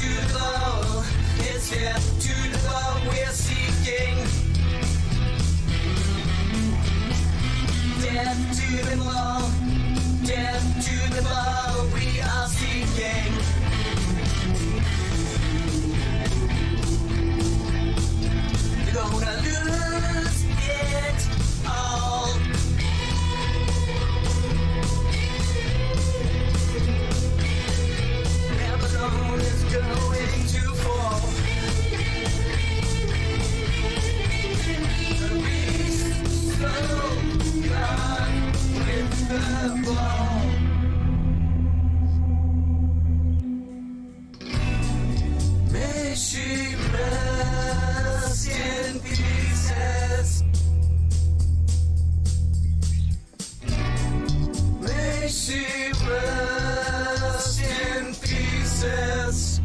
to the glow. It's here to the glow we're seeking. Death to the glow. Death to the glow we are seeking. You're gonna lose it all. Babylon is going to fall. The beast so gone with the ball. May she rest in pieces. May she rest in pieces.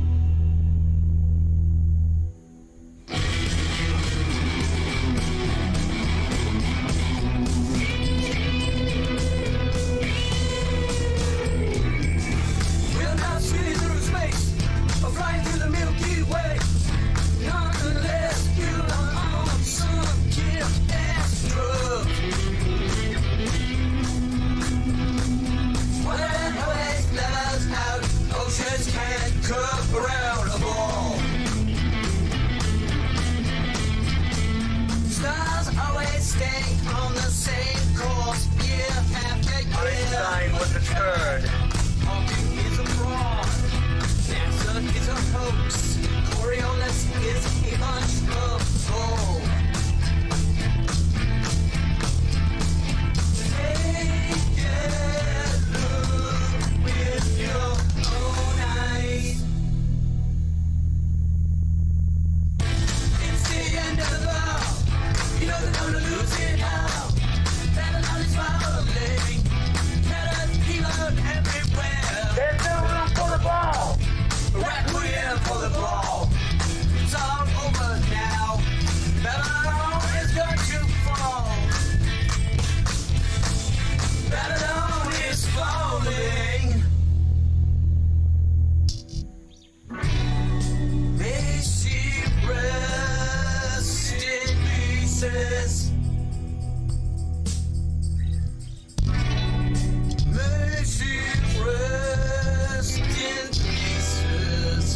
We're not speeding through space or flying through the Milky Way. Not unless you are on some kick-ass drug. What always levels out, oceans can't curve around a ball. Stars always stay on the same course year after year. Einstein was a turd. Hawking is a fraud. NASA is a hoax. Coriolis is a bunch of bull. Take a look with your own eyes. It's the end of the world. You know they're gonna lose it all. Babylon is falling. Caterpillar everywhere. There's no room for the ball. Requiem for the ball. It's all over now. Babylon is going to fall. Babylon is falling. May she rest in pieces. May she rest in pieces.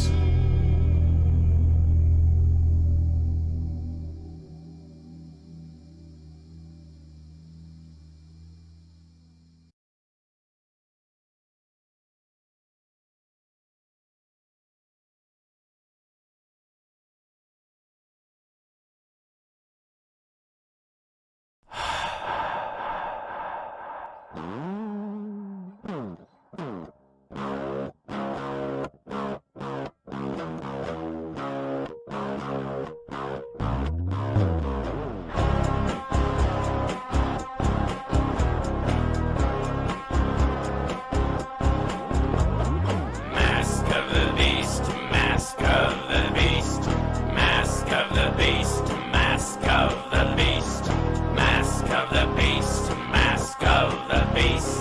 Mask of the beast, mask of the beast, mask of the beast, mask of the beast, mask of the beast, mask of the beast.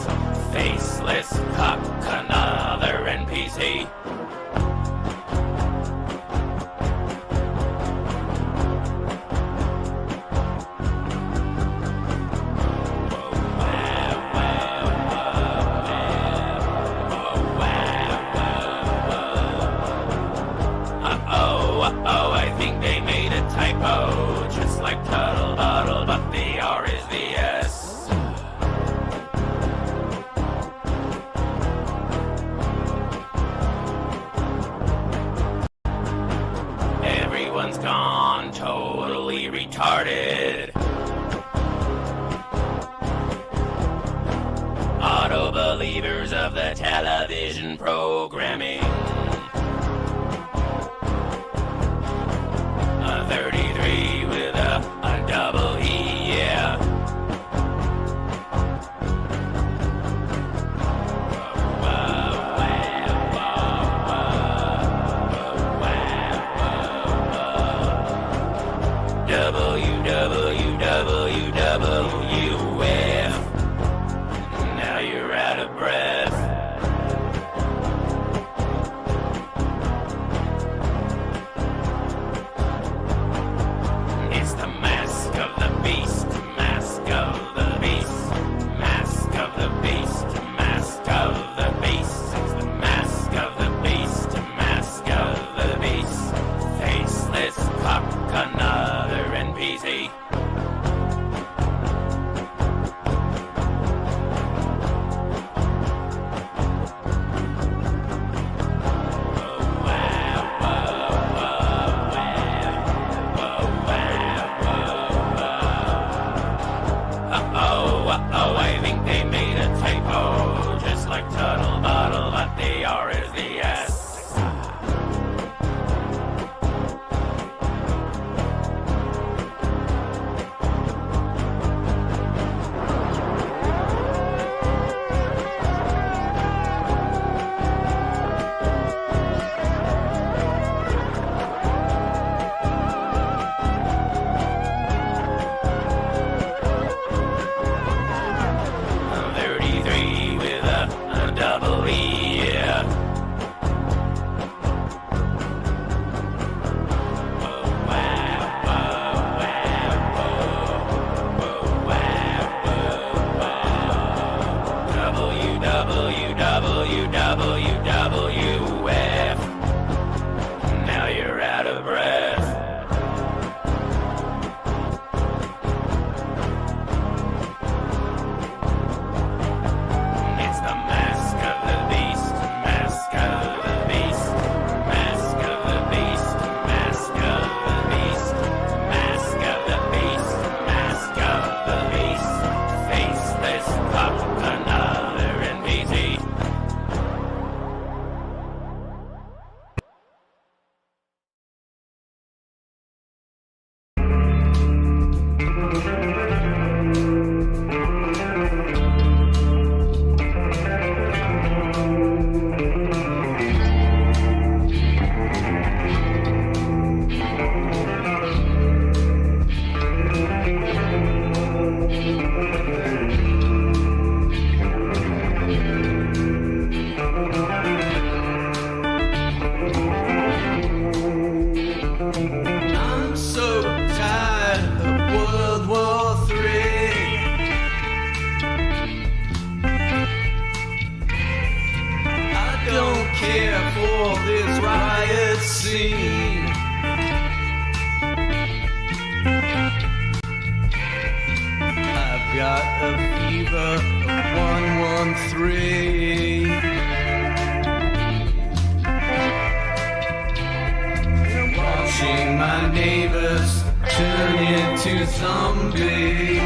watching my neighbors turn into zombies.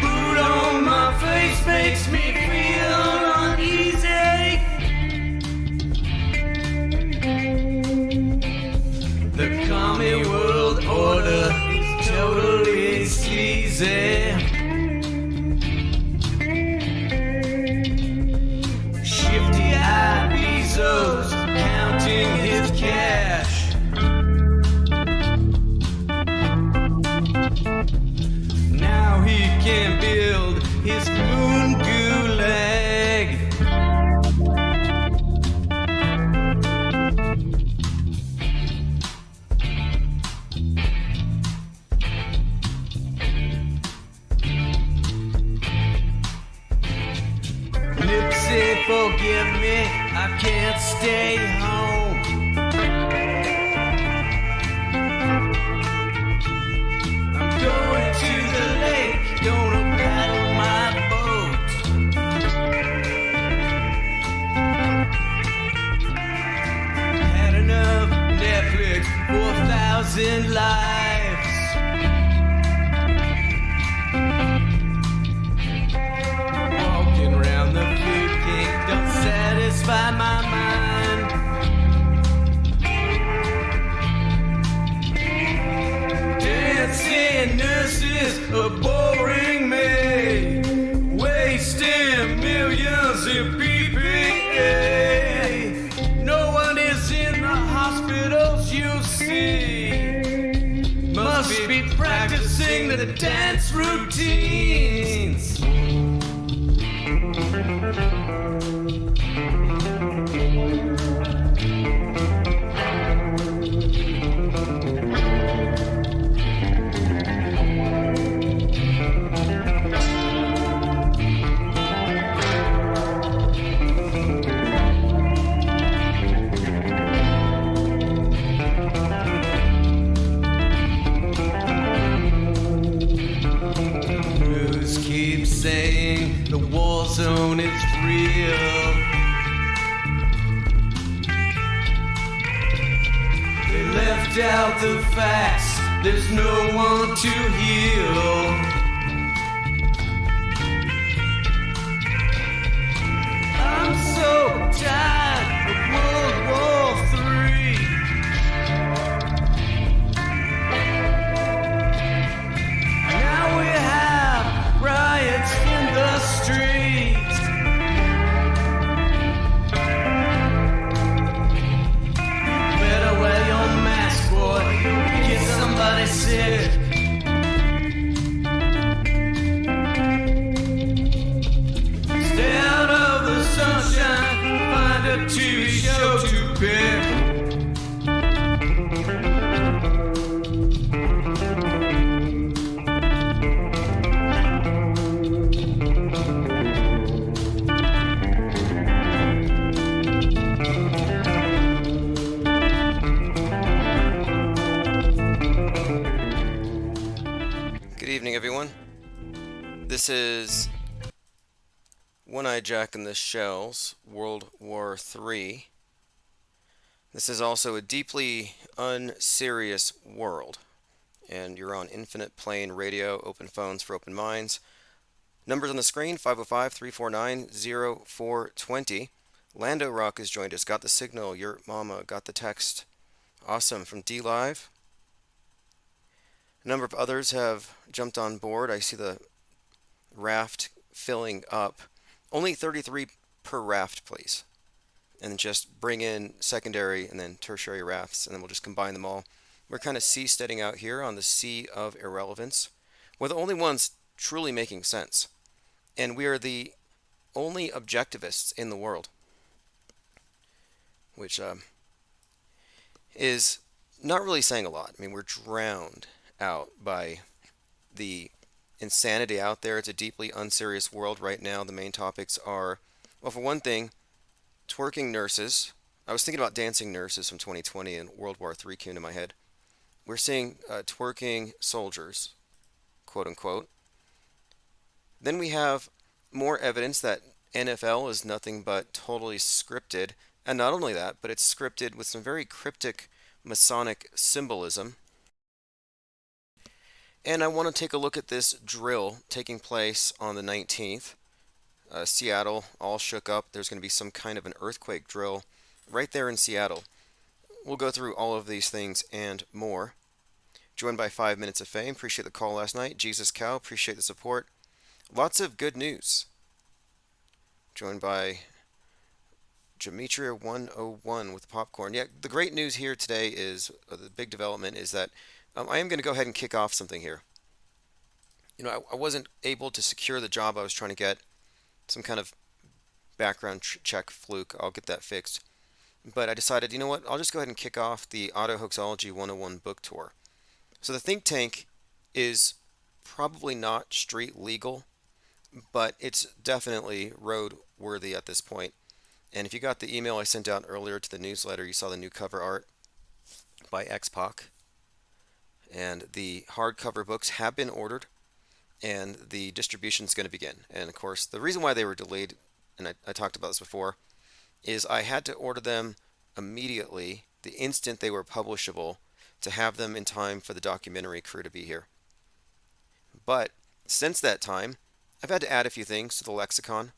Food on my face makes me feel uneasy. The commie world order is totally sleazy. Shifty-eyed Bezos counting his cash. Now he can build his moon gulag. Nipsey, forgive me, I can't stay home. I'm going to the lake, gonna paddle my boat. Had enough Netflix, 4,000 lives. Walking around the food king don't satisfy my mind. Dancing nurses are boring me, wasting millions in PPA. No one is in the hospitals, you see. Must be practicing the dance routines. News keeps saying the war zone is real. They left out the facts, there's no one to heal. I'm so tired of World War III. Now we have riots in the streets. Better wear your mask, boy. Get somebody sick. Stay out of the sunshine. Find a TV show to pick. Good evening, everyone. This is One-Eyed Jack and the Shells, World War III. This is also a deeply unserious world, and you're on Infinite Plane Radio, open phones for open minds. Numbers on the screen, 505-349-0420. Lando Rock has joined us. Got the signal. Your mama got the text. Awesome. From D Live. A number of others have jumped on board. I see the raft filling up. Only 33 per raft, please. And just bring in secondary and then tertiary rafts, and then we'll just combine them all. We're kind of seasteading out here on the Sea of Irrelevance. We're the only ones truly making sense. And we are the only objectivists in the world. Which is not really saying a lot. I mean, we're drowned out by the insanity out there. It's a deeply unserious world right now. The main topics are, well, for one thing, twerking nurses. I was thinking about dancing nurses from 2020 and World War III came to my head. We're seeing twerking soldiers, quote unquote. Then we have more evidence that NFL is nothing but totally scripted. And not only that, but it's scripted with some very cryptic Masonic symbolism. And I want to take a look at this drill taking place on the 19th. Seattle all shook up. There's going to be some kind of an earthquake drill right there in Seattle. We'll go through all of these things and more. Joined by 5 Minutes of Fame. Appreciate the call last night. Jesus Cow, appreciate the support. Lots of good news. Joined by Demetria 101 with popcorn. Yeah, the great news here today is the big development is that I am going to go ahead and kick off something here. I wasn't able to secure the job I was trying to get, some kind of background check fluke. I'll get that fixed. But I decided, you know what, I'll just go ahead and kick off the Auto Hoaxology 101 book tour. So the think tank is probably not street legal, but it's definitely road worthy at this point. And if you got the email I sent out earlier to the newsletter, you saw the new cover art by X-Pac. And the hardcover books have been ordered, and the distribution is going to begin. And of course, the reason why they were delayed, and I talked about this before, is I had to order them immediately, the instant they were publishable, to have them in time for the documentary crew to be here. But since that time, I've had to add a few things to the lexicon.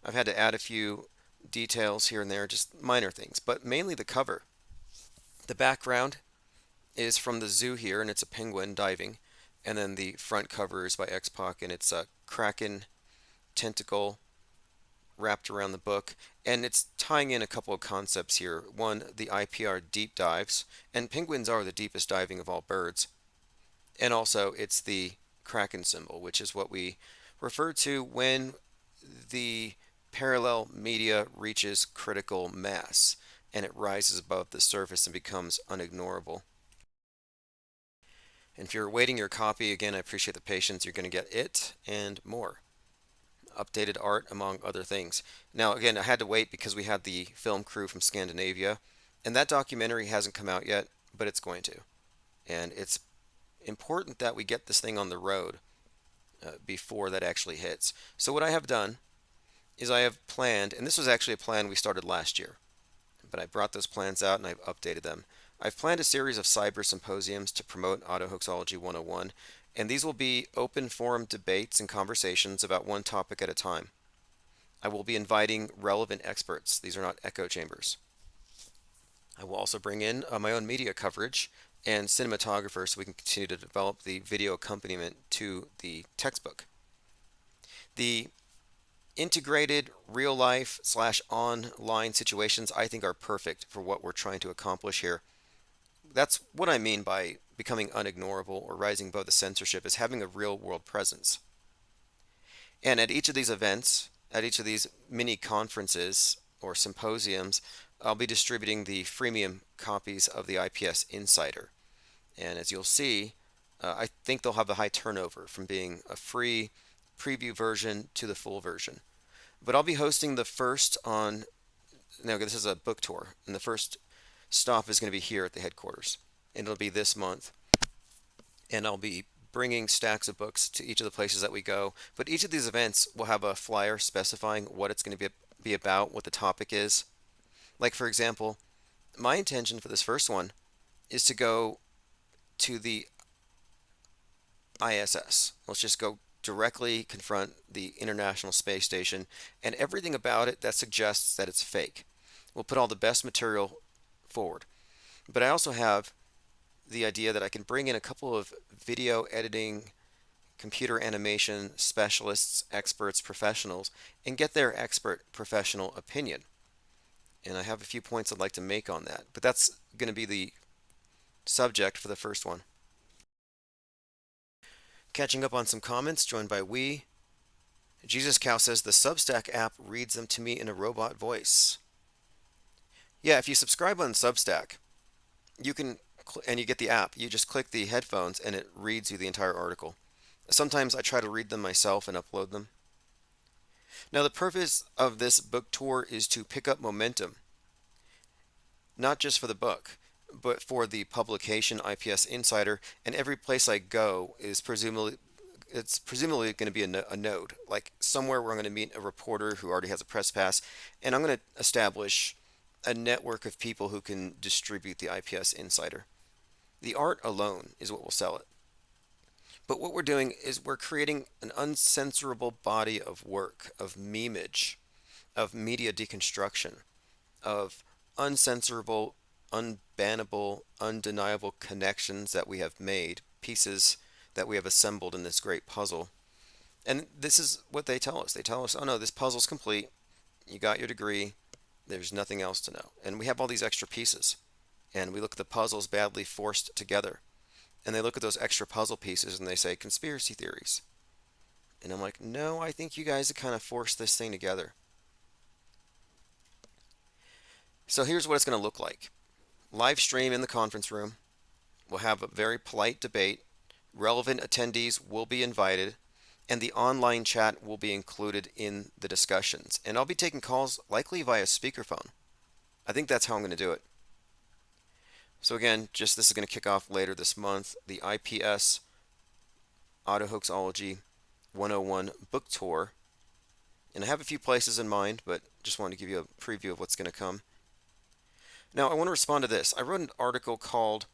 I've had to add a few details here and there, just minor things, but mainly the cover. The background is from the zoo here, and it's a penguin diving. And then the front cover is by X-Pac, and it's a kraken tentacle wrapped around the book. And it's tying in a couple of concepts here. One, the IPR deep dives, and penguins are the deepest diving of all birds. And also, it's the kraken symbol, which is what we refer to when the parallel media reaches critical mass and it rises above the surface and becomes unignorable. And if you're awaiting your copy, again, I appreciate the patience. You're going to get it and more. Updated art, among other things. Now, again, I had to wait because we had the film crew from Scandinavia, and that documentary hasn't come out yet, but it's going to. And it's important that we get this thing on the road before that actually hits. So what I have done is I have planned, and this was actually a plan we started last year, but I brought those plans out and I've updated them. I've planned a series of cyber symposiums to promote Auto Hoaxology 101, and these will be open forum debates and conversations about one topic at a time. I will be inviting relevant experts. These are not echo chambers. I will also bring in my own media coverage and cinematographers so we can continue to develop the video accompaniment to the textbook. The integrated real life / online situations I think are perfect for what we're trying to accomplish here. That's what I mean by becoming unignorable or rising above the censorship, is having a real world presence. And at each of these events, at each of these mini conferences or symposiums, I'll be distributing the freemium copies of the IPS Insider. And as you'll see, I think they'll have a high turnover from being a free preview version to the full version. But I'll be hosting the first on, now this is a book tour, and the first stop is going to be here at the headquarters. And it'll be this month. And I'll be bringing stacks of books to each of the places that we go. But each of these events will have a flyer specifying what it's going to be about, what the topic is. Like, for example, my intention for this first one is to go to the ISS. Let's just go directly confront the International Space Station and everything about it that suggests that it's fake. We'll put all the best material forward. But I also have the idea that I can bring in a couple of video editing, computer animation specialists, experts, professionals, and get their expert professional opinion. And I have a few points I'd like to make on that. But that's going to be the subject for the first one. Catching up on some comments, joined by We. Jesus Cow says the Substack app reads them to me in a robot voice. Yeah, if you subscribe on Substack, you can, and you get the app, you just click the headphones and it reads you the entire article. Sometimes I try to read them myself and upload them. Now, the purpose of this book tour is to pick up momentum, not just for the book, but for the publication IPS Insider, and every place I go is presumably it's presumably going to be a node, like somewhere where I'm going to meet a reporter who already has a press pass, and I'm going to establish a network of people who can distribute the IPS Insider. The art alone is what will sell it. But what we're doing is we're creating an uncensorable body of work, of memeage, of media deconstruction, of uncensorable, unbannable, undeniable connections that we have made, pieces that we have assembled in this great puzzle. And this is what they tell us. They tell us, oh no, this puzzle's complete. You got your degree. There's nothing else to know. And we have all these extra pieces. And we look at the puzzles badly forced together. And they look at those extra puzzle pieces and they say, conspiracy theories. And I'm like, no, I think you guys have kind of forced this thing together. So here's what it's going to look like. Live stream in the conference room. We'll have a very polite debate. Relevant attendees will be invited. And the online chat will be included in the discussions. And I'll be taking calls likely via speakerphone. I think that's how I'm going to do it. So again, just this is going to kick off later this month. The IPS Autohoaxology 101 book tour. And I have a few places in mind, but just wanted to give you a preview of what's going to come. Now, I want to respond to this. I wrote an article called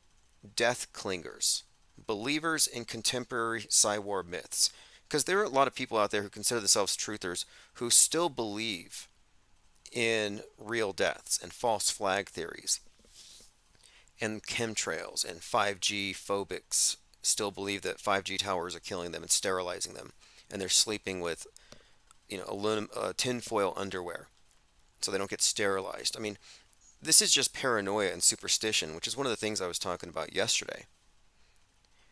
Death Clingers, Believers in Contemporary Psy-War Myths. Because there are a lot of people out there who consider themselves truthers who still believe in real deaths and false flag theories and chemtrails and 5G phobics, still believe that 5G towers are killing them and sterilizing them, and they're sleeping with, tinfoil underwear so they don't get sterilized. I mean, this is just paranoia and superstition, which is one of the things I was talking about yesterday.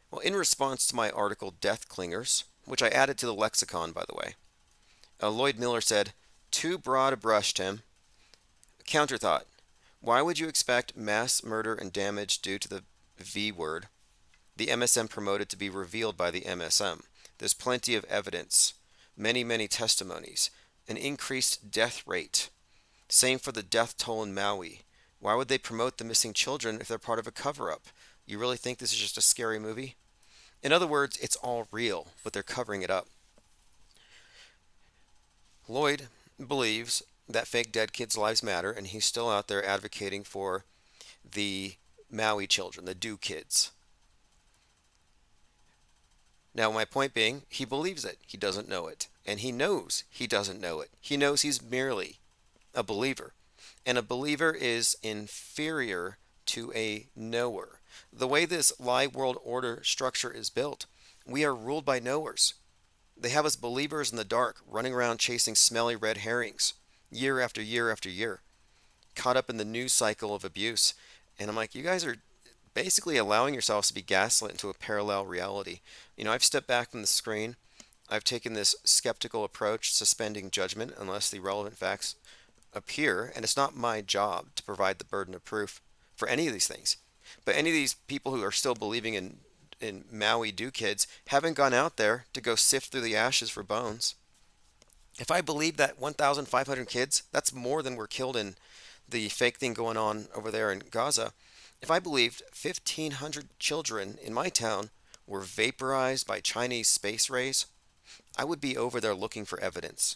Well, in response to my article, Death Clingers, which I added to the lexicon, by the way, Lloyd Miller said, too broad a brush, Tim. Counter thought, why would you expect mass murder and damage due to the V word, the MSM promoted to be revealed by the MSM? There's plenty of evidence, many testimonies, an increased death rate. Same for the death toll in Maui. Why would they promote the missing children if they're part of a cover-up? You really think this is just a scary movie? In other words, it's all real, but they're covering it up. Lloyd believes that fake dead kids' lives matter, and he's still out there advocating for the Maui children, the Do kids. Now, my point being, he believes it. He doesn't know it. And he knows he doesn't know it. He knows he's merely a believer. And a believer is inferior to a knower. The way this lie world order structure is built, we are ruled by knowers. They have us believers in the dark, running around chasing smelly red herrings, year after year after year, caught up in the news cycle of abuse. And I'm like, you guys are basically allowing yourselves to be gaslit into a parallel reality. I've stepped back from the screen. I've taken this skeptical approach, suspending judgment unless the relevant facts appear, and it's not my job to provide the burden of proof for any of these things. But any of these people who are still believing in Maui Do kids haven't gone out there to go sift through the ashes for bones. If I believe that 1,500 kids, that's more than were killed in the fake thing going on over there in Gaza. If I believed 1,500 children in my town were vaporized by Chinese space rays, I would be over there looking for evidence.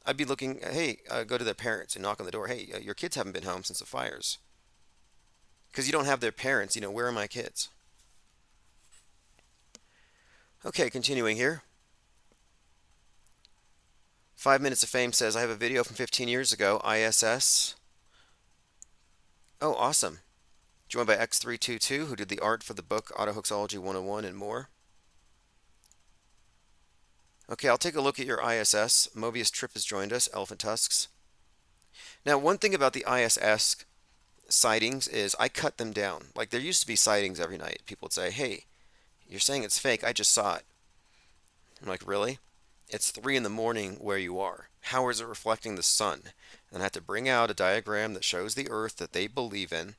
I'd be looking, hey, go to their parents and knock on the door. Hey, your kids haven't been home since the fires. Because you don't have their parents, where are my kids? Okay, continuing here. 5 Minutes of Fame says, I have a video from 15 years ago, ISS. Oh, awesome. Joined by X322, who did the art for the book Autohoaxology 101 and more. Okay, I'll take a look at your ISS. Mobius Trip has joined us, Elephant Tusks. Now, one thing about the ISS sightings is I cut them down. Like, there used to be sightings every night. People would say, hey, you're saying it's fake. I just saw it. I'm like, really? It's 3 in the morning where you are. How is it reflecting the sun? And I have to bring out a diagram that shows the Earth that they believe in,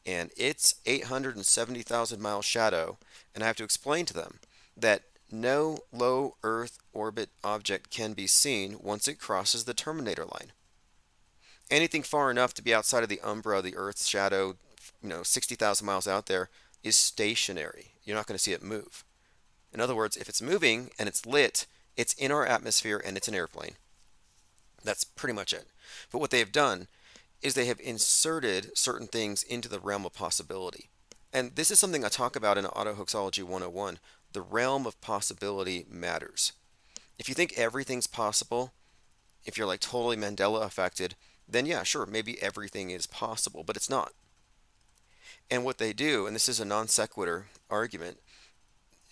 and its 870,000 mile shadow, and I have to explain to them that no low Earth orbit object can be seen once it crosses the terminator line. Anything far enough to be outside of the umbra of the Earth's shadow, 60,000 miles out there, is stationary. You're not going to see it move. In other words, if it's moving and it's lit, it's in our atmosphere and it's an airplane. That's pretty much it. But what they have done is they have inserted certain things into the realm of possibility. And this is something I talk about in Autohoaxology 101. The realm of possibility matters. If you think everything's possible, if you're like totally Mandela affected, then yeah, sure, maybe everything is possible, but it's not. And what they do, and this is a non sequitur argument,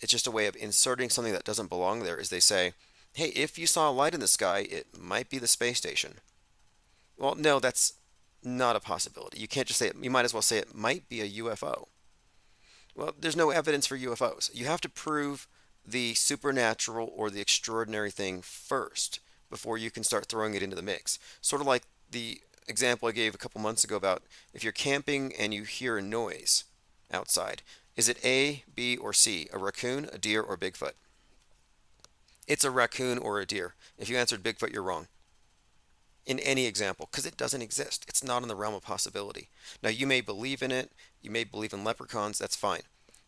it's just a way of inserting something that doesn't belong there, is they say, hey, if you saw a light in the sky, it might be the space station. Well, no, that's not a possibility. You can't just say it. You might as well say it might be a UFO. Well, there's no evidence for UFOs. You have to prove the supernatural or the extraordinary thing first before you can start throwing it into the mix. Sort of like the example I gave a couple months ago about if you're camping and you hear a noise outside. Is it A, B, or C? A raccoon, a deer, or Bigfoot? It's a raccoon or a deer. If you answered Bigfoot, you're wrong. In any example, because it doesn't exist. It's not in the realm of possibility. Now, you may believe in it, you may believe in leprechauns, that's fine.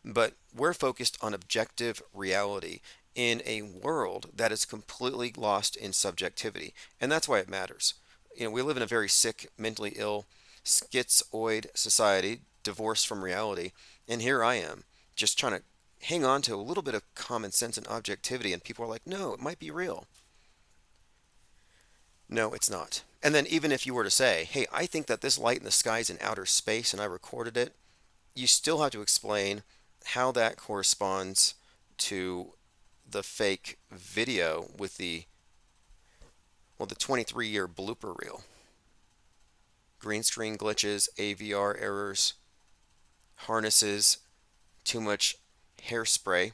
But we're focused on objective reality in a world that is completely lost in subjectivity. And that's why it matters. We live in a very sick, mentally ill, schizoid society, divorced from reality. And here I am, just trying to hang on to a little bit of common sense and objectivity. And people are like, no, it might be real. No, it's not. And then even if you were to say, hey, I think that this light in the sky is in outer space and I recorded it, you still have to explain how that corresponds to the fake video with the 23-year blooper reel. Green screen glitches, AVR errors, harnesses, too much hairspray.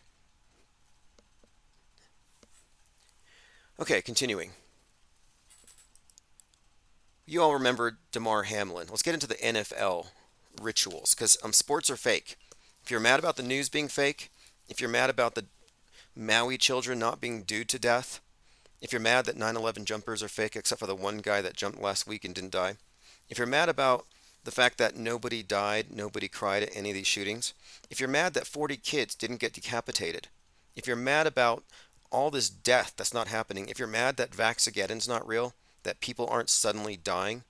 Okay, continuing. You all remember Damar Hamlin. Let's get into the NFL rituals, because sports are fake. If you're mad about the news being fake, if you're mad about the Maui children not being dooed to death, if you're mad that 9/11 jumpers are fake except for the one guy that jumped last week and didn't die, if you're mad about the fact that nobody died, nobody cried at any of these shootings, if you're mad that 40 kids didn't get decapitated, if you're mad about all this death that's not happening, if you're mad that Vaxageddon's not real, that people aren't suddenly dying,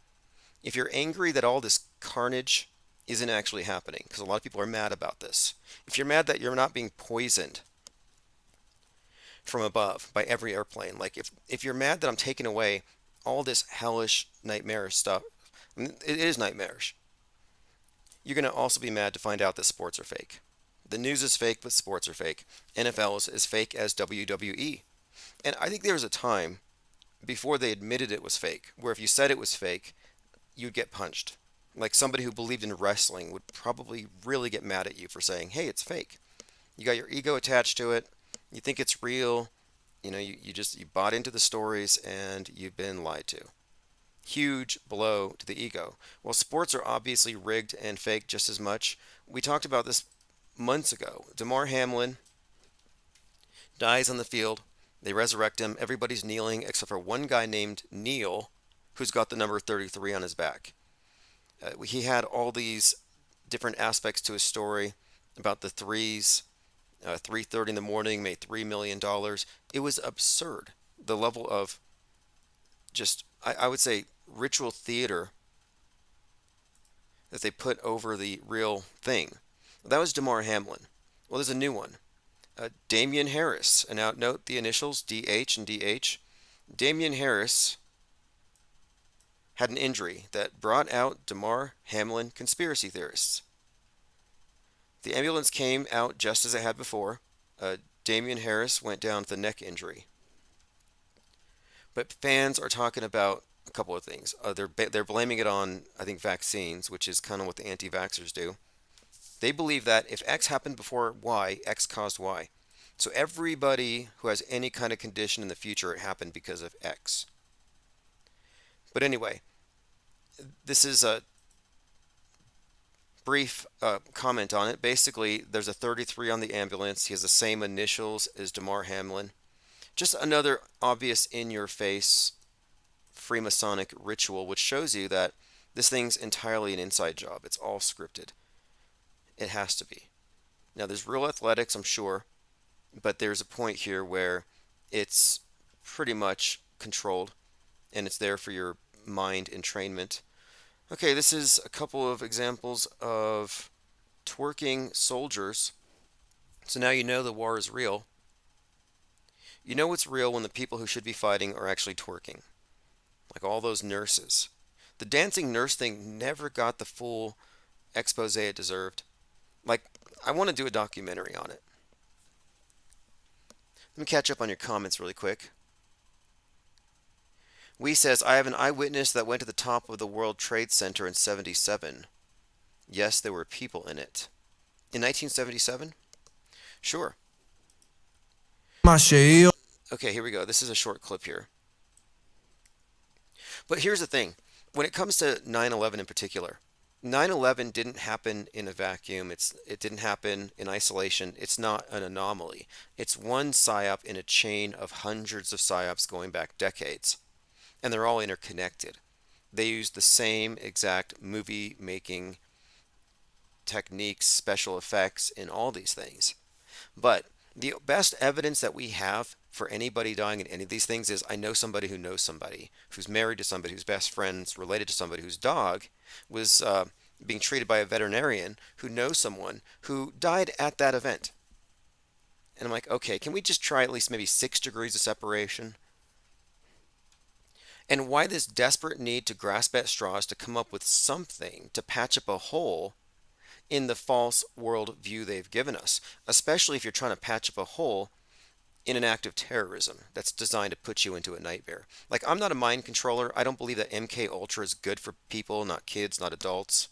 if you're angry that all this carnage isn't actually happening, because a lot of people are mad about this, if you're mad that you're not being poisoned from above by every airplane, like if you're mad that I'm taking away all this hellish, nightmarish stuff, I mean, it is nightmarish, you're going to also be mad to find out that sports are fake. The news is fake, but sports are fake. NFL is as fake as WWE. And I think there was a time before they admitted it was fake, where if you said it was fake, you'd get punched. Like somebody who believed in wrestling would probably really get mad at you for saying, hey, it's fake. You got your ego attached to it. You think it's real. You bought into the stories and you've been lied to. Huge blow to the ego. Well, sports are obviously rigged and fake just as much. We talked about this months ago. Damar Hamlin dies on the field. They resurrect him. Everybody's kneeling except for one guy named Neil, who's got the number 33 on his back. He had all these different aspects to his story about the threes. 3:30 in the morning, made $3 million. It was absurd. The level of just, I would say, ritual theater that they put over the real thing. That was Damar Hamlin. Well, there's a new one. Damian Harris, and now note the initials DH and DH. Damian Harris had an injury that brought out Damar Hamlin conspiracy theorists. The ambulance came out just as it had before. Damian Harris went down with a neck injury. But fans are talking about a couple of things. They're blaming it on, I think, vaccines, which is kind of what the anti-vaxxers do. They believe that if X happened before Y, X caused Y. So everybody who has any kind of condition in the future, it happened because of X. But anyway, this is a brief comment on it. Basically, there's a 33 on the ambulance. He has the same initials as Damar Hamlin. Just another obvious in-your-face Freemasonic ritual, which shows you that this thing's entirely an inside job. It's all scripted. It has to be. Now, there's real athletics, I'm sure. but there's a point here where it's pretty much controlled and it's there for your mind entrainment. Okay, this is a couple of examples of twerking soldiers. So now you know the war is real. You know it's real when the people who should be fighting are actually twerking, like all those nurses. The dancing nurse thing never got the full expose it deserved. Like, I want to do a documentary on it. Let me catch up on your comments really quick. Wee says, I have an eyewitness that went to the top of the World Trade Center in 77. Yes, there were people in it. In 1977? Sure. Okay, here we go. This is a short clip here. But here's the thing. When it comes to 9/11 in particular, 9/11 didn't happen in a vacuum. It didn't happen in isolation. It's not an anomaly. It's one psyop in a chain of hundreds of psyops going back decades, and they're all interconnected. They use the same exact movie making techniques, special effects in all these things. But the best evidence that we have for anybody dying in any of these things is I know somebody who knows somebody who's married to somebody whose best friend's related to somebody whose dog was being treated by a veterinarian who knows someone who died at that event. And I'm like, okay, can we just try at least maybe 6 degrees of separation? And why this desperate need to grasp at straws to come up with something to patch up a hole in the false world view they've given us, especially if you're trying to patch up a hole in an act of terrorism that's designed to put you into a nightmare. Like, I'm not a mind controller. I don't believe that MK Ultra is good for people, not kids, not adults.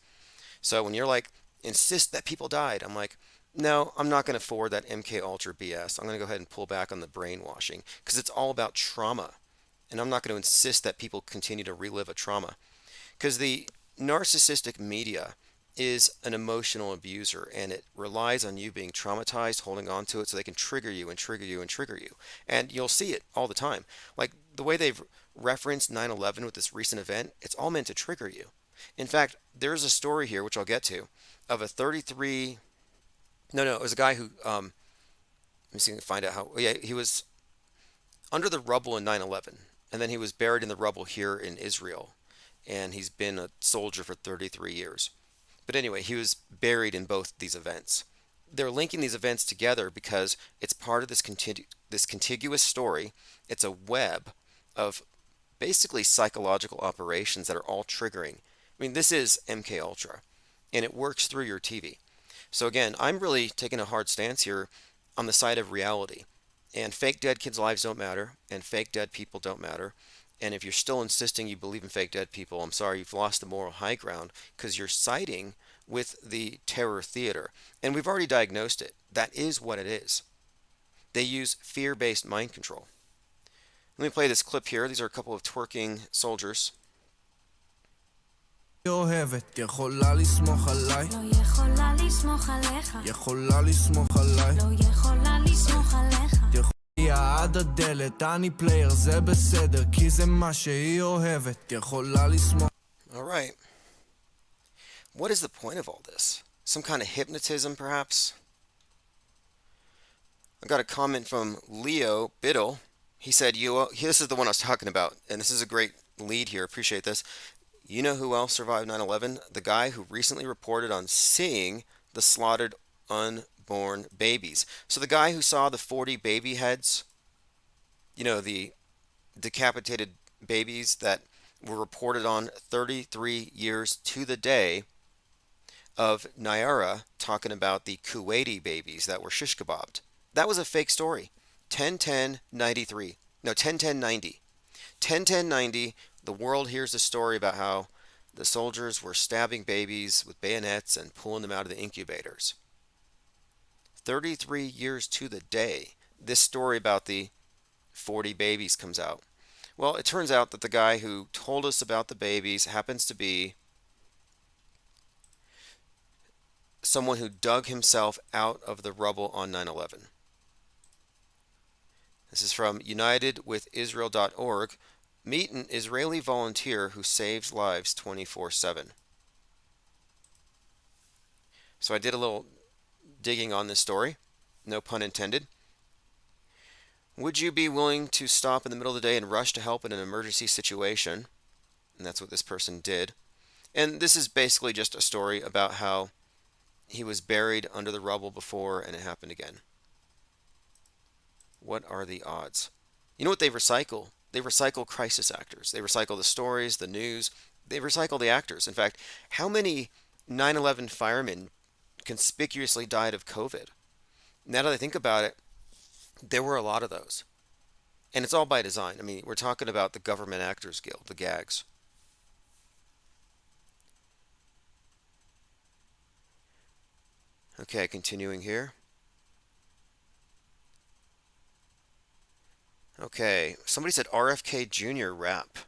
So when you're like, insist that people died, I'm like, no, I'm not going to forward that MK Ultra BS. I'm going to go ahead and pull back on the brainwashing because it's all about trauma. And I'm not going to insist that people continue to relive a trauma because the narcissistic media is an emotional abuser and it relies on you being traumatized, holding on to it so they can trigger you and trigger you and trigger you. And you'll see it all the time. Like the way they've referenced 9/11 with this recent event, it's all meant to trigger you. In fact, there's a story here, which I'll get to, of a 33. No, it was a guy who, let me see if I can find out how, yeah, he was under the rubble in 9/11. And then he was buried in the rubble here in Israel. And he's been a soldier for 33 years. But anyway, he was buried in both these events. They're linking these events together because it's part of this contiguous story. It's a web of basically psychological operations that are all triggering. I mean, this is MK Ultra, and it works through your TV. So again, I'm really taking a hard stance here on the side of reality. And fake dead kids' lives don't matter, and fake dead people don't matter. And if you're still insisting you believe in fake dead people, I'm sorry, you've lost the moral high ground because you're siding with the terror theater. And we've already diagnosed it. That is what it is. They use fear-based mind control. Let me play this clip here. These are a couple of twerking soldiers. אוהבת, יכולה לסמוך עליי, לא יכולה לסמוך עליך, יכולה לסמוך עליי, לא יכולה לסמוך עליך, היא עד הדלת, אני פלייר, זה בסדר, כי זה מה שהיא אוהבת, יכולה לסמוך. All right. What is the point of all this? Some kind of hypnotism, perhaps? I got a comment from Leo Biddle. He said, this is the one I was talking about, and this is a great lead here. Appreciate this. You know who else survived 9/11? The guy who recently reported on seeing the slaughtered unborn babies. So the guy who saw the 40 baby heads, the decapitated babies that were reported on 33 years to the day of Naira talking about the Kuwaiti babies that were shish kebabbed. That was a fake story. 10/10/93. No, 10/10/90. 10/10/90. The world hears a story about how the soldiers were stabbing babies with bayonets and pulling them out of the incubators. 33 years to the day, this story about the 40 babies comes out. Well, it turns out that the guy who told us about the babies happens to be someone who dug himself out of the rubble on 9/11. This is from unitedwithisrael.org. Meet an Israeli volunteer who saves lives 24/7. So I did a little digging on this story, no pun intended, Would you be willing to stop in the middle of the day and rush to help in an emergency situation? And that's what this person did. And this is basically just a story about how he was buried under the rubble before and it happened again. What are the odds? You know what they recycle? They recycle crisis actors. They recycle the stories, the news. They recycle the actors. In fact, how many 9/11 firemen conspicuously died of COVID? Now that I think about it, there were a lot of those. And it's all by design. I mean, we're talking about the Government Actors Guild, the GAGs. Okay, continuing here. Okay, somebody said RFK Jr. rap.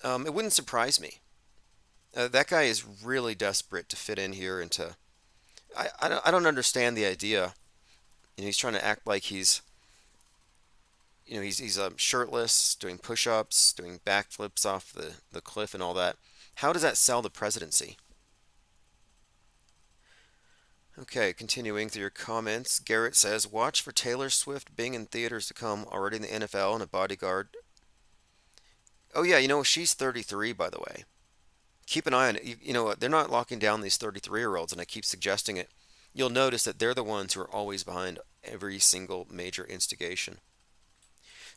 It wouldn't surprise me. That guy is really desperate to fit in here and to. I don't understand the idea. He's trying to act like he's shirtless, doing push-ups, doing backflips off the cliff and all that. How does that sell the presidency? Okay, continuing through your comments, Garrett says, watch for Taylor Swift being in theaters to come, already in the NFL and a bodyguard. Oh yeah, she's 33 by the way. Keep an eye on it. They're not locking down these 33-year-olds, and I keep suggesting it. You'll notice that they're the ones who are always behind every single major instigation.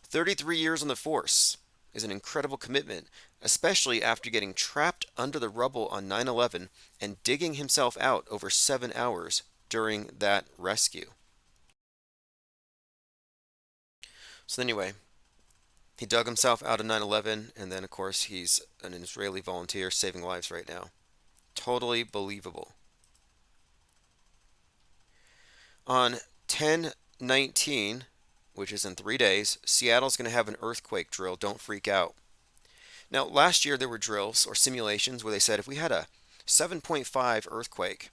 33 years on the force is an incredible commitment, especially after getting trapped under the rubble on 9/11 and digging himself out over 7 hours during that rescue. So anyway, he dug himself out of 9/11, and then of course he's an Israeli volunteer saving lives right now. Totally believable. On 10/19, which is in 3 days, Seattle's going to have an earthquake drill. Don't freak out. Now, last year there were drills or simulations where they said if we had a 7.5 earthquake,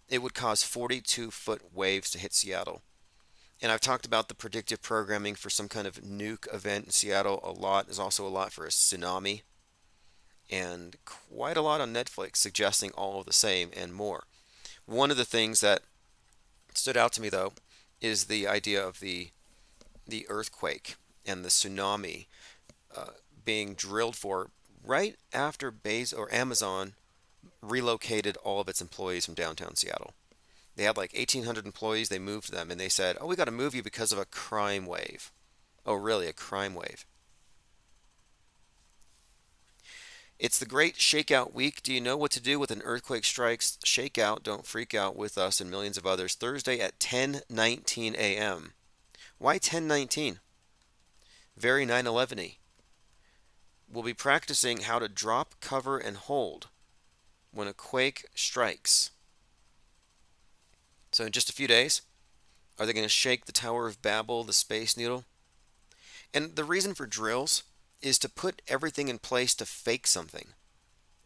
it would cause 42-foot waves to hit Seattle. And I've talked about the predictive programming for some kind of nuke event in Seattle a lot. There's also a lot for a tsunami, and quite a lot on Netflix suggesting all of the same and more. One of the things that stood out to me, though, is the idea of the earthquake and the tsunami being drilled for right after Amazon relocated all of its employees from downtown Seattle. They had like 1,800 employees. They moved them, and they said, "Oh, we got to move you because of a crime wave." Oh, really? A crime wave? It's the great shakeout week. Do you know what to do with an earthquake strikes? Shake out, don't freak out with us and millions of others. Thursday at 10:19 a.m. Why 10:19? Very 9/11-y. We'll be practicing how to drop, cover, and hold when a quake strikes. So in just a few days, are they going to shake the Tower of Babel, the Space Needle? And the reason for drills is to put everything in place to fake something.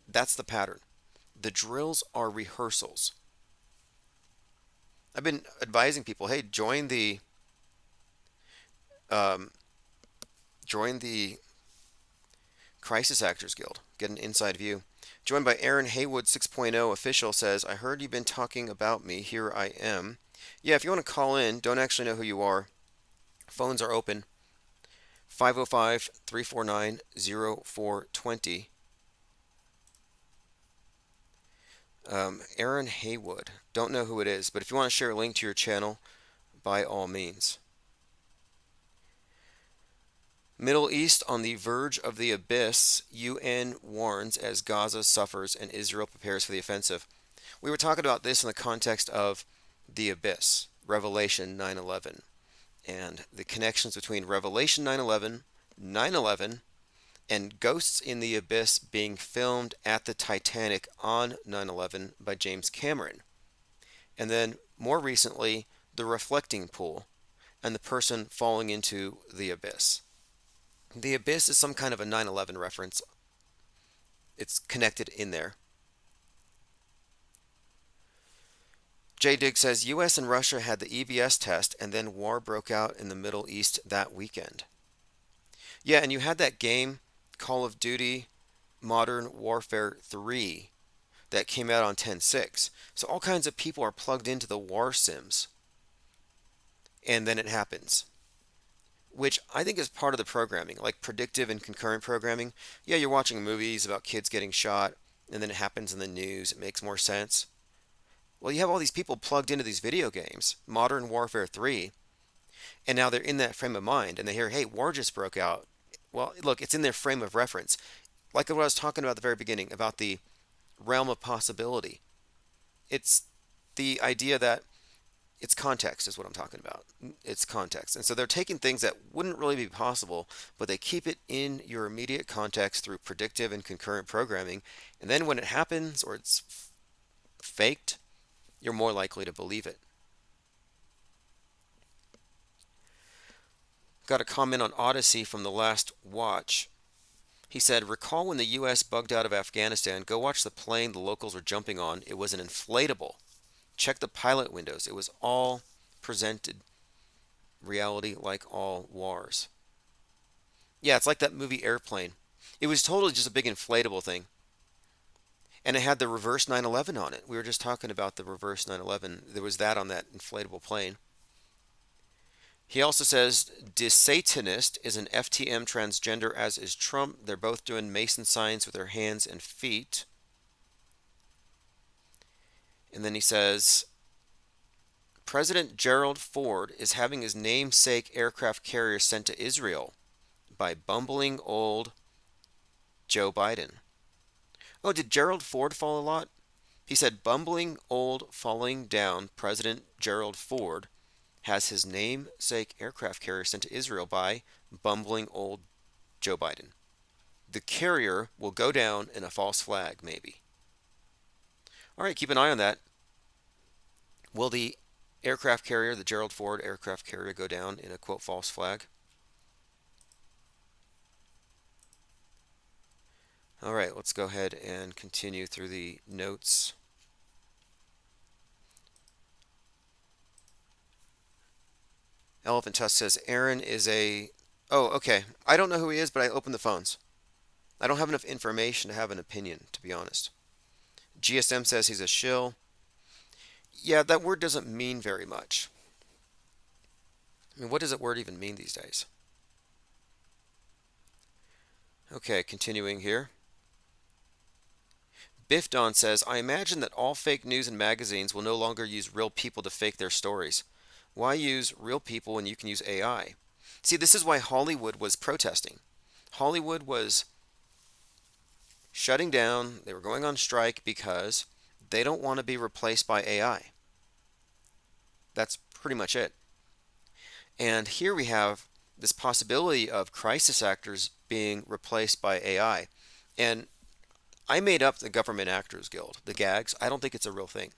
That's the pattern. The drills are rehearsals. I've been advising people, hey, um, join the Crisis Actors Guild. Get an inside view. Joined by Aaron Haywood 6.0 official says, I heard you've been talking about me. Here I am. Yeah, if you want to call in, don't actually know who you are. Phones are open. 505-349-0420. Aaron Haywood. Don't know who it is, but if you want to share a link to your channel, by all means. Middle East on the verge of the abyss, UN warns as Gaza suffers and Israel prepares for the offensive. We were talking about this in the context of the abyss, Revelation 9/11, and the connections between Revelation 9/11, 9/11, and Ghosts in the Abyss being filmed at the Titanic on 9/11 by James Cameron. And then more recently, the reflecting pool and the person falling into the abyss. The abyss is some kind of a 9/11 reference. It's connected in there. J. Dig says US and Russia had the EBS test and then war broke out in the Middle East that weekend. Yeah, and you had that game, Call of Duty Modern Warfare 3, that came out on 10/6. So all kinds of people are plugged into the war sims. And then it happens. which I think is part of the programming, like predictive and concurrent programming. Yeah, you're watching movies about kids getting shot, and then it happens in the news. It makes more sense. Well, you have all these people plugged into these video games, Modern Warfare 3, and now they're in that frame of mind, and they hear, hey, war just broke out. Well, look, it's in their frame of reference. Like what I was talking about at the very beginning, about the realm of possibility. It's the idea that it's context is what I'm talking about. It's context. And so they're taking things that wouldn't really be possible, but they keep it in your immediate context through predictive and concurrent programming. And then when it happens or it's faked, you're more likely to believe it. Got a comment on Odyssey from the last watch. He said, recall when the US bugged out of Afghanistan, go watch the plane the locals were jumping on. It was an inflatable. Check the pilot windows. It was all presented reality like all wars. Yeah, it's like that movie Airplane. It was totally just a big inflatable thing. And it had the reverse 911 on it. We were just talking about the reverse 911. There was that on that inflatable plane. He also says, Desatanist is an FTM transgender, as is Trump. They're both doing Mason signs with their hands and feet. And then he says, President Gerald Ford is having his namesake aircraft carrier sent to Israel by bumbling old Joe Biden. Oh, did Gerald Ford fall a lot? He said, bumbling old falling down President Gerald Ford has his namesake aircraft carrier sent to Israel by bumbling old Joe Biden. The carrier will go down in a false flag, maybe. All right, keep an eye on that. Will the aircraft carrier, the Gerald Ford aircraft carrier, go down in a quote false flag? All right, let's go ahead and continue through the notes. Elephant Tusk says Aaron is a... Oh, okay. I don't know who he is, but I opened the phones. I don't have enough information to have an opinion, to be honest. GSM says he's a shill. Yeah, that word doesn't mean very much. I mean, what does that word even mean these days? Okay, continuing here. Biff Don says, I imagine that all fake news and magazines will no longer use real people to fake their stories. Why use real people when you can use AI? See, this is why Hollywood was protesting. Hollywood was shutting down. They were going on strike because they don't want to be replaced by AI. That's pretty much it. And here we have this possibility of crisis actors being replaced by AI. And I made up the Government Actors Guild, the GAGs. I don't think it's a real thing.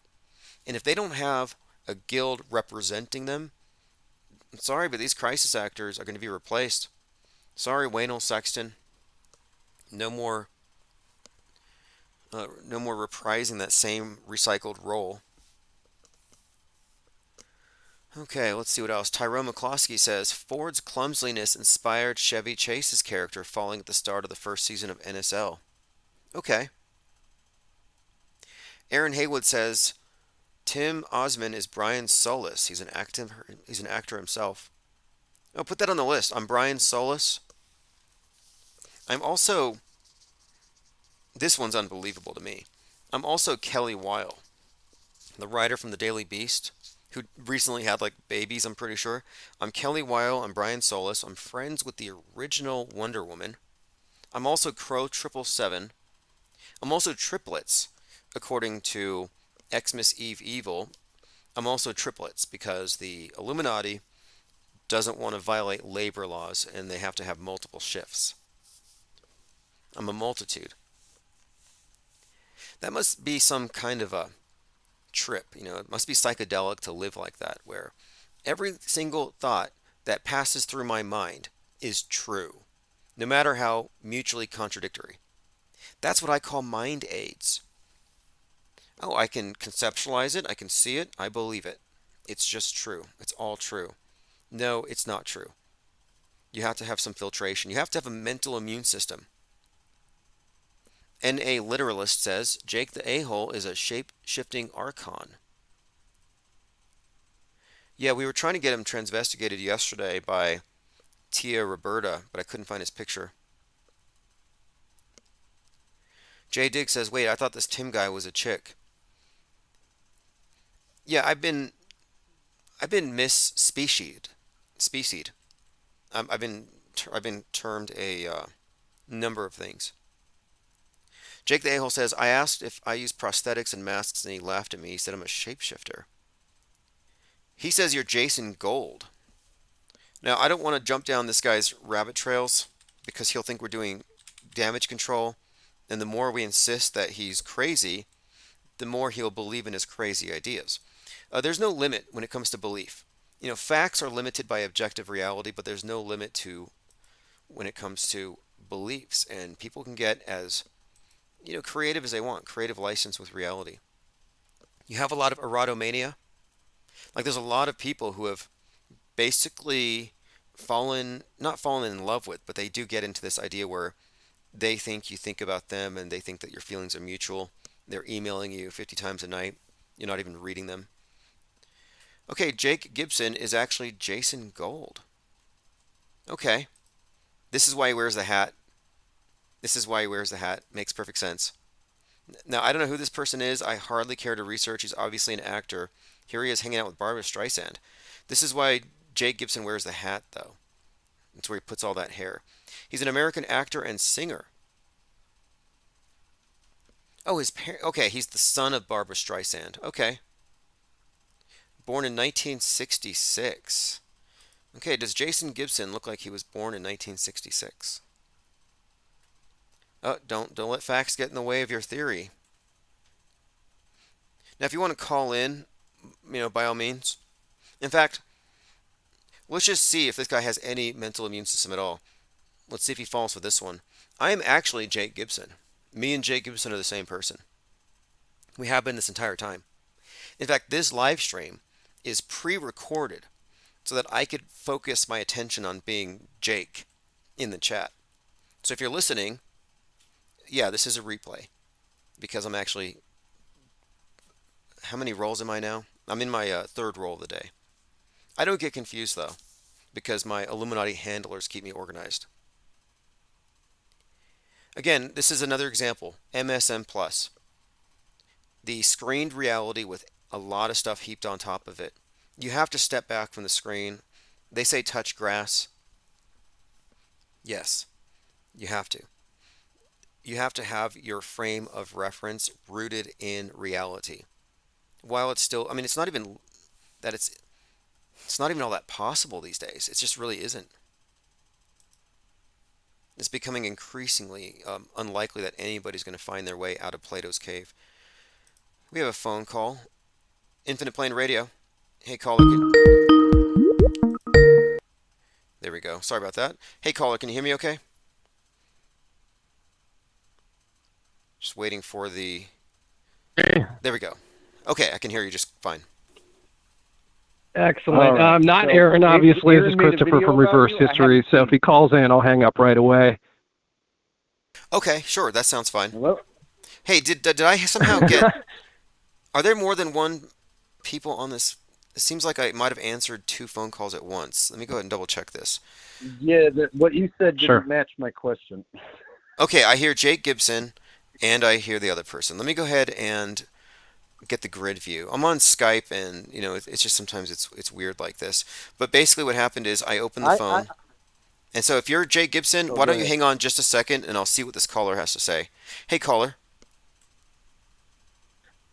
And if they don't have a guild representing them, I'm sorry, but these crisis actors are going to be replaced. Sorry, Waynell Sexton. No more reprising that same recycled role. Okay, let's see what else. Tyrone McCloskey says, Ford's clumsiness inspired Chevy Chase's character falling at the start of the first season of NSL. Okay. Aaron Haywood says, Tim Osman is Brian Solis. He's an actor himself. Oh, put that on the list. I'm Brian Solis. I'm also, this one's unbelievable to me. I'm also Kelly Weil, the writer from the Daily Beast, who recently had like babies, I'm pretty sure. I'm Kelly Weil. I'm Brian Solis. I'm friends with the original Wonder Woman. I'm also Crow 777. I'm also triplets, according to Xmas Eve Evil. I'm also triplets because the Illuminati doesn't want to violate labor laws and they have to have multiple shifts. I'm a multitude. That must be some kind of a trip, it must be psychedelic to live like that, where every single thought that passes through my mind is true, no matter how mutually contradictory. That's what I call mind aids. Oh, I can conceptualize it, I can see it, I believe it. It's just true. It's all true. No, it's not true. You have to have some filtration. You have to have a mental immune system. N.A. Literalist says, Jake the A-hole is a shape-shifting archon. Yeah, we were trying to get him transvestigated yesterday by Tia Roberta, but I couldn't find his picture. Jay Digg says, "Wait, I thought this Tim guy was a chick." Yeah, I've been misspecied, specied. I've been termed a number of things. Jake the A-hole says, "I asked if I use prosthetics and masks, and he laughed at me. He said I'm a shapeshifter." He says you're Jason Gold. Now, I don't want to jump down this guy's rabbit trails because he'll think we're doing damage control, and the more we insist that he's crazy, the more he'll believe in his crazy ideas. There's no limit when it comes to belief. Facts are limited by objective reality, but there's no limit to when it comes to beliefs, and people can get as creative as they want, creative license with reality. You have a lot of erotomania. Like there's a lot of people who have basically not fallen in love with, but they do get into this idea where they think you think about them and they think that your feelings are mutual. They're emailing you 50 times a night. You're not even reading them. Okay, Jake Gibson is actually Jason Gold. Okay, this is why he wears the hat. This is why he wears the hat. Makes perfect sense. Now, I don't know who this person is. I hardly care to research. He's obviously an actor. Here he is hanging out with Barbara Streisand. This is why Jake Gibson wears the hat, though. That's where he puts all that hair. He's an American actor and singer. Oh, okay, he's the son of Barbara Streisand. Okay. Born in 1966. Okay, does Jason Gibson look like he was born in 1966? Oh, don't let facts get in the way of your theory. Now, if you want to call in, by all means. In fact, let's just see if this guy has any mental immune system at all. Let's see if he falls for this one. I am actually Jake Gibson. Me and Jake Gibson are the same person. We have been this entire time. In fact, this live stream is pre-recorded so that I could focus my attention on being Jake in the chat. So if you're listening, yeah, this is a replay because I'm actually, how many rolls am I now? I'm in my third roll of the day. I don't get confused though because my Illuminati handlers keep me organized. Again, this is another example, MSM Plus. The screened reality with a lot of stuff heaped on top of it. You have to step back from the screen. They say touch grass. Yes, you have to. You have to have your frame of reference rooted in reality. While it's still, I mean, it's not even that it's not even all that possible these days. It just really isn't. It's becoming increasingly unlikely that anybody's going to find their way out of Plato's cave. We have a phone call. Infinite Plane Radio. Hey, caller. There we go. Sorry about that. Hey, caller, can you hear me okay? Just waiting for the... Hey. There we go. Okay, I can hear you just fine. Excellent. Right. Not So, Aaron, obviously. This Aaron is made a Christopher video from about Reverse you. I History. haven't So seen if he calls in, I'll hang up right away. Okay, sure. That sounds fine. Hello? Hey, did I somehow get... Are there more than one people on this? It seems like I might have answered two phone calls at once. Let me go ahead and double check this. Yeah, what you said didn't Sure. match my question. Okay, I hear Jake Gibson and I hear the other person. Let me go ahead and get the grid view. I'm on Skype and it's just sometimes it's weird like this. But basically what happened is I opened the phone. And so if you're Jake Gibson, why don't you hang on just a second and I'll see what this caller has to say. Hey caller.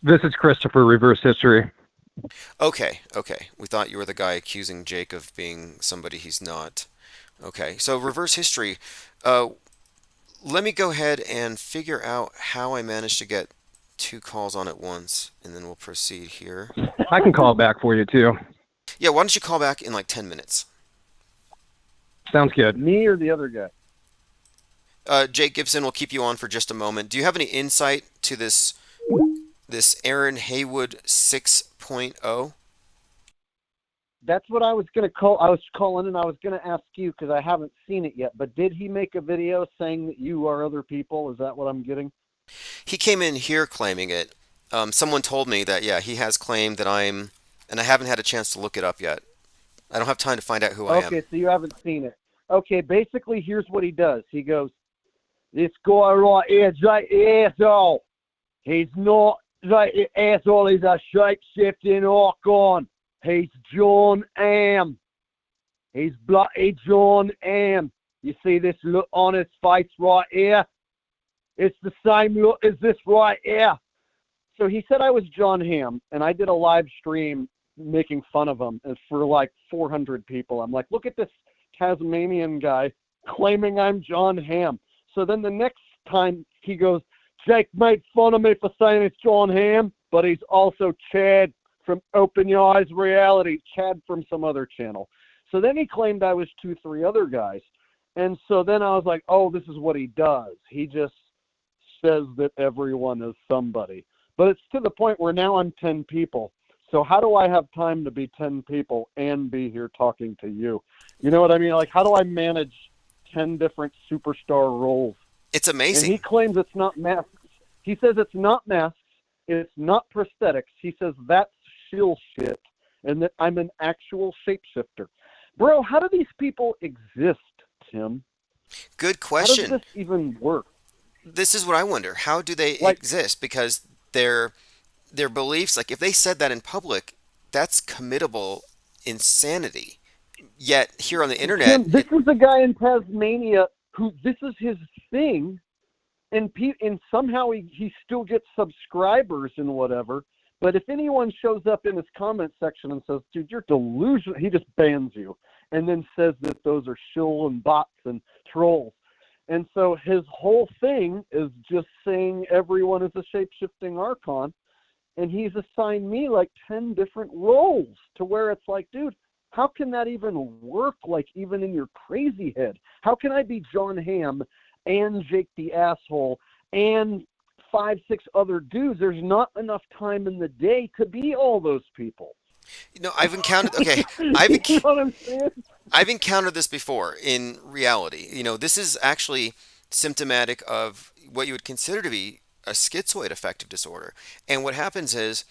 This is Christopher, Reverse History. Okay. We thought you were the guy accusing Jake of being somebody he's not. Okay, so reverse history. Let me go ahead and figure out how I managed to get two calls on at once, and then we'll proceed here. I can call back for you, too. Yeah, why don't you call back in like 10 minutes? Sounds good. Me or the other guy? Jake Gibson will keep you on for just a moment. Do you have any insight to this Aaron Haywood 6.0? That's what I was going to call. I was calling and I was going to ask you because I haven't seen it yet. But did he make a video saying that you are other people? Is that what I'm getting? He came in here claiming it. Someone told me that, yeah, he has claimed that I'm, and I haven't had a chance to look it up yet. I don't have time to find out who I am. Okay, so you haven't seen it. Okay, basically, here's what he does. He goes, this guy right here, Jake the asshole. He's not Jake the asshole. He's a shape-shifting icon. He's John Am. He's bloody John Am. You see this look on his face right here? It's the same look as this right here. So he said I was John Hamm, and I did a live stream making fun of him for like 400 people. I'm like, look at this Tasmanian guy claiming I'm John Hamm. So then the next time he goes, Jake made fun of me for saying it's John Hamm, but he's also Chad from Open Your Eyes Reality, Chad from some other channel. So then he claimed I was 2-3 other guys. And so then I was like, oh, this is what he does. He just says that everyone is somebody. But it's to the point where now I'm 10 people. So how do I have time to be 10 people and be here talking to you? You know what I mean? Like, how do I manage 10 different superstar roles? It's And amazing. he claims it's not masks. He says it's not masks. It's not prosthetics. He says that's shill shit and that I'm an actual shapeshifter. Bro, how do these people exist, Tim? Good How does question. this even work? This is what I wonder. How do they Like, exist? Because their beliefs, like if they said that in public, that's committable insanity. Yet here on the internet, Tim, this is a guy in Tasmania who this is his thing, and somehow he still gets subscribers and whatever. But if anyone shows up in his comment section and says, dude, you're delusional, he just bans you and then says that those are shill and bots and trolls. And so his whole thing is just saying everyone is a shape-shifting archon, and he's assigned me like 10 different roles to where it's like, dude, how can that even work, like even in your crazy head? How can I be John Hamm and Jake the Asshole and 5-6 other dudes? There's not enough time in the day to be all those people. I've encountered. Okay, I've You know what I'm saying? I've encountered this before in reality. This is actually symptomatic of what you would consider to be a schizoid affective disorder. And what happens is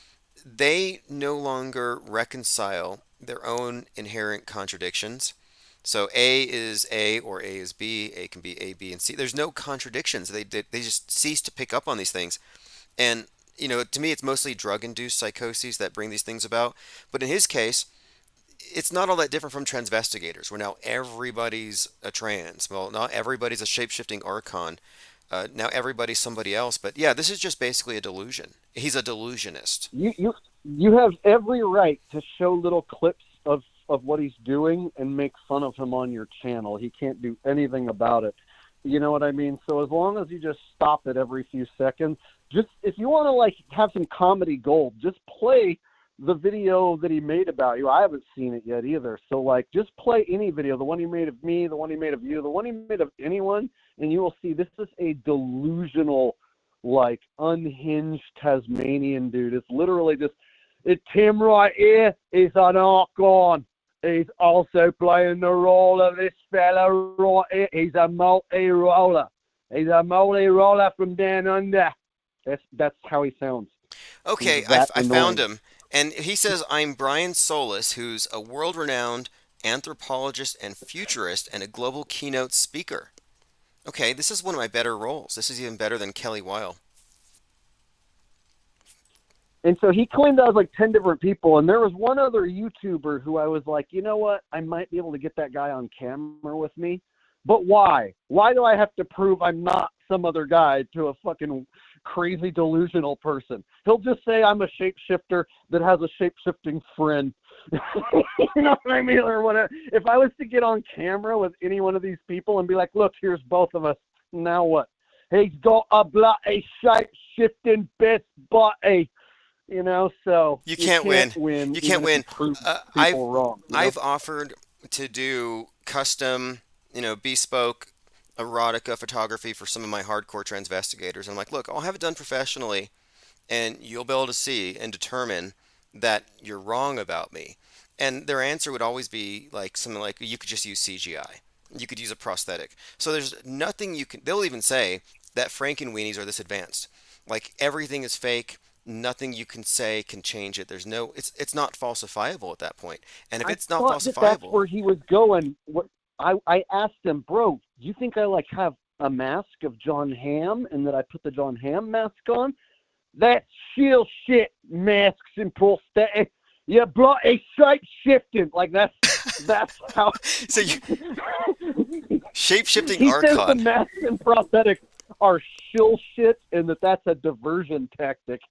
they no longer reconcile their own inherent contradictions. So A is A or A is B. A can be A, B, and C. There's no contradictions. They just cease to pick up on these things. And to me, it's mostly drug-induced psychoses that bring these things about. But in his case, it's not all that different from transvestigators, where now everybody's a trans. Well, not everybody's a shape-shifting archon. Now everybody's somebody else. But yeah, this is just basically a delusion. He's a delusionist. You have every right to show little clips of what he's doing and make fun of him on your channel. He can't do anything about it. You know what I mean? So as long as you just stop it every few seconds, just if you want to like have some comedy gold, just play the video that he made about you. I haven't seen it yet either. So like just play any video, the one he made of me, the one he made of you, the one he made of anyone, and you will see this is a delusional, like unhinged Tasmanian dude. It's literally just Tim right here is an archon. He's also playing the role of this fella right here. He's a multi-roller. He's a multi-roller from down under. That's how he sounds. Okay, He's that I found annoying. him. And he says, I'm Brian Solis, who's a world-renowned anthropologist and futurist and a global keynote speaker. Okay, this is one of my better roles. This is even better than Kelly Weil. And so he claimed I was like 10 different people. And there was one other YouTuber who I was like, you know what? I might be able to get that guy on camera with me. But why? Why do I have to prove I'm not some other guy to a fucking crazy delusional person? He'll just say I'm a shapeshifter that has a shape-shifting friend. You know what I mean? Or whatever. If I was to get on camera with any one of these people and be like, look, here's both of us. Now what? He's got a bloody shape-shifting best body. So You can't win. win. You can't even if win. you prove I've people wrong. I've offered to do custom, bespoke erotica photography for some of my hardcore transvestigators. I'm like, look, I'll have it done professionally, and you'll be able to see and determine that you're wrong about me. And their answer would always be like something like, you could just use CGI. You could use a prosthetic. So there's nothing you can. They'll even say that Frankenweenies are this advanced. Like everything is fake. Nothing you can say can change it. There's no. It's not falsifiable at that point. And if I it's not thought that that's falsifiable, where he was going. I asked him, bro, do you think I like have a mask of John Hamm and that I put the John Hamm mask on? That's shield shit, masks and prosthetic. Yeah, bro, a shape shifting. Like that's how So you shape-shifting he says the archon. masks and prosthetics are shill shit and that's a diversion tactic.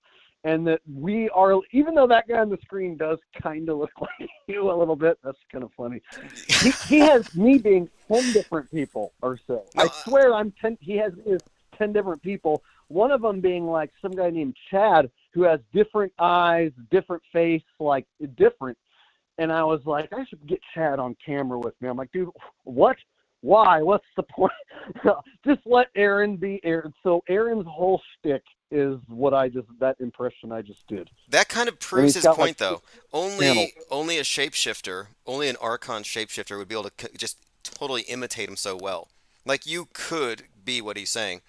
And that we are, even though that guy on the screen does kind of look like you a little bit, that's kind of funny. He has me being 10 different people or so. No, I swear I'm 10, he has me as 10 different people. One of them being like some guy named Chad who has different eyes, different face, like different. And I was like, I should get Chad on camera with me. I'm like, dude, what? Why? What's the point? Just let Aaron be Aaron. So Aaron's whole shtick is that impression I just did. that kind of And proves he's his got like point, though. channels. Only a shapeshifter, only an archon shapeshifter would be able to just totally imitate him so well. Like you could be what he's saying.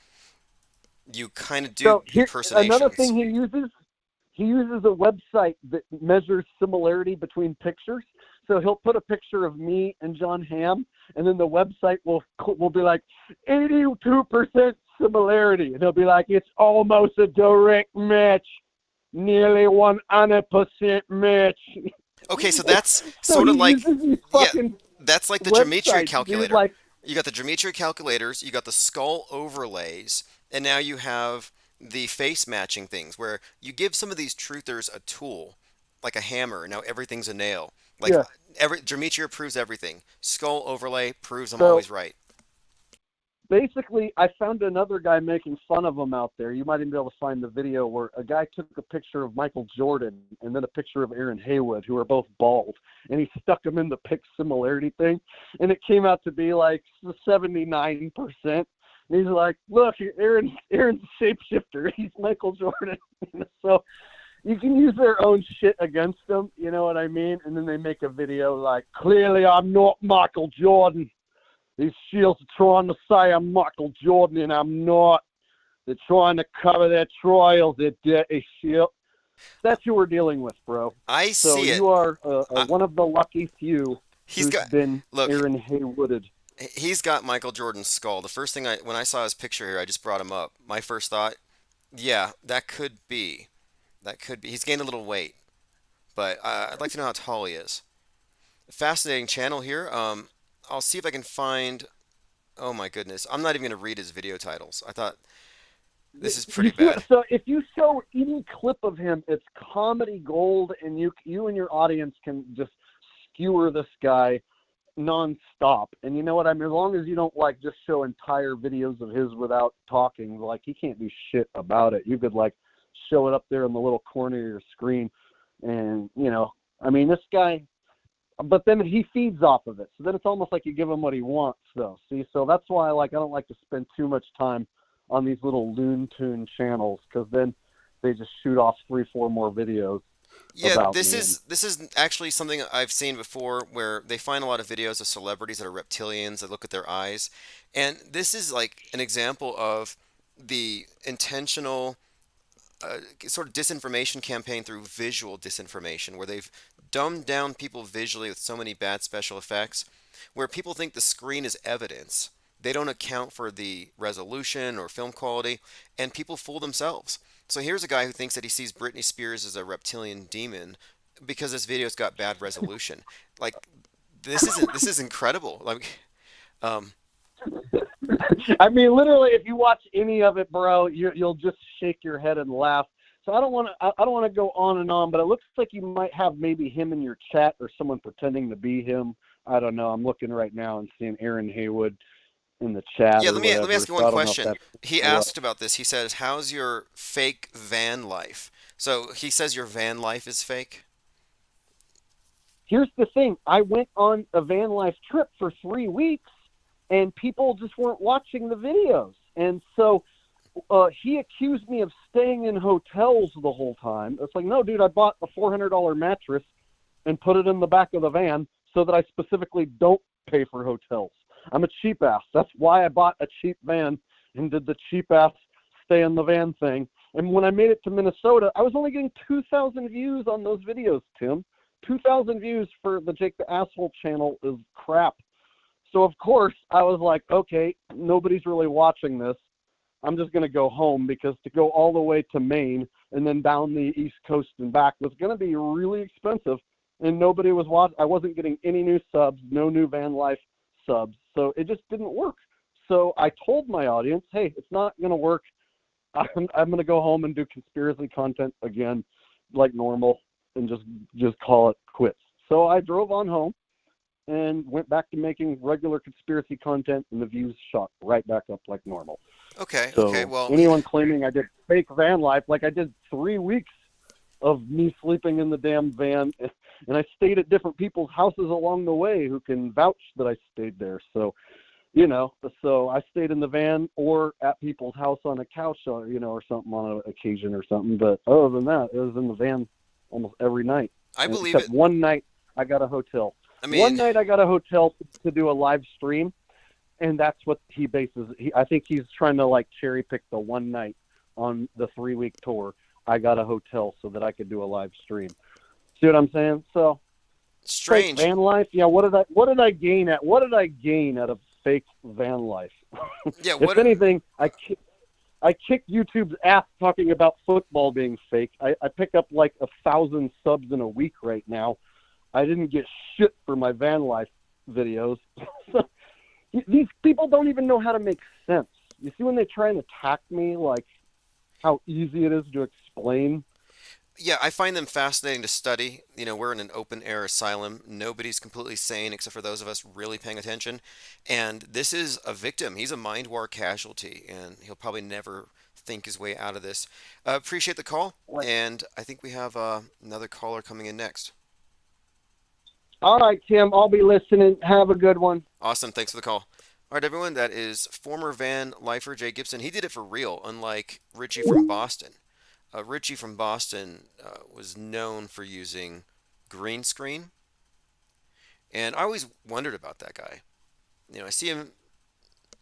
You kind of do So here, another impersonations. thing he uses a website that measures similarity between pictures. So he'll put a picture of me and John Hamm, and then the website will be like 82% similarity, and he'll be like, it's almost a direct match, nearly 100% match. Okay, so that's So sort of he like, uses these yeah, fucking that's like the geometry websites, dude. calculator. Like, You got the geometry calculators, you got the skull overlays, and now you have the face matching things where you give some of these truthers a tool, like a hammer, and now everything's a nail. Like yeah. every geometry proves everything. Skull overlay proves I'm So always right. basically, I found another guy making fun of him out there. You might even be able to find the video where a guy took a picture of Michael Jordan and then a picture of Aaron Haywood, who are both bald, and he stuck them in the pic similarity thing, and it came out to be like 79%. And he's like, "Look, Aaron's a shapeshifter. He's Michael Jordan." So you can use their own shit against them. You know what I mean? And then they make a video like, "Clearly, I'm not Michael Jordan. These shields are trying to say I'm Michael Jordan, and I'm not. They're trying to cover their trials. They're dirty shit." That's who we're dealing with, bro. I So see it. you are I, one of the lucky few he's who's got been look. Aaron Haywooded. He's got Michael Jordan's skull. The first thing when I saw his picture here, I just brought him up. My first thought, yeah, that could be. That could be. He's gained a little weight, but I'd like to know how tall he is. Fascinating channel here. I'll see if I can find. Oh my goodness, I'm not even gonna read his video titles. I thought this is pretty bad. So if you show any clip of him, it's comedy gold, and you and your audience can just skewer this guy nonstop. And you know what I mean? As long as you don't like just show entire videos of his without talking, like he can't do shit about it. You could like show it up there in the little corner of your screen, and I mean, this guy. But then he feeds off of it, so then it's almost like you give him what he wants, though. See, so that's why I don't like to spend too much time on these little Loon Tune channels, because then they just shoot off 3-4 more videos. Yeah, About me. this is actually something I've seen before where they find a lot of videos of celebrities that are reptilians that look at their eyes. And this is like an example of the intentional sort of disinformation campaign through visual disinformation, where they've dumbed down people visually with so many bad special effects, where people think the screen is evidence. They don't account for the resolution or film quality, and people fool themselves. So here's a guy who thinks that he sees Britney Spears as a reptilian demon because this video's got bad resolution. Like this is incredible. Like um, I mean, literally, if you watch any of it, bro, you'll just shake your head and laugh. So I don't want to go on and on, but it looks like you might have maybe him in your chat or someone pretending to be him. I don't know. I'm looking right now and seeing Aaron Haywood in the chat. yeah, Or let me ask you so one I don't know if question. that's He what. asked about this. He says, "How's your fake van life?" So he says your van life is fake. Here's the thing. I went on a van life trip for 3 weeks, and people just weren't watching the videos. And so he accused me of staying in hotels the whole time. It's like, no, dude, I bought a $400 mattress and put it in the back of the van so that I specifically don't pay for hotels. I'm a cheap ass. That's why I bought a cheap van and did the cheap ass stay in the van thing. And when I made it to Minnesota, I was only getting 2,000 views on those videos, Tim. 2,000 views for the Jake the Asshole channel is crap. So of course I was like, okay, nobody's really watching this. I'm just going to go home because to go all the way to Maine and then down the East Coast and back was going to be really expensive. And nobody was watching. I wasn't getting any new subs, no new van life subs. So it just didn't work. So I told my audience, hey, it's not going to work. I'm going to go home and do conspiracy content again like normal and just call it quits. So I drove on home and went back to making regular conspiracy content, and the views shot right back up like normal. Okay, okay. So Well, anyone claiming I did fake van life, like I did 3 weeks of me sleeping in the damn van, and I stayed at different people's houses along the way who can vouch that I stayed there. So, so I stayed in the van or at people's house on a couch, or, or something on an occasion or something. But other than that, it was in the van almost every night. I believe Except it. one night I got a hotel. I One mean, night I got a hotel to do a live stream, and that's what he bases. I think he's trying to like cherry pick the one night on the 3-week tour. I got a hotel so that I could do a live stream. See what I'm saying? So strange. fake van life. Yeah. What did I gain out of fake van life? Yeah. If anything, I kick YouTube's ass talking about football being fake. I pick up like 1,000 subs in a week right now. I didn't get shit for my van life videos. These people don't even know how to make sense. You see when they try and attack me, like how easy it is to explain. Yeah, I find them fascinating to study. We're in an open air asylum. Nobody's completely sane except for those of us really paying attention. And this is a victim. He's a mind war casualty, and he'll probably never think his way out of this. Appreciate the call, and I think we have another caller coming in next. All right, Tim, I'll be listening. Have a good one. Awesome. Thanks for the call. All right, everyone. That is former van lifer Jay Gibson. He did it for real, unlike Richie from Boston. Richie from Boston was known for using green screen, and I always wondered about that guy. I see him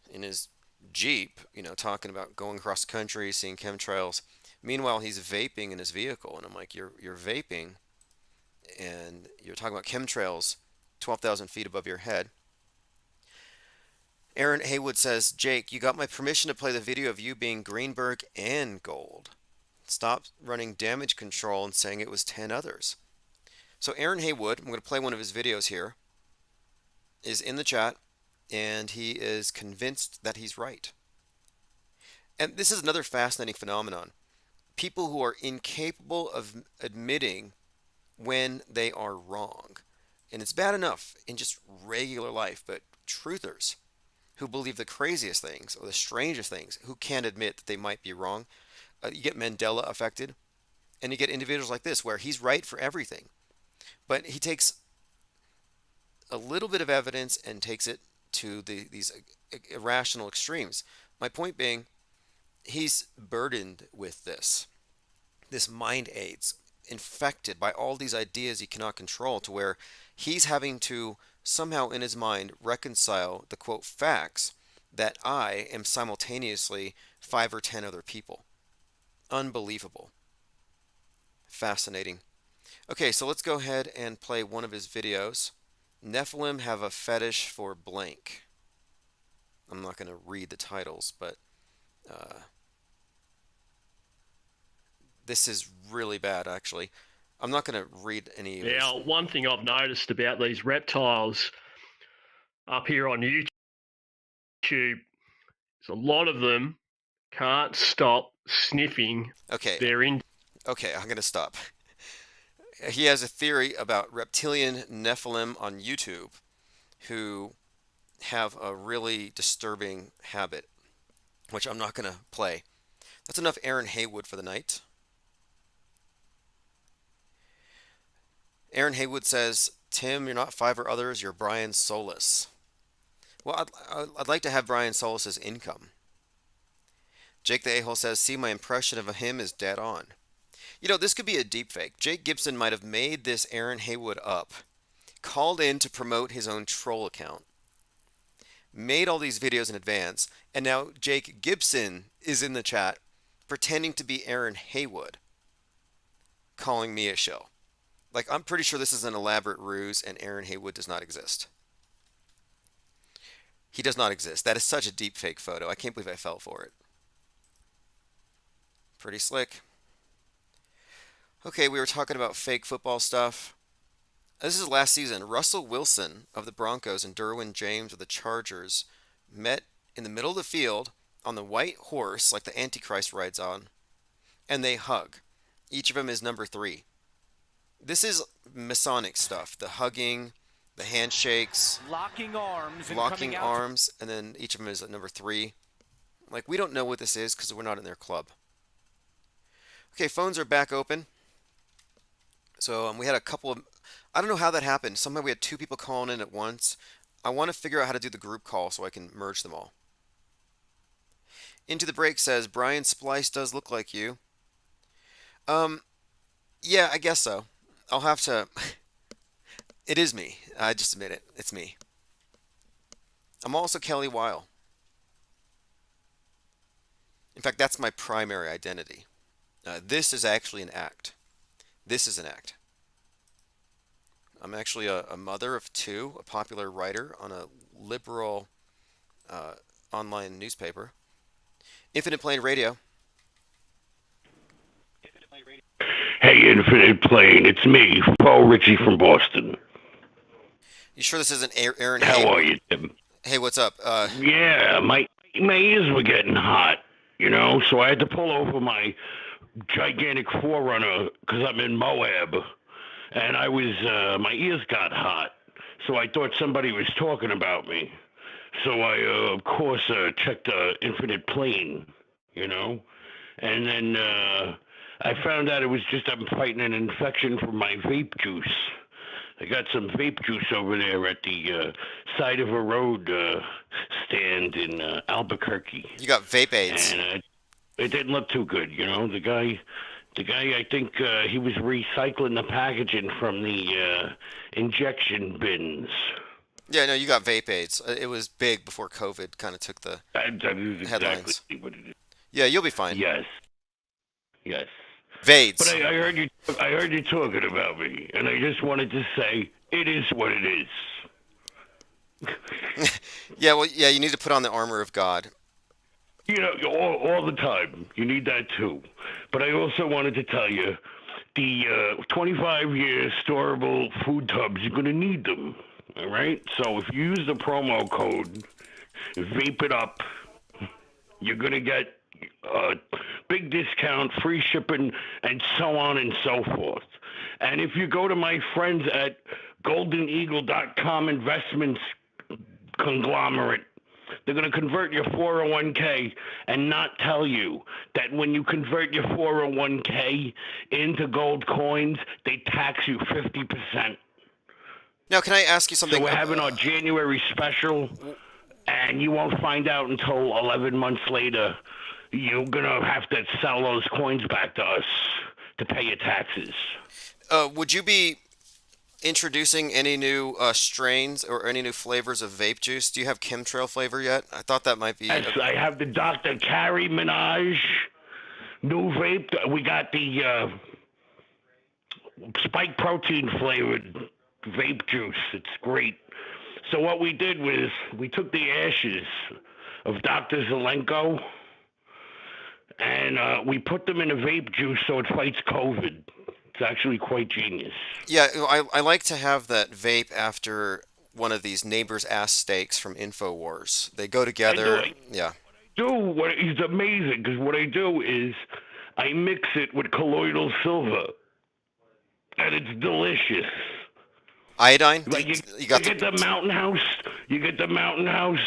in his Jeep, talking about going across country, seeing chemtrails. Meanwhile, he's vaping in his vehicle, and I'm like, you're vaping, and you're talking about chemtrails 12,000 feet above your head. Aaron Haywood says, Jake, you got my permission to play the video of you being Greenberg and Gold. Stop running damage control and saying it was 10 others. So Aaron Haywood, I'm going to play one of his videos here, is in the chat, and he is convinced that he's right. And this is another fascinating phenomenon. People who are incapable of admitting when they are wrong. And it's bad enough in just regular life, but truthers who believe the craziest things or the strangest things, who can't admit that they might be wrong. You get Mandela affected, and you get individuals like this where he's right for everything, but he takes a little bit of evidence and takes it to these irrational extremes. My point being, he's burdened with this mind aids, infected by all these ideas he cannot control, to where he's having to somehow in his mind reconcile the quote facts that I am simultaneously 5 or 10 other people. Unbelievable. Fascinating. Okay, so let's go ahead and play one of his videos. Nephilim have a fetish for blank. I'm not going to read the titles, but this is really bad, actually. I'm not going to read any of this. Now, one thing I've noticed about these reptiles up here on YouTube is a lot of them can't stop sniffing their in. Okay, I'm going to stop. He has a theory about reptilian Nephilim on YouTube who have a really disturbing habit, which I'm not going to play. That's enough Aaron Haywood for the night. Aaron Haywood says, Tim, you're not 5 or others, you're Brian Solis. Well, I'd like to have Brian Solis's income. Jake the A-hole says, see, my impression of him is dead on. This could be a deepfake. Jake Gibson might have made this Aaron Haywood up, called in to promote his own troll account, made all these videos in advance, and now Jake Gibson is in the chat pretending to be Aaron Haywood, calling me a shill. Like, I'm pretty sure this is an elaborate ruse and Aaron Haywood does not exist. He does not exist. That is such a deep fake photo. I can't believe I fell for it. Pretty slick. Okay, we were talking about fake football stuff. This is last season. Russell Wilson of the Broncos and Derwin James of the Chargers met in the middle of the field on the white horse, like the Antichrist rides on, and they hug. Each of them is number three. This is Masonic stuff. The hugging, the handshakes, locking arms, and then each of them is at number three. Like, we don't know what this is because we're not in their club. Okay, phones are back open. So we had a couple of, I don't know how that happened. Somehow we had two people calling in at once. I want to figure out how to do the group call so I can merge them all. Into the Break says, Brian Splice does look like you. Yeah, I guess so. I'll have to, it is me. I just admit it. It's me. I'm also Kelly Weil. In fact, that's my primary identity. This is actually an act. This is an act. I'm actually a mother of two, a popular writer on a liberal online newspaper. Infinite Plane Radio. Hey, Infinite Plane, it's me, Paul Ritchie from Boston. You sure this isn't Aaron How Hayward? are you, Tim? Hey, what's up? Yeah, my ears were getting hot, so I had to pull over my gigantic Forerunner because I'm in Moab, and my ears got hot, so I thought somebody was talking about me. So I, of course, checked Infinite Plane, and then I found out it was just I'm fighting an infection from my vape juice. I got some vape juice over there at the side of a road stand in Albuquerque. You got vape AIDS. And it didn't look too good, The guy, I think he was recycling the packaging from the injection bins. Yeah, no, you got vape AIDS. It was big before COVID kind of took the That is exactly headlines. what it is. Yeah, you'll be fine. Yes. Vades. But I heard you. I heard you talking about me, and I just wanted to say it is what it is. Yeah, well, yeah, you need to put on the armor of God. All the time. You need that too. But I also wanted to tell you, the 25-year storable food tubs, you're going to need them. All right? So if you use the promo code, Vape It Up, you're going to get a big discount, free shipping, and so on and so forth. And if you go to my friends at goldeneagle.com investments conglomerate, they're going to convert your 401k and not tell you that when you convert your 401k into gold coins, they tax you 50%. Now, can I ask you something? So we're having our January special, and you won't find out until 11 months later. You're going to have to sell those coins back to us to pay your taxes. Would you be introducing any new strains or any new flavors of vape juice? Do you have chemtrail flavor yet? I thought that might be. Yes, I have the Dr. Carrie Minaj new vape. We got the spike protein flavored vape juice. It's great. So what we did was we took the ashes of Dr. Zelenko and we put them in a vape juice so it fights COVID. It's actually quite genius. Yeah, I like to have that vape after one of these neighbor's ass steaks from InfoWars. They go together. Yeah. It's amazing because what I do is I mix it with colloidal silver, and it's delicious. Iodine? Like you get the Mountain House. You get the Mountain House.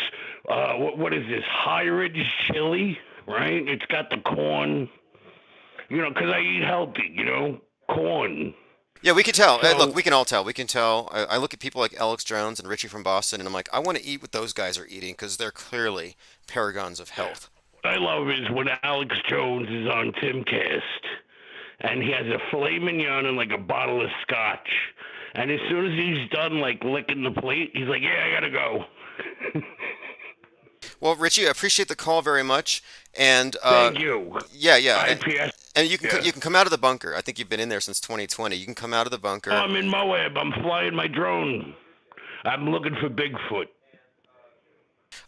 What is this? High Ridge chili, right? It's got the corn. Because I eat healthy. Corn. Yeah, we can tell. So, Look, we can all tell. We can tell. I look at people like Alex Jones and Richie from Boston, and I'm like, I want to eat what those guys are eating because they're clearly paragons of health. What I love is when Alex Jones is on Timcast, and he has a filet mignon and like a bottle of scotch, and as soon as he's done like licking the plate, he's like, "Yeah, I gotta go." Well, Richie, I appreciate the call very much, and Thank you. Yeah. And you can come out of the bunker. I think you've been in there since 2020. You can come out of the bunker. Oh, I'm in Moab. I'm flying my drone. I'm looking for Bigfoot.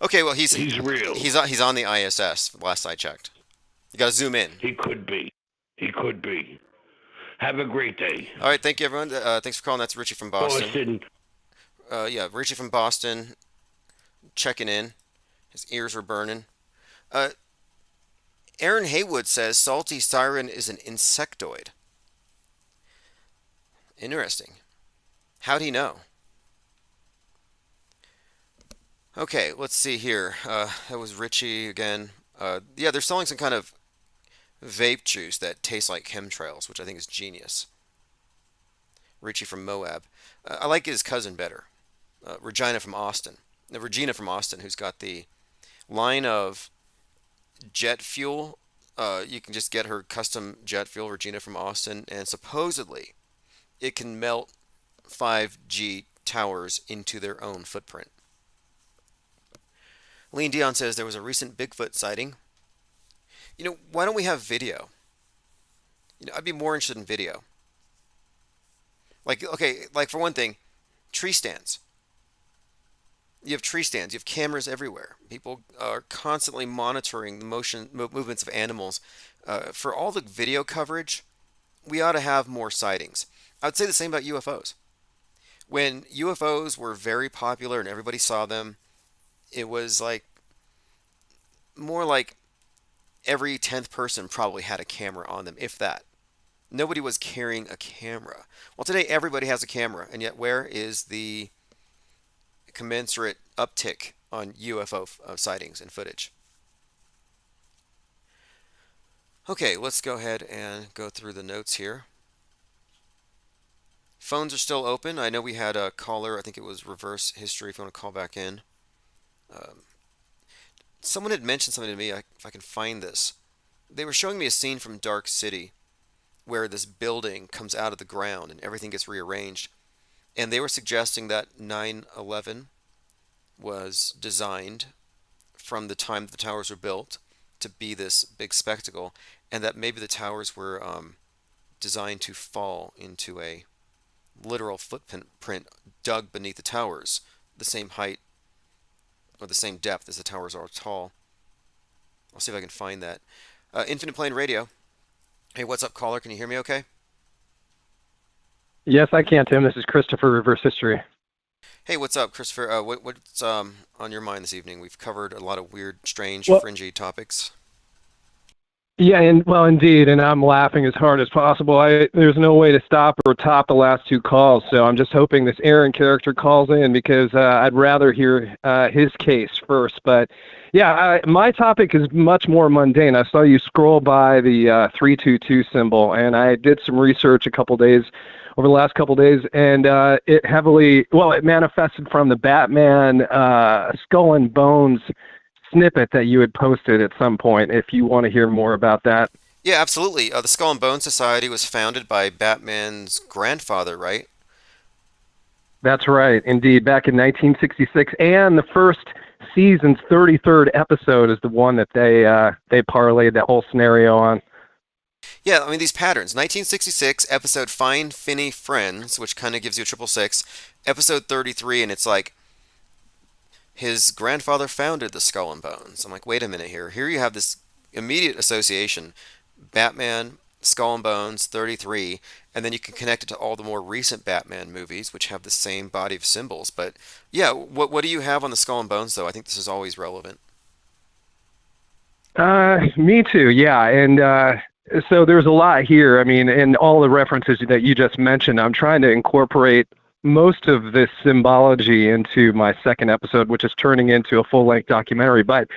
Okay, well He's real. he's on the ISS. Last I checked. You got to zoom in. He could be. He could be. Have a great day. All right, thank you everyone. Thanks for calling. That's Richie from Boston. Boston. Yeah, Richie from Boston checking in. His ears were burning. Uh, Aaron Haywood says salty siren is an insectoid. Interesting. How'd he know? Okay, let's see here. That was Richie again. Yeah, they're selling some kind of vape juice that tastes like chemtrails, which I think is genius. Richie from Moab. I like his cousin better. Regina from Austin. Regina from Austin, who's got the line of jet fuel. You can just get her custom jet fuel, Regina from Austin, and supposedly it can melt 5G towers into their own footprint. Lean Dion says there was a recent Bigfoot sighting. Why don't we have video? I'd be more interested in video. Like, okay, like for one thing, tree stands. You have tree stands. You have cameras everywhere. People are constantly monitoring the movements of animals. For all the video coverage, we ought to have more sightings. I would say the same about UFOs. When UFOs were very popular and everybody saw them, it was like more like every 10th person probably had a camera on them, if that. Nobody was carrying a camera. Well, today everybody has a camera, and yet where is the commensurate uptick on UFO sightings and footage? Okay, let's go ahead and go through the notes here. Phones are still open. I know we had a caller, I think it was Reverse History, if you want to call back in. Someone had mentioned something to me, if I can find this. They were showing me a scene from Dark City where this building comes out of the ground and everything gets rearranged. And they were suggesting that 9/11 was designed from the time the towers were built to be this big spectacle, and that maybe the towers were designed to fall into a literal footprint dug beneath the towers, the same height or the same depth as the towers are tall. I'll see if I can find that. Infinite Plane Radio. Hey, what's up, caller? Can you hear me okay? Yes, I can, Tim. This is Christopher, Reverse History. Hey, what's up, Christopher? What's on your mind this evening? We've covered a lot of weird, strange, fringy topics. Yeah, well, indeed, and I'm laughing as hard as possible. There's no way to stop or top the last two calls, so I'm just hoping this Aaron character calls in because I'd rather hear his case first. But yeah, my topic is much more mundane. I saw you scroll by the 322 symbol, and I did some research over the last couple days, and it manifested from the Batman Skull and Bones snippet that you had posted at some point, if you want to hear more about that. Yeah, absolutely. The Skull and Bones Society was founded by Batman's grandfather, right? That's right, indeed, back in 1966, and the first season's 33rd episode is the one that they parlayed that whole scenario on. Yeah, I mean, these patterns. 1966, episode Find Finney Friends, which kind of gives you a 666. Episode 33, and it's like, his grandfather founded the Skull and Bones. I'm like, wait a minute here. Here you have this immediate association. Batman, Skull and Bones, 33, and then you can connect it to all the more recent Batman movies, which have the same body of symbols. But yeah, what do you have on the Skull and Bones, though? I think this is always relevant. Me too, yeah. And so there's a lot here. I mean, in all the references that you just mentioned, I'm trying to incorporate most of this symbology into my second episode, which is turning into a full-length documentary. But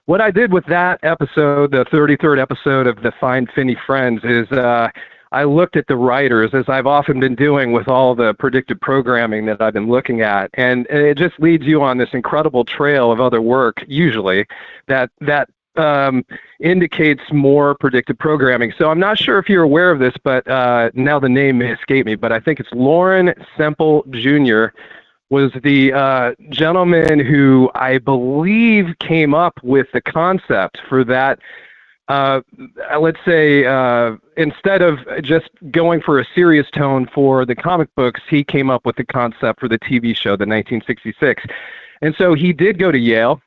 what I did with that episode, the 33rd episode of the Find Finney Friends, is I looked at the writers, as I've often been doing with all the predictive programming that I've been looking at, and it just leads you on this incredible trail of other work, usually, that indicates more predictive programming. So I'm not sure if you're aware of this, but now the name may escape me, but I think it's Lauren Semple Jr. was the gentleman who I believe came up with the concept for that. Let's say instead of just going for a serious tone for the comic books, he came up with the concept for the TV show, the 1966. And so he did go to Yale.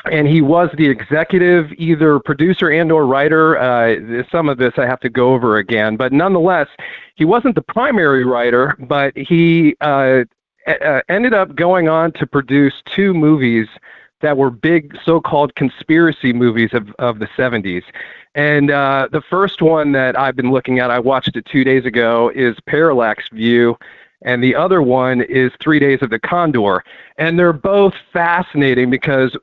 and he was the executive, either producer and or writer. Some of this I have to go over again, but nonetheless, he wasn't the primary writer, but he ended up going on to produce two movies that were big so-called conspiracy movies of the 70s. And the first one that I've been looking at, I watched it 2 days ago, is Parallax View, and the other one is 3 Days of the Condor. And they're both fascinating because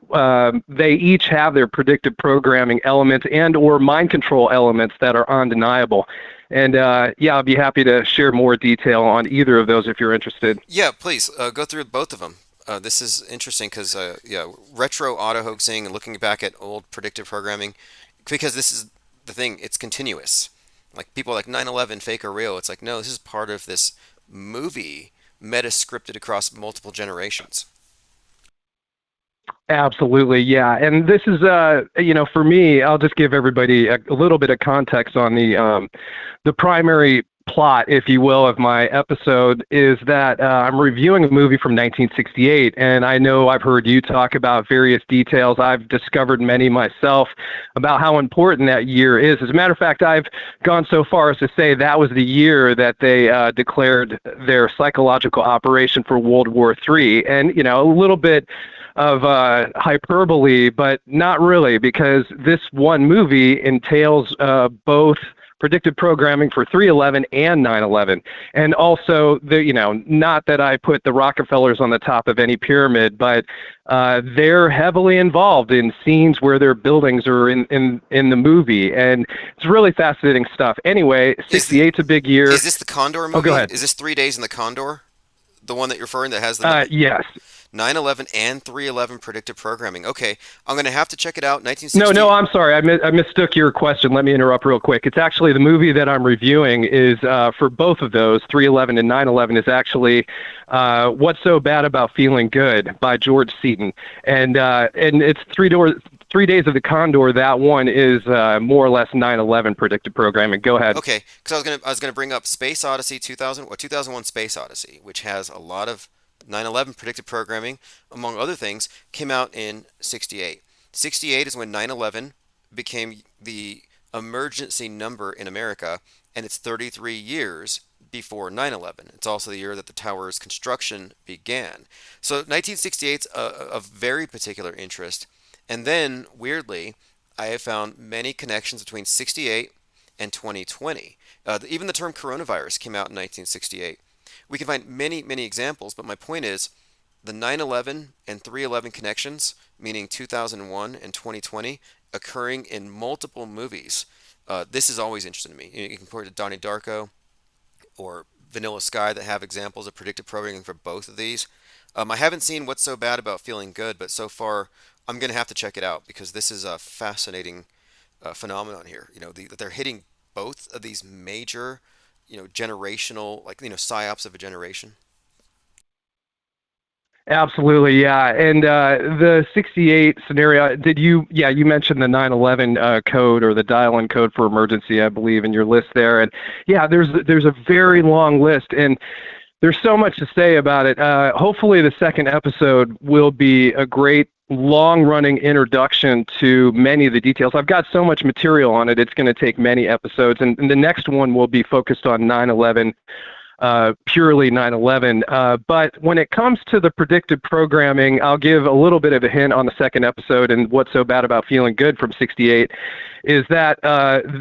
they each have their predictive programming elements and or mind control elements that are undeniable. And yeah, I'll be happy to share more detail on either of those if you're interested. Yeah, please go through both of them. This is interesting because yeah, retro auto hoaxing and looking back at old predictive programming, because this is the thing. It's continuous. Like people are like 9/11 fake or real. It's like no, this is part of this movie, meta scripted across multiple generations. Absolutely, yeah. And this is, for me, I'll just give everybody a little bit of context on the primary plot, if you will, of my episode is that I'm reviewing a movie from 1968, and I know I've heard you talk about various details. I've discovered many myself about how important that year is. As a matter of fact, I've gone so far as to say that was the year that they declared their psychological operation for World War III, and a little bit of hyperbole, but not really, because this one movie entails both predictive programming for 3/11 and 9/11, and also not that I put the Rockefellers on the top of any pyramid, but they're heavily involved in scenes where their buildings are in the movie, and it's really fascinating stuff. Anyway, 68's a big year. Is this the Condor movie? Oh, go ahead. Is this 3 Days in the Condor? The one that you're referring that has the yes. 9/11 and 3/11 predictive programming. Okay, I'm going to have to check it out. 1960. No, I'm sorry. I mistook your question. Let me interrupt real quick. It's actually the movie that I'm reviewing is for both of those, 3/11 and 9/11, is actually What's So Bad About Feeling Good by George Seaton. And it's 3 Days of the Condor. That one is more or less 9/11 predictive programming. Go ahead. Okay, because I was gonna bring up Space Odyssey 2001 Space Odyssey, which has a lot of 9/11 predictive programming, among other things, came out in 68. 68 is when 9/11 became the emergency number in America, and it's 33 years before 9/11. It's also the year that the tower's construction began. So 1968 is of very particular interest. And then, weirdly, I have found many connections between 68 and 2020. Even the term coronavirus came out in 1968. We can find many, many examples, but my point is the 9/11 and 3/11 connections, meaning 2001 and 2020, occurring in multiple movies. This is always interesting to me. You can compare it to Donnie Darko or Vanilla Sky that have examples of predictive programming for both of these. I haven't seen What's So Bad About Feeling Good, but so far I'm going to have to check it out because this is a fascinating phenomenon here. That they're hitting both of these major generational, psyops of a generation. Absolutely, yeah. And the 68 scenario, you mentioned the 9/11 code or the dial-in code for emergency, I believe, in your list there. And yeah, there's a very long list, and there's so much to say about it. Hopefully the second episode will be a great long-running introduction to many of the details. I've got so much material on it, it's going to take many episodes, and the next one will be focused on 9/11, purely 9/11. But when it comes to the predictive programming, I'll give a little bit of a hint on the second episode, and What's So Bad About Feeling Good from 68 is that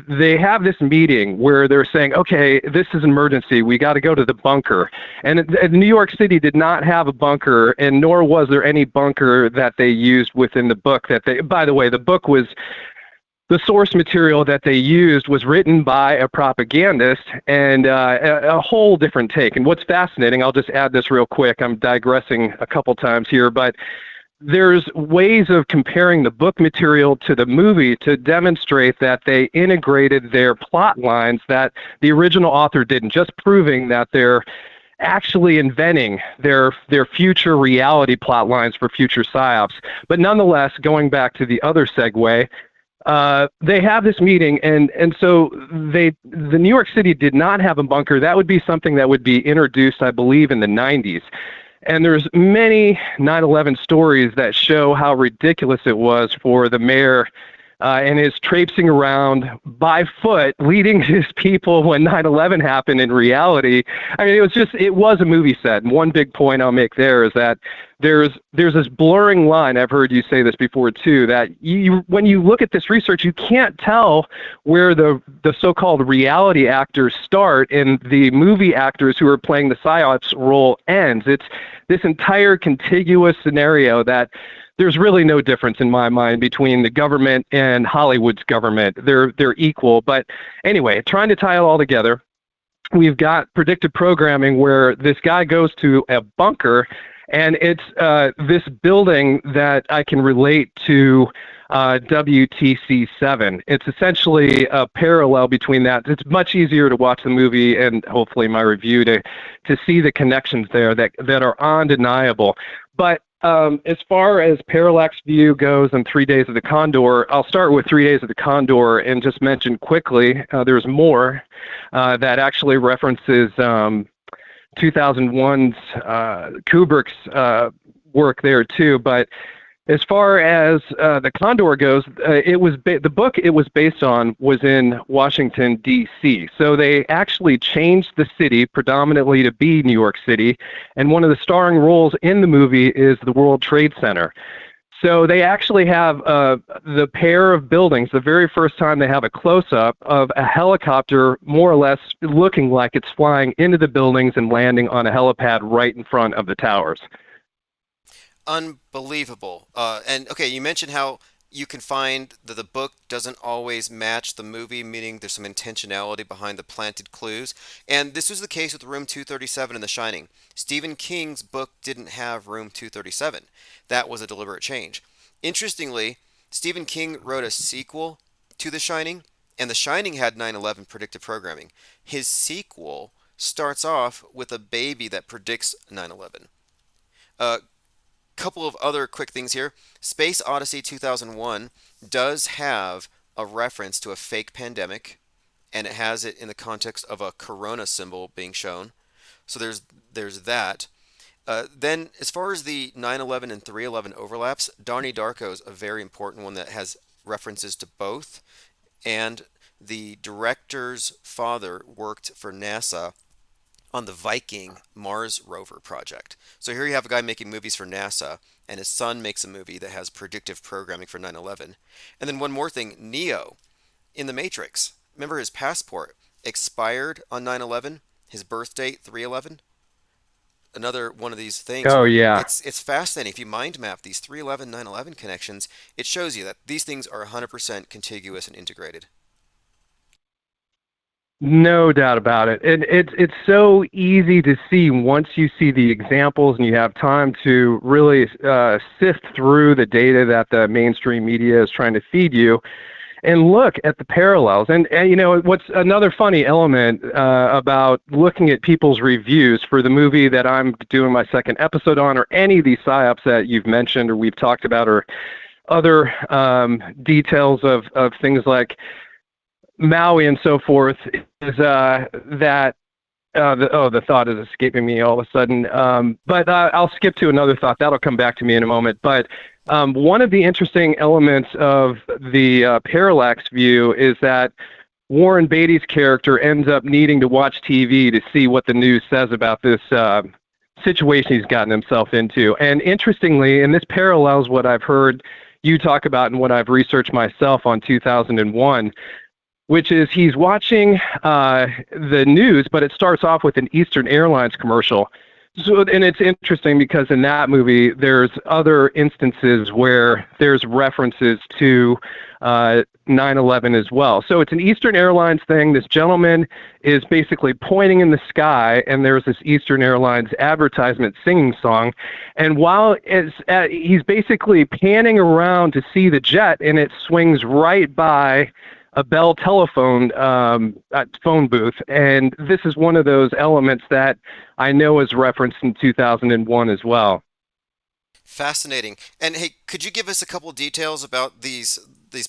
they have this meeting where they're saying, okay, this is an emergency. We got to go to the bunker. And New York City did not have a bunker, and nor was there any bunker that they used within the book by the way, the book was the source material that they used was written by a propagandist and a whole different take. And what's fascinating, I'll just add this real quick. I'm digressing a couple times here, but there's ways of comparing the book material to the movie to demonstrate that they integrated their plot lines that the original author didn't, just proving that they're actually inventing their future reality plot lines for future psyops. But nonetheless, going back to the other segue, they have this meeting, and so the New York City did not have a bunker. That would be something that would be introduced, I believe, in the 90s. And there's many 9/11 stories that show how ridiculous it was for the mayor and his traipsing around by foot, leading his people when 9/11 happened in reality. I mean, it was a movie set. And one big point I'll make there is that there's this blurring line. I've heard you say this before too, that when you look at this research, you can't tell where the so-called reality actors start and the movie actors who are playing the psyops role ends. It's this entire contiguous scenario that there's really no difference in my mind between the government and Hollywood's government. They're equal. But anyway, trying to tie it all together, we've got predictive programming where this guy goes to a bunker, and it's this building that I can relate to WTC7. It's essentially a parallel between that. It's much easier to watch the movie and hopefully my review to see the connections there that are undeniable. But as far as Parallax View goes and 3 Days of the Condor, I'll start with 3 Days of the Condor and just mention quickly, there's more that actually references 2001's Kubrick's work there too. But as far as the Condor goes, the book it was based on was in Washington, D.C. So they actually changed the city predominantly to be New York City, and one of the starring roles in the movie is the World Trade Center. So they actually have the pair of buildings, the very first time they have a close-up of a helicopter more or less looking like it's flying into the buildings and landing on a helipad right in front of the towers. Unbelievable. And okay, you mentioned how you can find that the book doesn't always match the movie, meaning there's some intentionality behind the planted clues. And this was the case with Room 237 and The Shining. Stephen King's book didn't have Room 237. That was a deliberate change. Interestingly, Stephen King wrote a sequel to The Shining, and The Shining had 9/11 predictive programming. His sequel starts off with a baby that predicts 9/11. Couple of other quick things here. Space Odyssey 2001 does have a reference to a fake pandemic, and it has it in the context of a corona symbol being shown. So there's that. Then, as far as the 9/11 and 3/11 overlaps, Donnie Darko's a very important one that has references to both. And the director's father worked for NASA on the Viking Mars rover project. So here you have a guy making movies for NASA, and his son makes a movie that has predictive programming for 9/11. And then one more thing, Neo in The Matrix. Remember his passport expired on 9/11, his birth date 3/11. Another one of these things Oh where yeah. it's fascinating. If you mind map these 3/11 9/11 connections, it shows you that these things are 100% contiguous and integrated. No doubt about it. And it's so easy to see once you see the examples and you have time to really sift through the data that the mainstream media is trying to feed you and look at the parallels. And you know, what's another funny element about looking at people's reviews for the movie that I'm doing my second episode on, or any of these psyops that you've mentioned or we've talked about, or other details of things like Maui and so forth, is that the thought is escaping me all of a sudden. But I'll skip to another thought. That'll come back to me in a moment. But one of the interesting elements of the parallax view is that Warren Beatty's character ends up needing to watch TV to see what the news says about this situation he's gotten himself into. And interestingly, and this parallels what I've heard you talk about and what I've researched myself on 2001, which is he's watching the news, but it starts off with an Eastern Airlines commercial. So, and it's interesting because in that movie, there's other instances where there's references to 9/11 as well. So it's an Eastern Airlines thing. This gentleman is basically pointing in the sky, and there's this Eastern Airlines advertisement singing song. And while he's basically panning around to see the jet, and it swings right by a Bell telephone phone booth, and this is one of those elements that I know is referenced in 2001 as well. Fascinating. And hey, could you give us a couple of details about these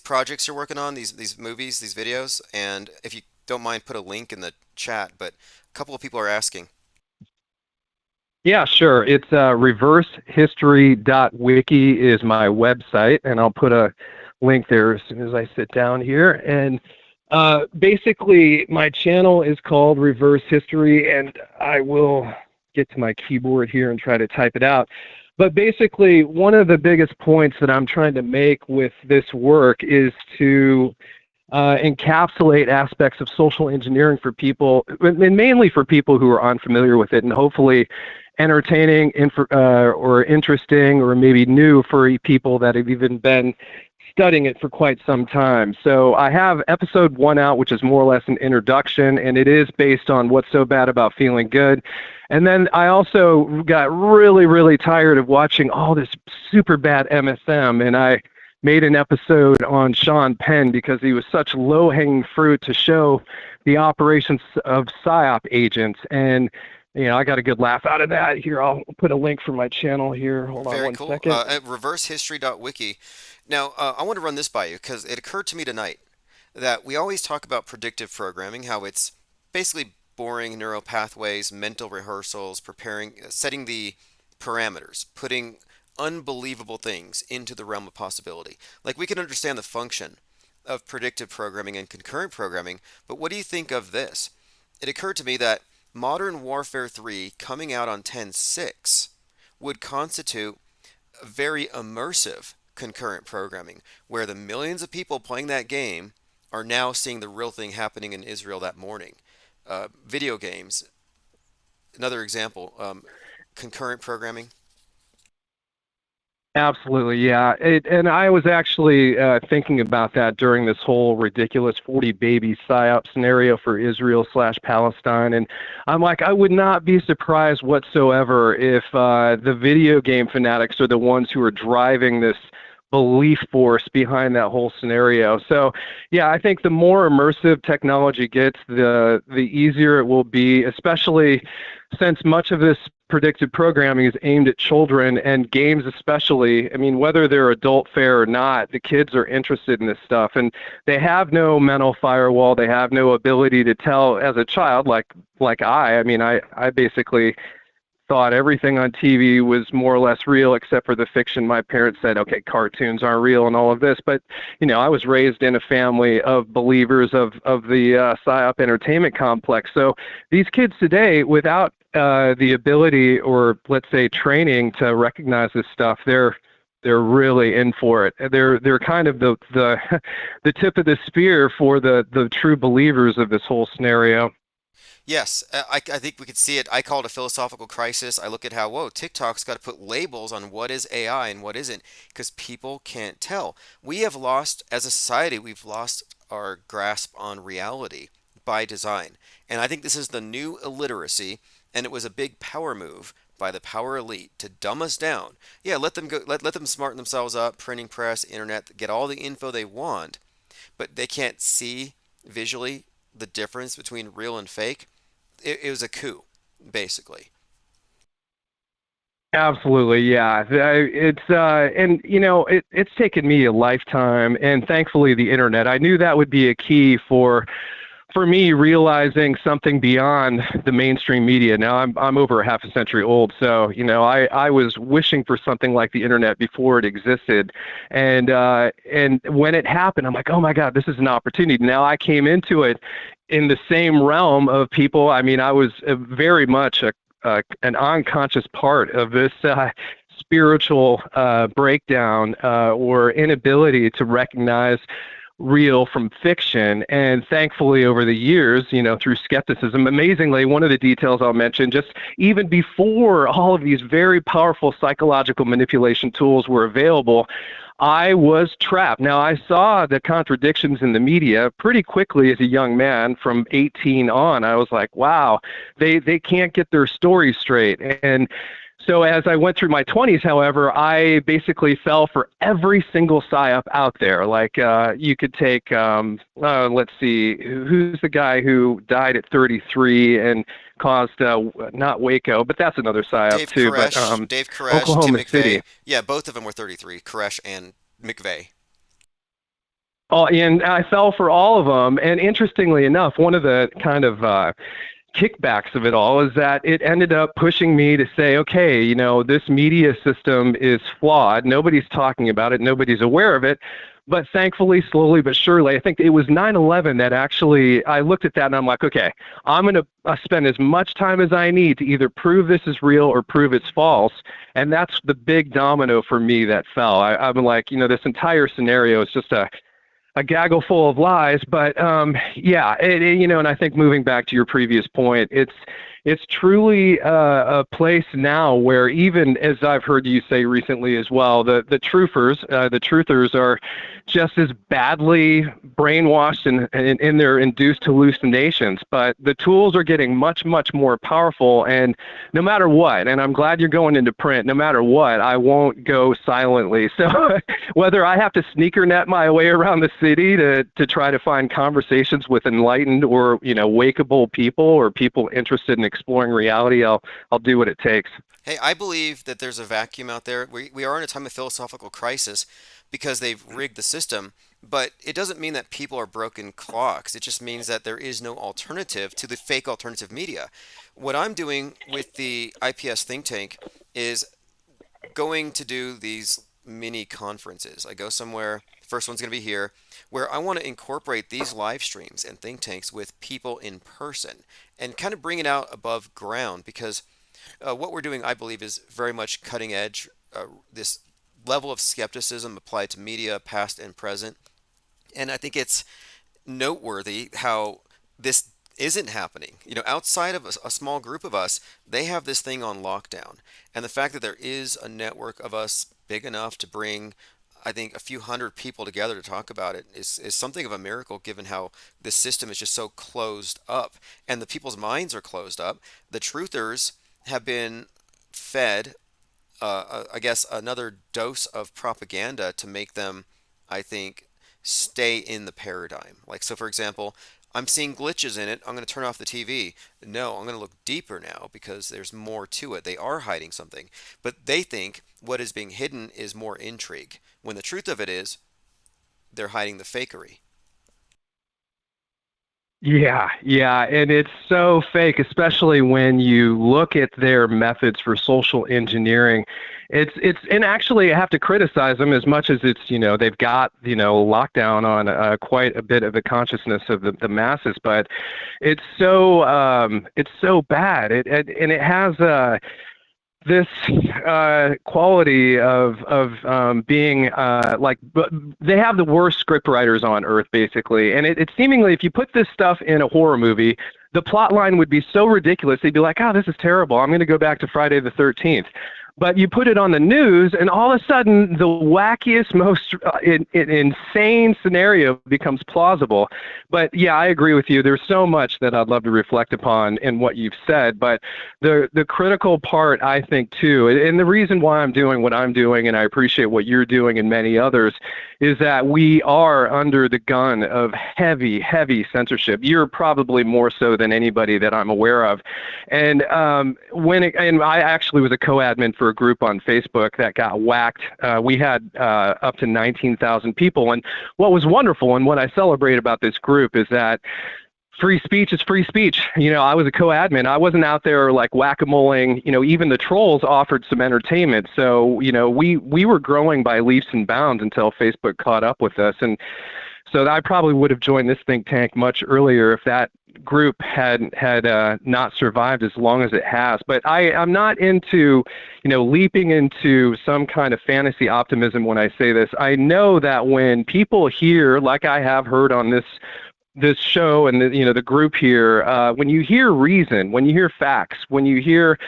projects you're working on, these movies, these videos? And if you don't mind, put a link in the chat. But a couple of people are asking. Yeah, sure. It's reversehistory.wiki is my website, and I'll put a link there as soon as I sit down here. And basically, my channel is called Reverse History, and I will get to my keyboard here and try to type it out. But basically, one of the biggest points that I'm trying to make with this work is to encapsulate aspects of social engineering for people, and mainly for people who are unfamiliar with it, and hopefully entertaining or interesting or maybe new for people that have even been studying it for quite some time. So I have episode 1 out, which is more or less an introduction, and it is based on what's so bad about feeling good. And then I also got really, really tired of watching all this super bad MSM, and I made an episode on Sean Penn because he was such low-hanging fruit to show the operations of PSYOP agents. And I got a good laugh out of that. Here, I'll put a link for my channel here. Hold on Very one cool. second. At reversehistory.wiki. Now, I want to run this by you because it occurred to me tonight that we always talk about predictive programming, how it's basically boring neural pathways, mental rehearsals, preparing, setting the parameters, putting unbelievable things into the realm of possibility. Like we can understand the function of predictive programming and concurrent programming, but what do you think of this? It occurred to me that Modern Warfare 3 coming out on 10.6 would constitute a very immersive concurrent programming where the millions of people playing that game are now seeing the real thing happening in Israel that morning. Video games, another example, concurrent programming. Absolutely, yeah. And I was actually thinking about that during this whole ridiculous 40 baby psyop scenario for Israel/Palestine. And I'm like, I would not be surprised whatsoever if the video game fanatics are the ones who are driving this belief force behind that whole scenario. So, yeah, I think the more immersive technology gets, the easier it will be, especially since much of this predictive programming is aimed at children and games especially. I mean, whether they're adult fare or not, the kids are interested in this stuff, and they have no mental firewall. They have no ability to tell as a child, like I mean, I basically thought everything on TV was more or less real except for the fiction. My parents said, okay, cartoons aren't real and all of this. But, I was raised in a family of believers of the PSYOP entertainment complex. So these kids today, without the ability or, let's say, training to recognize this stuff, they're really in for it. They're kind of the the tip of the spear for the true believers of this whole scenario. Yes, I think we could see it. I call it a philosophical crisis. I look at how, whoa, TikTok's got to put labels on what is AI and what isn't because people can't tell. We have lost, as a society, we've lost our grasp on reality by design. And I think this is the new illiteracy, and it was a big power move by the power elite to dumb us down. Yeah, let them go, let them smarten themselves up, printing press, internet, get all the info they want, but they can't see visually the difference between real and fake. It was a coup, basically. Absolutely, yeah. It's and it's taken me a lifetime, and thankfully the internet. I knew that would be a key for me realizing something beyond the mainstream media. Now I'm over half a century old, so I was wishing for something like the internet before it existed, and when it happened, I'm like, oh my God, this is an opportunity. Now I came into it in the same realm of people. I mean, I was very much an unconscious part of this spiritual breakdown or inability to recognize real from fiction. And thankfully over the years, through skepticism, amazingly, one of the details I'll mention, just even before all of these very powerful psychological manipulation tools were available, I was trapped. Now, I saw the contradictions in the media pretty quickly as a young man from 18 on. I was like, wow, they can't get their story straight. And so as I went through my 20s, however, I basically fell for every single psyop out there. Like you could take, let's see, who's the guy who died at 33 and caused, not Waco, but that's another psyop too, but Dave Koresh, Tim Oklahoma McVeigh. City. Yeah, both of them were 33, Koresh and McVeigh. Oh, and I fell for all of them. And interestingly enough, one of the kind of kickbacks of it all is that it ended up pushing me to say, okay, this media system is flawed. Nobody's talking about it. Nobody's aware of it. But thankfully, slowly but surely, I think it was 9/11 that actually I looked at that and I'm like, okay, I'm going to spend as much time as I need to either prove this is real or prove it's false. And that's the big domino for me that fell. I'm like, this entire scenario is just a gaggle full of lies. But yeah, and I think moving back to your previous point, it's truly a place now where, even as I've heard you say recently as well, the truthers are just as badly brainwashed and in their induced hallucinations. But the tools are getting much, much more powerful. And no matter what, and I'm glad you're going into print, no matter what, I won't go silently. So whether I have to sneaker net my way around the city to try to find conversations with enlightened or, wakeable people or people interested in exploring reality, I'll do what it takes. Hey, I believe that there's a vacuum out there. We are in a time of philosophical crisis because they've rigged the system, but it doesn't mean that people are broken clocks. It just means that there is no alternative to the fake alternative media. What I'm doing with the IPS think tank is going to do these mini conferences. I go somewhere, first one's going to be here, where I want to incorporate these live streams and think tanks with people in person and kind of bring it out above ground, because what we're doing, I believe, is very much cutting edge. This level of skepticism applied to media, past and present. And I think it's noteworthy how this isn't happening. Outside of a small group of us, they have this thing on lockdown. And the fact that there is a network of us big enough to bring, I think, a few hundred people together to talk about it is something of a miracle, given how this system is just so closed up and the people's minds are closed up. The truthers have been fed, I guess, another dose of propaganda to make them, I think, stay in the paradigm. Like, so for example, I'm seeing glitches in it. I'm going to turn off the TV. No, I'm going to look deeper now because there's more to it. They are hiding something. But they think what is being hidden is more intrigue, when the truth of it is they're hiding the fakery. Yeah, and it's so fake, especially when you look at their methods for social engineering. And actually I have to criticize them as much as it's, they've got, lockdown on quite a bit of the consciousness of the masses, but it's so bad. And it has this quality of being they have the worst script writers on earth, basically. And it seemingly, if you put this stuff in a horror movie, the plot line would be so ridiculous. They'd be like, oh, this is terrible. I'm going to go back to Friday the 13th. But you put it on the news, and all of a sudden, the wackiest, most insane scenario becomes plausible. But yeah, I agree with you. There's so much that I'd love to reflect upon in what you've said. But the critical part, I think, too, and the reason why I'm doing what I'm doing, and I appreciate what you're doing and many others, is that we are under the gun of heavy, heavy censorship. You're probably more so than anybody that I'm aware of. And and I actually was a co-admin for a group on Facebook that got whacked. We had up to 19,000 people. And what was wonderful and what I celebrate about this group is that free speech is free speech. I was a co-admin. I wasn't out there like whack-a-moling. Even the trolls offered some entertainment. So, we were growing by leaps and bounds until Facebook caught up with us. And so I probably would have joined this think tank much earlier if that group had not survived as long as it has. But I'm not into, leaping into some kind of fantasy optimism when I say this. I know that when people hear, like I have heard on this show and the group here, when you hear reason, when you hear facts, when you hear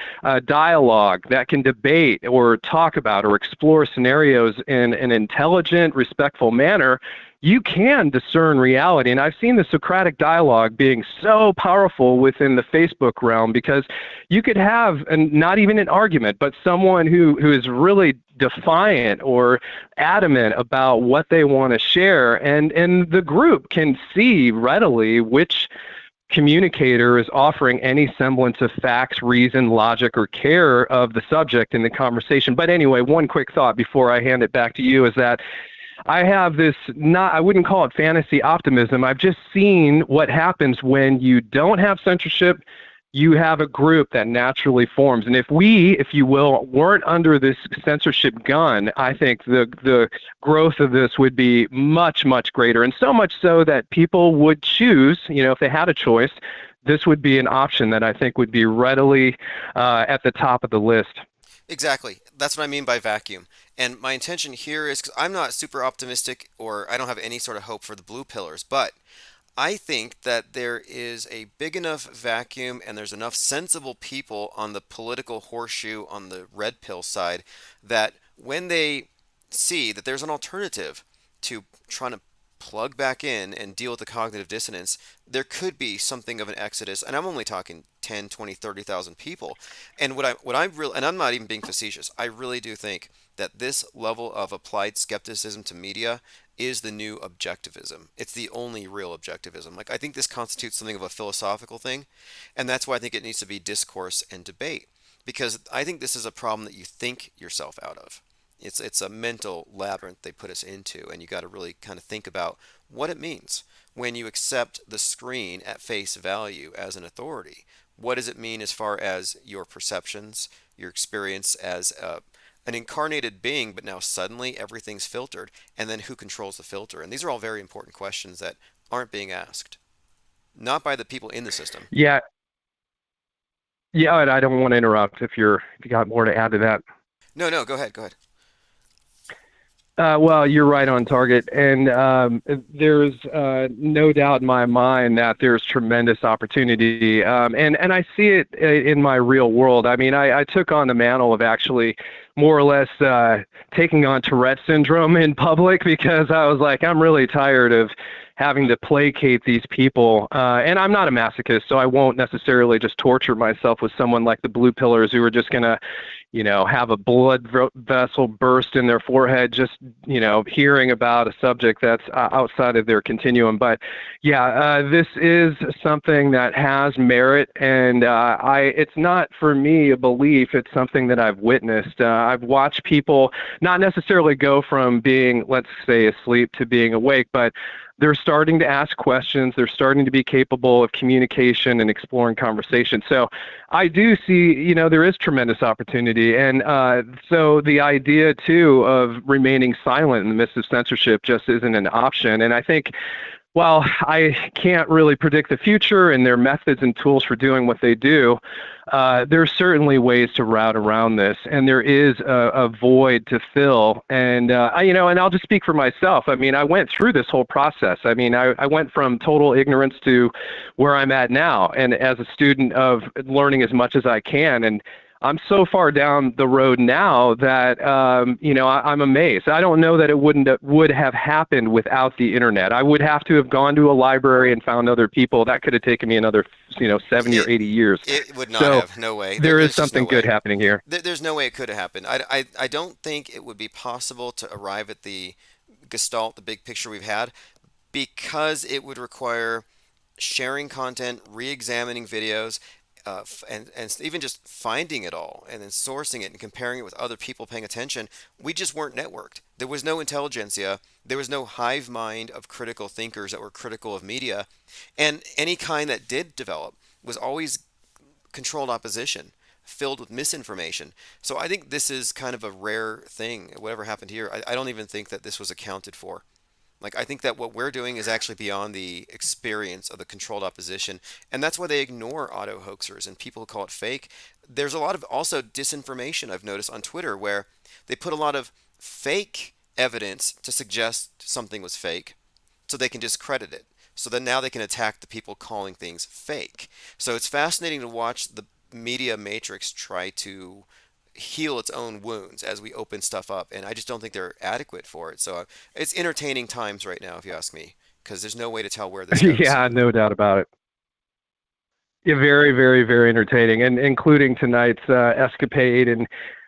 dialogue that can debate or talk about or explore scenarios in an intelligent, respectful manner, you can discern reality. And I've seen the Socratic dialogue being so powerful within the Facebook realm, because you could have not even an argument, but someone who is really defiant or adamant about what they want to share. And the group can see readily which communicator is offering any semblance of facts, reason, logic, or care of the subject in the conversation. But anyway, one quick thought before I hand it back to you is that I have this, I wouldn't call it fantasy optimism. I've just seen what happens when you don't have censorship, you have a group that naturally forms. And if we, if you will, weren't under this censorship gun, I think the growth of this would be much, much greater. And so much so that people would choose, if they had a choice, this would be an option that I think would be readily at the top of the list. Exactly. That's what I mean by vacuum. And my intention here is, because I'm not super optimistic, or I don't have any sort of hope for the blue pillars, but I think that there is a big enough vacuum and there's enough sensible people on the political horseshoe on the red pill side that when they see that there's an alternative to trying to plug back in and deal with the cognitive dissonance, there could be something of an exodus. And I'm only talking 10, 20, 30,000 people. And what I really, and I'm not even being facetious, I really do think that this level of applied skepticism to media is the new objectivism. It's the only real objectivism. Like, I think this constitutes something of a philosophical thing, and that's why I think it needs to be discourse and debate, because I think this is a problem that you think yourself out of. It's a mental labyrinth they put us into, and you got to really kind of think about what it means when you accept the screen at face value as an authority. What does it mean as far as your perceptions, your experience as an incarnated being, but now suddenly everything's filtered, and then who controls the filter? And these are all very important questions that aren't being asked, not by the people in the system. Yeah, yeah, and I don't want to interrupt if you got more to add to that. No, go ahead, go ahead. Well, you're right on target, and there's no doubt in my mind that there's tremendous opportunity, and I see it in my real world. I mean, I took on the mantle of actually more or less taking on Tourette syndrome in public, because I was like, I'm really tired of having to placate these people, and I'm not a masochist, so I won't necessarily just torture myself with someone like the blue pillars who are just gonna have a blood vessel burst in their forehead just, hearing about a subject that's outside of their continuum. But yeah, this is something that has merit, and it's not for me a belief, it's something that I've witnessed. I've watched people not necessarily go from being, let's say, asleep to being awake, but they're starting to ask questions. They're starting to be capable of communication and exploring conversation. So I do see, there is tremendous opportunity. And so the idea, too, of remaining silent in the midst of censorship just isn't an option. And I think, while I can't really predict the future and their methods and tools for doing what they do, there's certainly ways to route around this, and there is a void to fill. And and I'll just speak for myself. I mean, I went through this whole process. I mean, I went from total ignorance to where I'm at now, and as a student of learning as much as I can. And I'm so far down the road now that I'm amazed. I don't know that it would have happened without the internet. I would have to have gone to a library and found other people. That could have taken me another 70 or 80 years. It would not have. No way. There is something good happening here. There's no way it could have happened. I don't think it would be possible to arrive at the gestalt, the big picture we've had, because it would require sharing content, re-examining videos, and even just finding it all and then sourcing it and comparing it with other people paying attention. We just weren't networked. There was no intelligentsia. There was no hive mind of critical thinkers that were critical of media. And any kind that did develop was always controlled opposition, filled with misinformation. So I think this is kind of a rare thing. Whatever happened here, I don't even think that this was accounted for. Like, I think that what we're doing is actually beyond the experience of the controlled opposition, and that's why they ignore auto hoaxers and people who call it fake. There's a lot of also disinformation I've noticed on Twitter where they put a lot of fake evidence to suggest something was fake so they can discredit it. So then now they can attack the people calling things fake. So it's fascinating to watch the media matrix try to heal its own wounds as we open stuff up, and I just don't think they're adequate for it. So it's entertaining times right now, if you ask me, because there's no way to tell where this goes. Yeah, no doubt about it. Yeah, very, very, very entertaining, and including tonight's escapade. And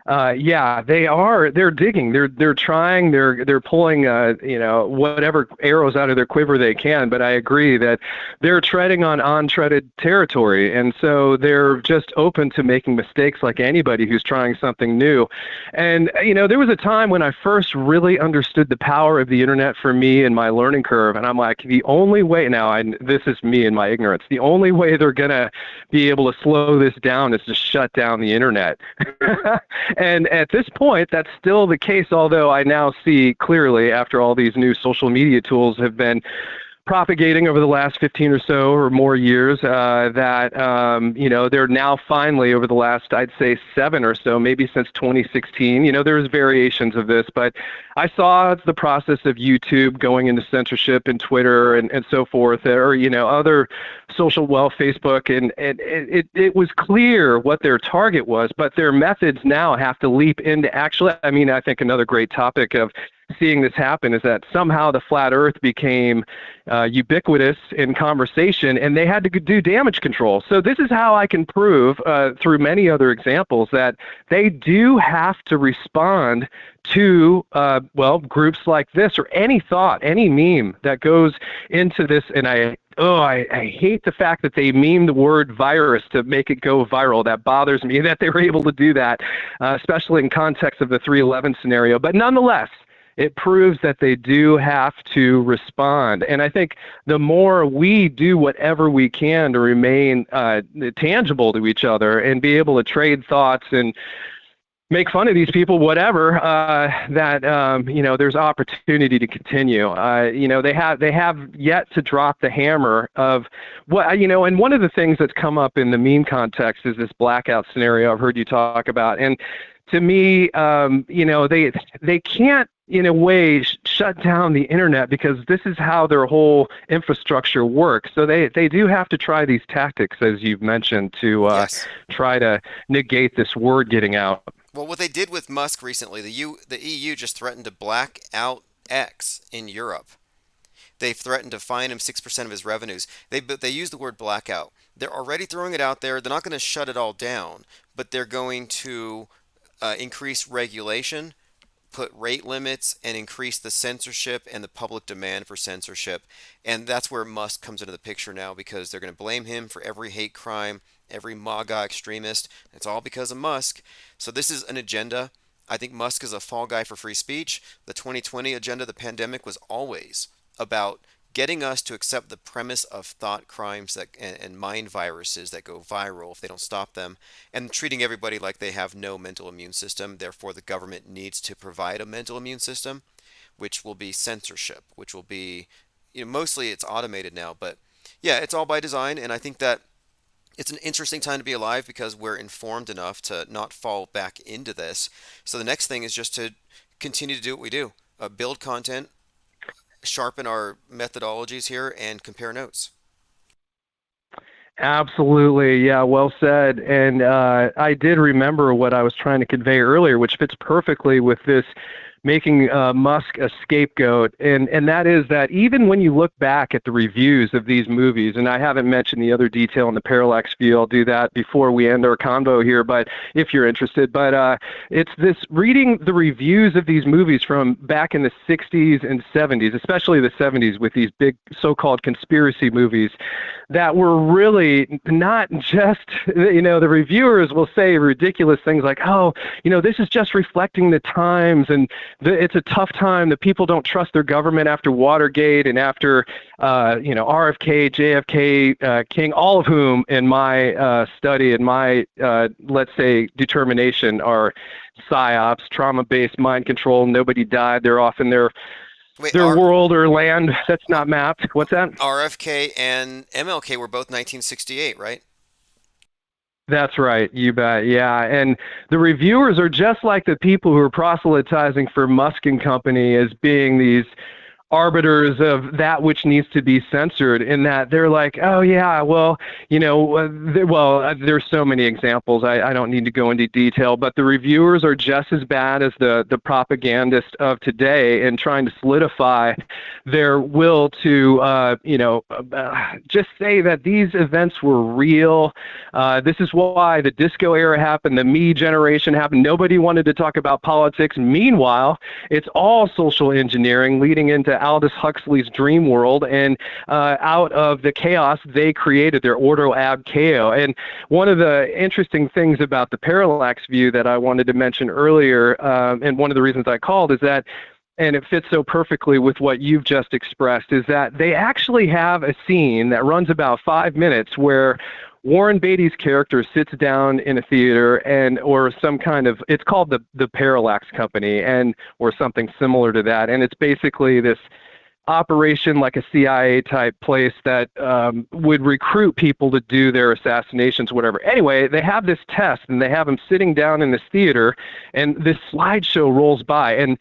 Yeah, they are. They're digging. They're trying. They're pulling, whatever arrows out of their quiver they can. But I agree that they're treading on untreaded territory, and so they're just open to making mistakes like anybody who's trying something new. And there was a time when I first really understood the power of the internet for me and my learning curve, and I'm like, the only way now, this is me and my ignorance. The only way they're gonna be able to slow this down is to shut down the internet. And at this point, that's still the case, although I now see clearly after all these new social media tools have been propagating over the last 15 or so or more years, that they're now finally over the last, I'd say, 7 or so, maybe since 2016. There's variations of this, but I saw the process of YouTube going into censorship and Twitter and so forth, or other social, Facebook, and it was clear what their target was, but their methods now have to leap into actually. I think another great topic of seeing this happen is that somehow the flat earth became ubiquitous in conversation, and they had to do damage control. So this is how I can prove through many other examples that they do have to respond to groups like this, or any thought, any meme that goes into this. And I hate the fact that they meme the word virus to make it go viral. That bothers me that they were able to do that, especially in context of the 3/11 scenario. But nonetheless, it proves that they do have to respond. And I think the more we do whatever we can to remain tangible to each other and be able to trade thoughts and make fun of these people, whatever, there's opportunity to continue. They have yet to drop the hammer of what, and one of the things that's come up in the meme context is this blackout scenario I've heard you talk about. And to me, they can't, in a way, shut down the internet because this is how their whole infrastructure works. So they do have to try these tactics, as you've mentioned, to Yes. try to negate this word getting out. Well, what they did with Musk recently, the EU just threatened to black out X in Europe. They've threatened to fine him 6% of his revenues. They use the word blackout. They're already throwing it out there. They're not going to shut it all down, but they're going to increase regulation, put rate limits, and increase the censorship and the public demand for censorship. And that's where Musk comes into the picture now, because they're going to blame him for every hate crime, every MAGA extremist. It's all because of Musk. So this is an agenda. I think Musk is a fall guy for free speech. The 2020 agenda, the pandemic, was always about getting us to accept the premise of thought crimes and mind viruses that go viral if they don't stop them, and treating everybody like they have no mental immune system. Therefore, the government needs to provide a mental immune system, which will be censorship, which will be, mostly it's automated now, but yeah, it's all by design. And I think that it's an interesting time to be alive because we're informed enough to not fall back into this. So the next thing is just to continue to do what we do, build content, sharpen our methodologies here, and compare notes. Absolutely. Yeah, well said. And I did remember what I was trying to convey earlier, which fits perfectly with this making Musk a scapegoat. And that is that even when you look back at the reviews of these movies, and I haven't mentioned the other detail in the parallax view, I'll do that before we end our convo here, but if you're interested. But it's this reading the reviews of these movies from back in the 60s and 70s, especially the 70s, with these big so-called conspiracy movies that were really not just, the reviewers will say ridiculous things like, oh, this is just reflecting the times, and it's a tough time. The people don't trust their government after Watergate and after, RFK, JFK, King, all of whom in my study and my, let's say, determination are psyops, trauma-based mind control. Nobody died. They're off in their world or land that's not mapped. What's that? RFK and MLK were both 1968, right? That's right. You bet. Yeah. And the reviewers are just like the people who are proselytizing for Musk and company as being these arbiters of that which needs to be censored, in that they're like, oh yeah, well, there's so many examples. I don't need to go into detail, but the reviewers are just as bad as the propagandists of today in trying to solidify their will to, just say that these events were real. This is why the disco era happened, the me generation happened. Nobody wanted to talk about politics. Meanwhile, it's all social engineering leading into Aldous Huxley's dream world, and out of the chaos they created their ordo ab chaos. And one of the interesting things about the parallax view that I wanted to mention earlier, and one of the reasons I called, is that, and it fits so perfectly with what you've just expressed, is that they actually have a scene that runs about 5 minutes where Warren Beatty's character sits down in a theater, and or some kind of, it's called the Parallax Company, and or something similar to that, and it's basically this operation like a CIA type place that would recruit people to do their assassinations, whatever. Anyway, they have this test, and they have him sitting down in this theater, and this slideshow rolls by, and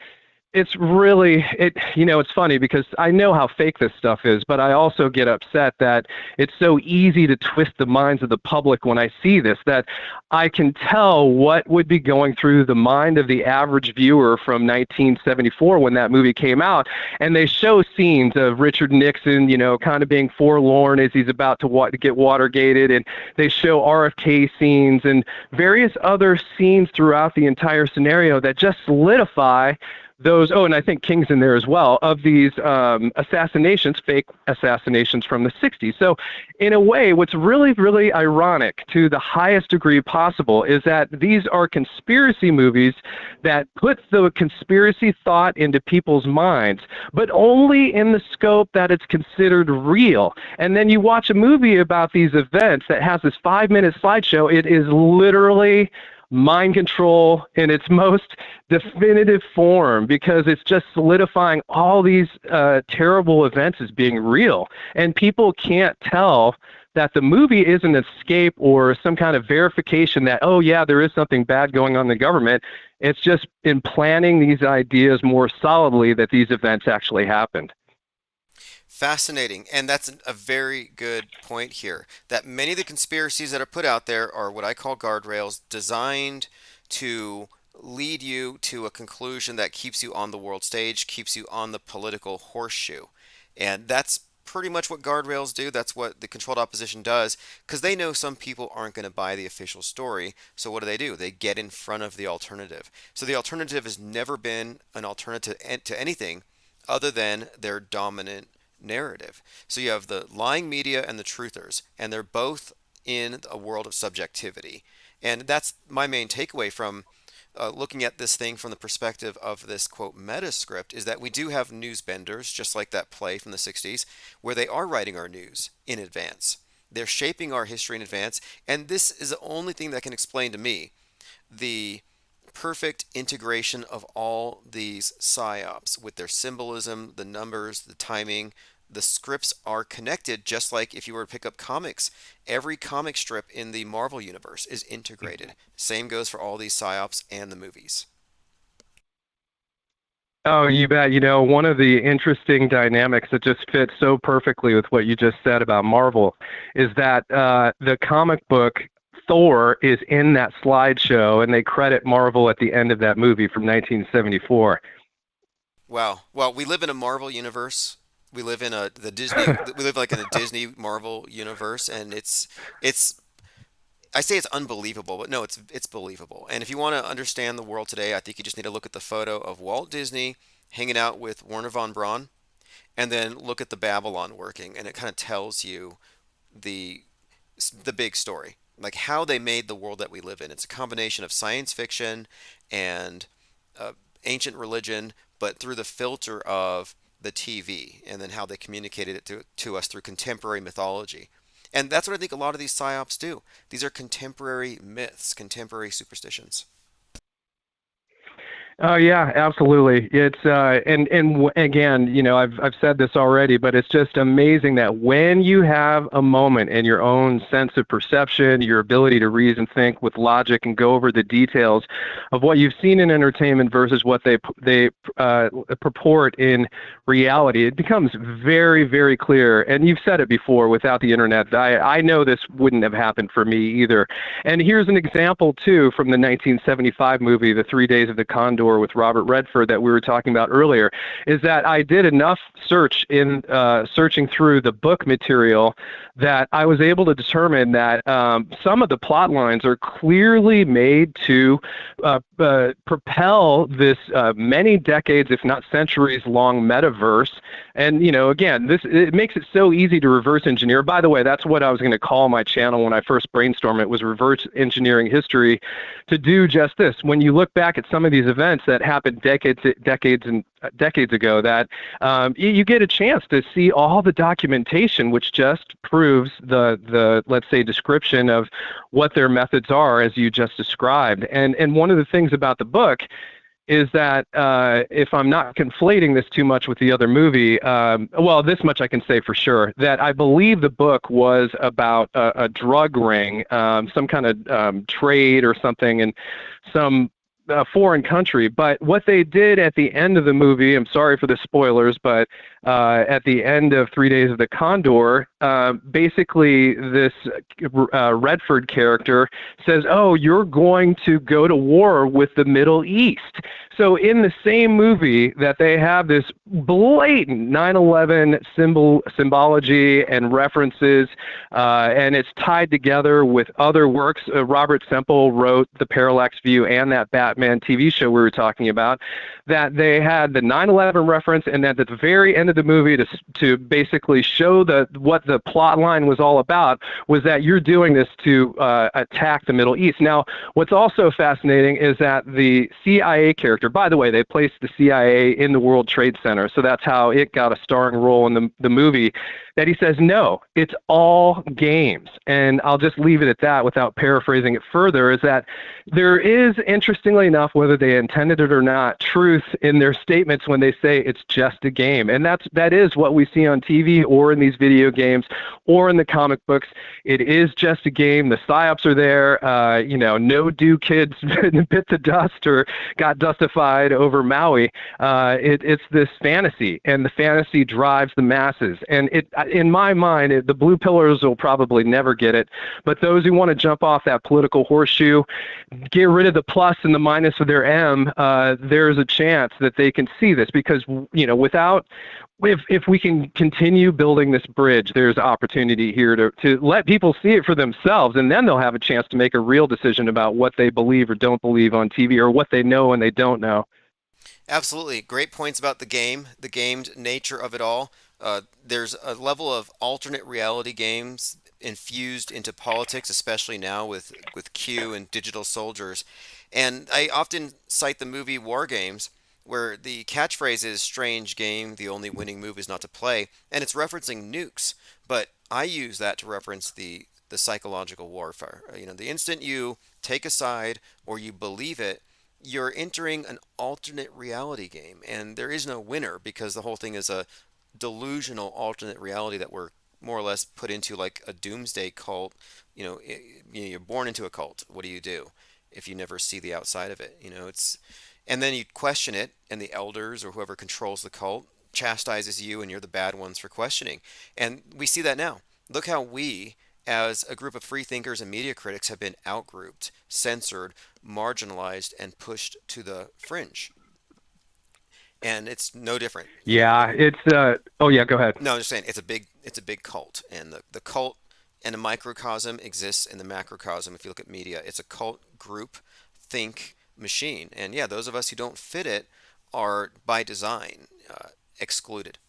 it's really, it's funny because I know how fake this stuff is, but I also get upset that it's so easy to twist the minds of the public when I see this, that I can tell what would be going through the mind of the average viewer from 1974 when that movie came out. And they show scenes of Richard Nixon, kind of being forlorn as he's about to get Watergated. And they show RFK scenes and various other scenes throughout the entire scenario that just solidify those, and I think King's in there as well, of these assassinations, fake assassinations from the 60s. So in a way, what's really, really ironic to the highest degree possible is that these are conspiracy movies that put the conspiracy thought into people's minds, but only in the scope that it's considered real. And then you watch a movie about these events that has this 5-minute slideshow. It is literally mind control in its most definitive form, because it's just solidifying all these terrible events as being real. And people can't tell that the movie is an escape or some kind of verification that, oh yeah, there is something bad going on in the government. It's just implanting these ideas more solidly that these events actually happened. Fascinating. And that's a very good point here. That many of the conspiracies that are put out there are what I call guardrails, designed to lead you to a conclusion that keeps you on the world stage, keeps you on the political horseshoe. And that's pretty much what guardrails do. That's what the controlled opposition does, because they know some people aren't going to buy the official story. So what do? They get in front of the alternative. So the alternative has never been an alternative to anything other than their dominant narrative. So you have the lying media and the truthers, and they're both in a world of subjectivity. And that's my main takeaway from looking at this thing from the perspective of this quote meta script, is that we do have news benders, just like that play from the 60s, where they are writing our news in advance. They're shaping our history in advance, and this is the only thing that can explain to me the perfect integration of all these psyops with their symbolism, the numbers, the timing. The scripts are connected, just like if you were to pick up comics. Every comic strip in the Marvel universe is integrated. Same goes for all these psyops and the movies. Oh, you bet. One of the interesting dynamics that just fits so perfectly with what you just said about Marvel is that the comic book Thor is in that slideshow, and they credit Marvel at the end of that movie from 1974. Wow. Well, we live in a Marvel universe. We live in the Disney. We live like in a Disney Marvel universe, and it's. I say it's unbelievable, but no, it's believable. And if you want to understand the world today, I think you just need to look at the photo of Walt Disney hanging out with Werner von Braun, and then look at the Babylon working, and it kind of tells you the the big story, like how they made the world that we live in. It's a combination of science fiction and uh, ancient religion, but through the filter of the TV, and then how they communicated it to us through contemporary mythology. And that's what I think a lot of these psyops do. These are contemporary myths, contemporary superstitions. Oh yeah, absolutely. It's again, I've said this already, but it's just amazing that when you have a moment in your own sense of perception, your ability to reason, think with logic, and go over the details of what you've seen in entertainment versus what they purport in reality, it becomes very, very clear. And you've said it before. Without the internet, I know this wouldn't have happened for me either. And here's an example too from the 1975 movie, The 3 Days of the Condor, with Robert Redford that we were talking about earlier, is that I did enough searching through the book material that I was able to determine that some of the plot lines are clearly made to propel this many decades, if not centuries long metaverse. And, again, it makes it so easy to reverse engineer. By the way, that's what I was going to call my channel when I first brainstormed it, was reverse engineering history, to do just this. When you look back at some of these events that happened decades ago, that you get a chance to see all the documentation, which just proves the let's say description of what their methods are, as you just described. And one of the things about the book is that if I'm not conflating this too much with the other movie, well, this much I can say for sure, that I believe the book was about a drug ring, some kind of trade or something in some foreign country. But what they did at the end of the movie, I'm sorry for the spoilers, but at the end of 3 Days of the Condor, basically this Redford character says, "Oh, you're going to go to war with the Middle East." So in the same movie that they have this blatant 9/11 symbology and references, and it's tied together with other works. Robert Semple wrote The Parallax View and that Batman TV show we were talking about, that they had the 9/11 reference, and at the very end of the movie to basically show what the plot line was all about, was that you're doing this to attack the Middle East. Now, what's also fascinating is that the CIA character, by the way, they placed the CIA in the World Trade Center, so that's how it got a starring role in the movie, that he says, no, it's all games. And I'll just leave it at that without paraphrasing it further, is that there is, interestingly enough, whether they intended it or not, truth in their statements when they say it's just a game. And that is what we see on TV or in these video games or in the comic books. It is just a game. The psyops are there. No do kids bit the dust or got dustified over Maui. It's this fantasy, and the fantasy drives the masses. And in my mind, the blue pillars will probably never get it, but those who want to jump off that political horseshoe, get rid of the plus and the minus of their M, there's a chance that they can see this, because if we can continue building this bridge, there's opportunity here to let people see it for themselves, and then they'll have a chance to make a real decision about what they believe or don't believe on TV, or what they know and they don't know. Absolutely. Great points about the game, the gamed nature of it all. There's a level of alternate reality games infused into politics, especially now with Q and digital soldiers. And I often cite the movie War Games, where the catchphrase is "strange game, the only winning move is not to play," and it's referencing nukes. But I use that to reference the psychological warfare. The instant you take a side or you believe it, you're entering an alternate reality game, and there is no winner, because the whole thing is a delusional alternate reality that we're more or less put into, like a doomsday cult. You're born into a cult. What do you do if you never see the outside of it? And then you question it, and the elders or whoever controls the cult chastises you, and you're the bad ones for questioning. And we see that now. Look how we, as a group of free thinkers and media critics, have been outgrouped, censored, marginalized, and pushed to the fringe. And it's no different. Yeah, it's oh yeah, go ahead. No, I'm just saying it's a big cult, and the cult and a microcosm exists in the macrocosm. If you look at media, it's a cult group think machine, and yeah, those of us who don't fit it are by design excluded.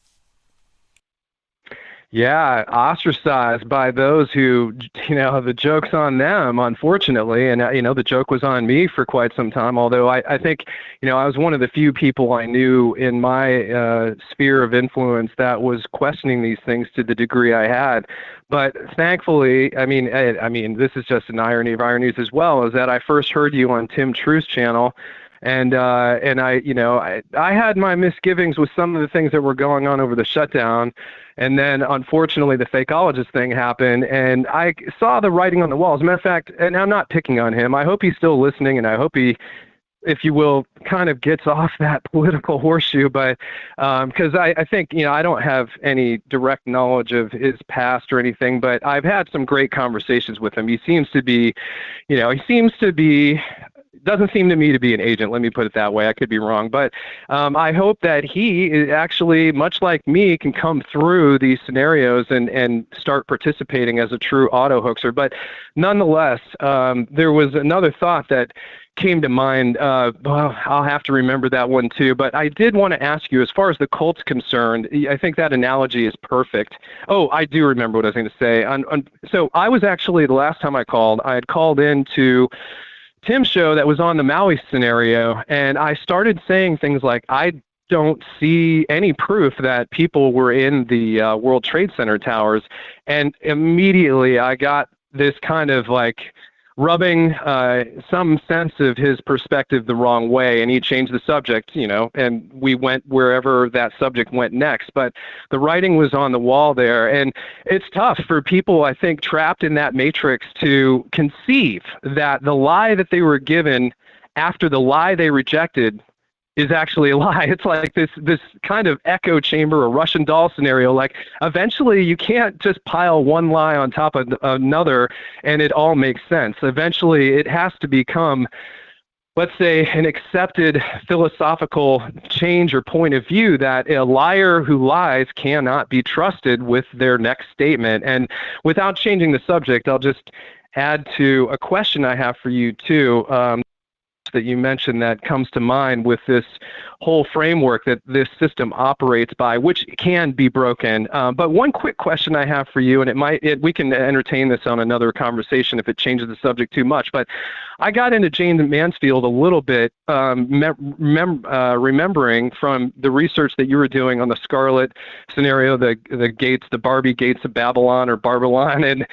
Yeah, ostracized by those who, the joke's on them, unfortunately. And, the joke was on me for quite some time, although I think, I was one of the few people I knew in my sphere of influence that was questioning these things to the degree I had. But thankfully, I mean, this is just an irony of ironies as well, is that I first heard you on Tim Truth's channel And I had my misgivings with some of the things that were going on over the shutdown. And then, unfortunately, the fakeologist thing happened, and I saw the writing on the wall. As a matter of fact, and I'm not picking on him. I hope he's still listening, and I hope he, if you will, kind of gets off that political horseshoe. But because I think, I don't have any direct knowledge of his past or anything, but I've had some great conversations with him. He seems to be, doesn't seem to me to be an agent. Let me put it that way. I could be wrong, but I hope that he is actually, much like me, can come through these scenarios and start participating as a true auto hoaxer. But nonetheless, there was another thought that came to mind. Well, I'll have to remember that one too. But I did want to ask you, as far as the cult's concerned, I think that analogy is perfect. Oh, I do remember what I was going to say. So I was actually, the last time I had called into Tim's show that was on the Maui scenario, and I started saying things like, I don't see any proof that people were in the World Trade Center towers. And immediately I got this kind of like rubbing some sense of his perspective the wrong way, and he changed the subject, and we went wherever that subject went next. But the writing was on the wall there, and it's tough for people, I think, trapped in that matrix to conceive that the lie that they were given after the lie they rejected is actually a lie. It's like this kind of echo chamber or Russian doll scenario. Like, eventually you can't just pile one lie on top of another and it all makes sense. Eventually it has to become, let's say, an accepted philosophical change or point of view that a liar who lies cannot be trusted with their next statement. And without changing the subject, I'll just add to a question I have for you too. That you mentioned that comes to mind with this whole framework that this system operates by, which can be broken. But one quick question I have for you, and we can entertain this on another conversation if it changes the subject too much, but I got into Jane Mansfield a little bit, remembering from the research that you were doing on the Scarlet scenario, the gates, the Barbie gates of Babylon or Babylon, and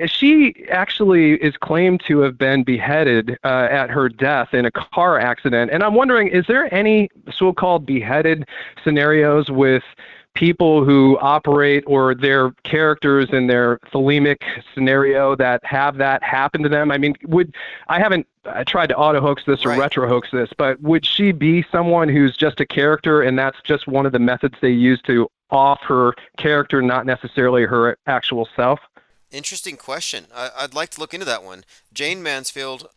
she actually is claimed to have been beheaded at her death in a car accident. And I'm wondering, is there any so-called beheaded scenarios with people who operate, or their characters in their thelemic scenario, that have that happen to them? I mean, I haven't tried to auto hoax this or Right. retro hoax this, but would she be someone who's just a character and that's just one of the methods they use to off her character, not necessarily her actual self? Interesting question. I'd like to look into that one. Jane Mansfield,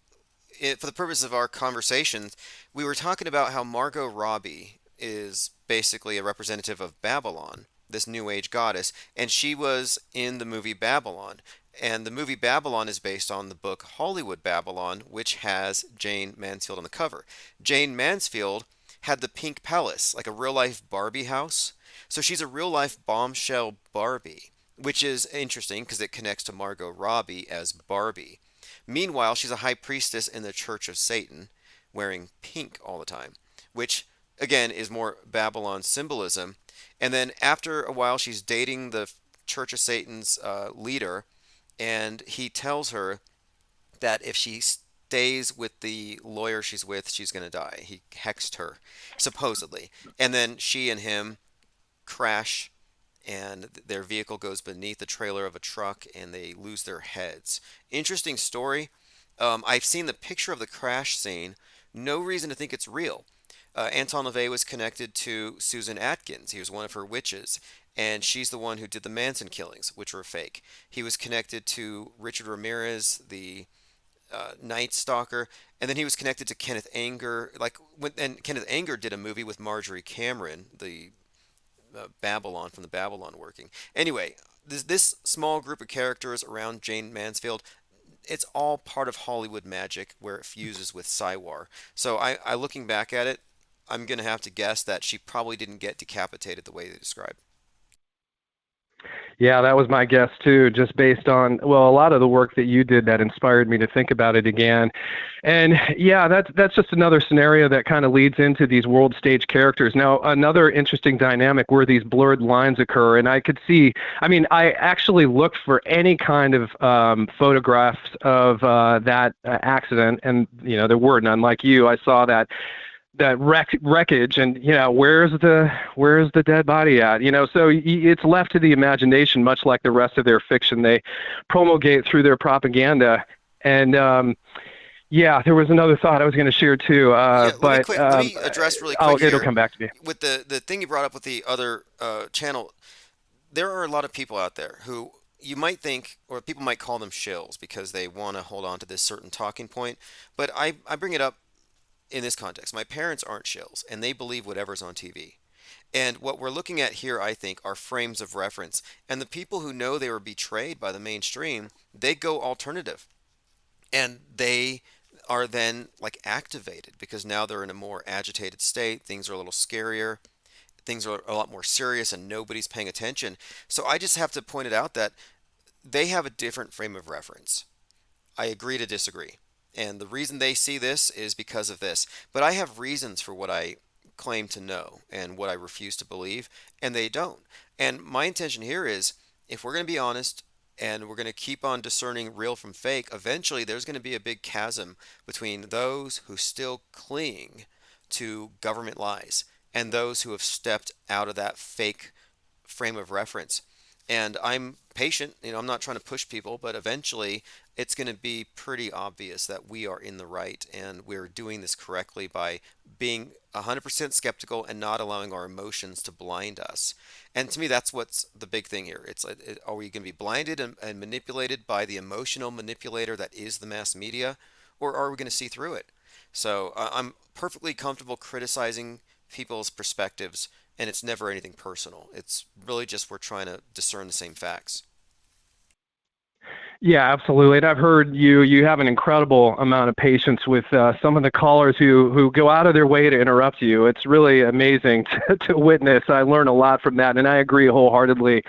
for the purpose of our conversation, we were talking about how Margot Robbie is basically a representative of Babylon, this New Age goddess, and she was in the movie Babylon. And the movie Babylon is based on the book Hollywood Babylon, which has Jane Mansfield on the cover. Jane Mansfield had the Pink Palace, like a real life Barbie house. So she's a real life bombshell Barbie, which is interesting because it connects to Margot Robbie as Barbie. Meanwhile, she's a high priestess in the Church of Satan, wearing pink all the time, which again is more Babylon symbolism. And then after a while, she's dating the Church of Satan's leader, and he tells her that if she stays with the lawyer she's with, she's going to die. He hexed her, supposedly. And then she and him crash, and their vehicle goes beneath the trailer of a truck and they lose their heads. Interesting story. I've seen the picture of the crash scene. No reason to think it's real. Anton LaVey was connected to Susan Atkins. He was one of her witches, and she's the one who did the Manson killings, which were fake. He was connected to Richard Ramirez, the Night Stalker, and then he was connected to Kenneth Anger. And Kenneth Anger did a movie with Marjorie Cameron, the Babylon from the Babylon working. Anyway, this small group of characters around Jane Mansfield, it's all part of Hollywood magic where it fuses with Psywar. So I looking back at it, I'm gonna have to guess that she probably didn't get decapitated the way they describe. Yeah, that was my guess too, just based on, well, a lot of the work that you did that inspired me to think about it again. And yeah, that's just another scenario that kind of leads into these world stage characters. Now, another interesting dynamic where these blurred lines occur, and I could see, I mean, I actually looked for any kind of photographs of that accident, and there were none. Like you, I saw that wreckage, and where's the dead body at, so it's left to the imagination, much like the rest of their fiction they promulgate through their propaganda. And yeah, there was another thought I was going to share too, Yeah, but let me address really oh, quick it'll here come back to me. with the thing you brought up with the other channel. There are a lot of people out there who you might think, or people might call them shills because they want to hold on to this certain talking point. But I bring it up in this context. My parents aren't shills, and they believe whatever's on TV. And what we're looking at here, I think, are frames of reference. And the people who know they were betrayed by the mainstream, they go alternative. And they are then like activated because now they're in a more agitated state. Things are a little scarier. Things are a lot more serious, and nobody's paying attention. So I just have to point it out that they have a different frame of reference. I agree to disagree. And the reason they see this is because of this. But I have reasons for what I claim to know and what I refuse to believe, and they don't. And my intention here is if we're going to be honest and we're going to keep on discerning real from fake, eventually there's going to be a big chasm between those who still cling to government lies and those who have stepped out of that fake frame of reference. And I'm patient, I'm not trying to push people, but eventually it's going to be pretty obvious that we are in the right and we're doing this correctly by being 100% skeptical and not allowing our emotions to blind us. And to me, that's what's the big thing here. It's are we going to be blinded and manipulated by the emotional manipulator that is the mass media, or are we going to see through it? So I'm perfectly comfortable criticizing people's perspectives, and it's never anything personal. It's really just we're trying to discern the same facts. Yeah, absolutely. And I've heard you have an incredible amount of patience with some of the callers who go out of their way to interrupt you. It's really amazing to witness. I learn a lot from that, and I agree wholeheartedly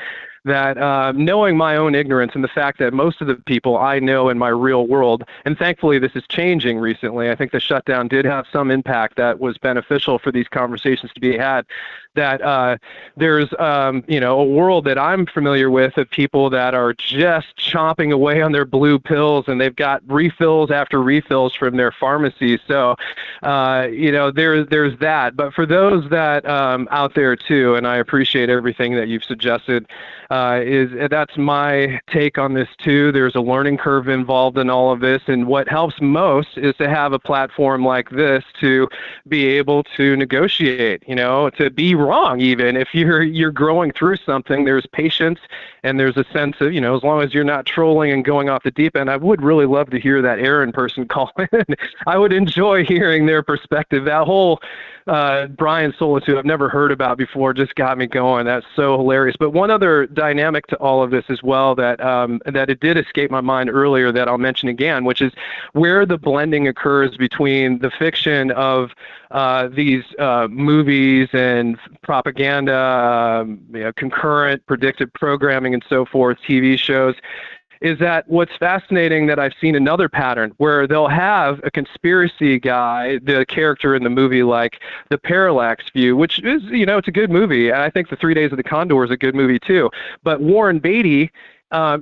that knowing my own ignorance and the fact that most of the people I know in my real world, and thankfully this is changing recently, I think the shutdown did have some impact that was beneficial for these conversations to be had, that there's a world that I'm familiar with of people that are just chomping away on their blue pills, and they've got refills after refills from their pharmacies. So there's that. But for those that out there too, and I appreciate everything that you've suggested, that's my take on this too. There's a learning curve involved in all of this, and what helps most is to have a platform like this to be able to negotiate, to be wrong. Even if you're growing through something, there's patience and there's a sense of, as long as you're not trolling and going off the deep end. I would really love to hear that Aaron person call in. I would enjoy hearing their perspective. That whole Brian Solitude I've never heard about before just got me going. That's so hilarious. But one other dynamic to all of this as well that it did escape my mind earlier that I'll mention again, which is where the blending occurs between the fiction of these movies and propaganda, concurrent predictive programming and so forth, TV shows, is that what's fascinating that I've seen another pattern where they'll have a conspiracy guy, the character in the movie, like the Parallax View, which is, it's a good movie. And I think the 3 Days of the Condor is a good movie too. But Warren Beatty,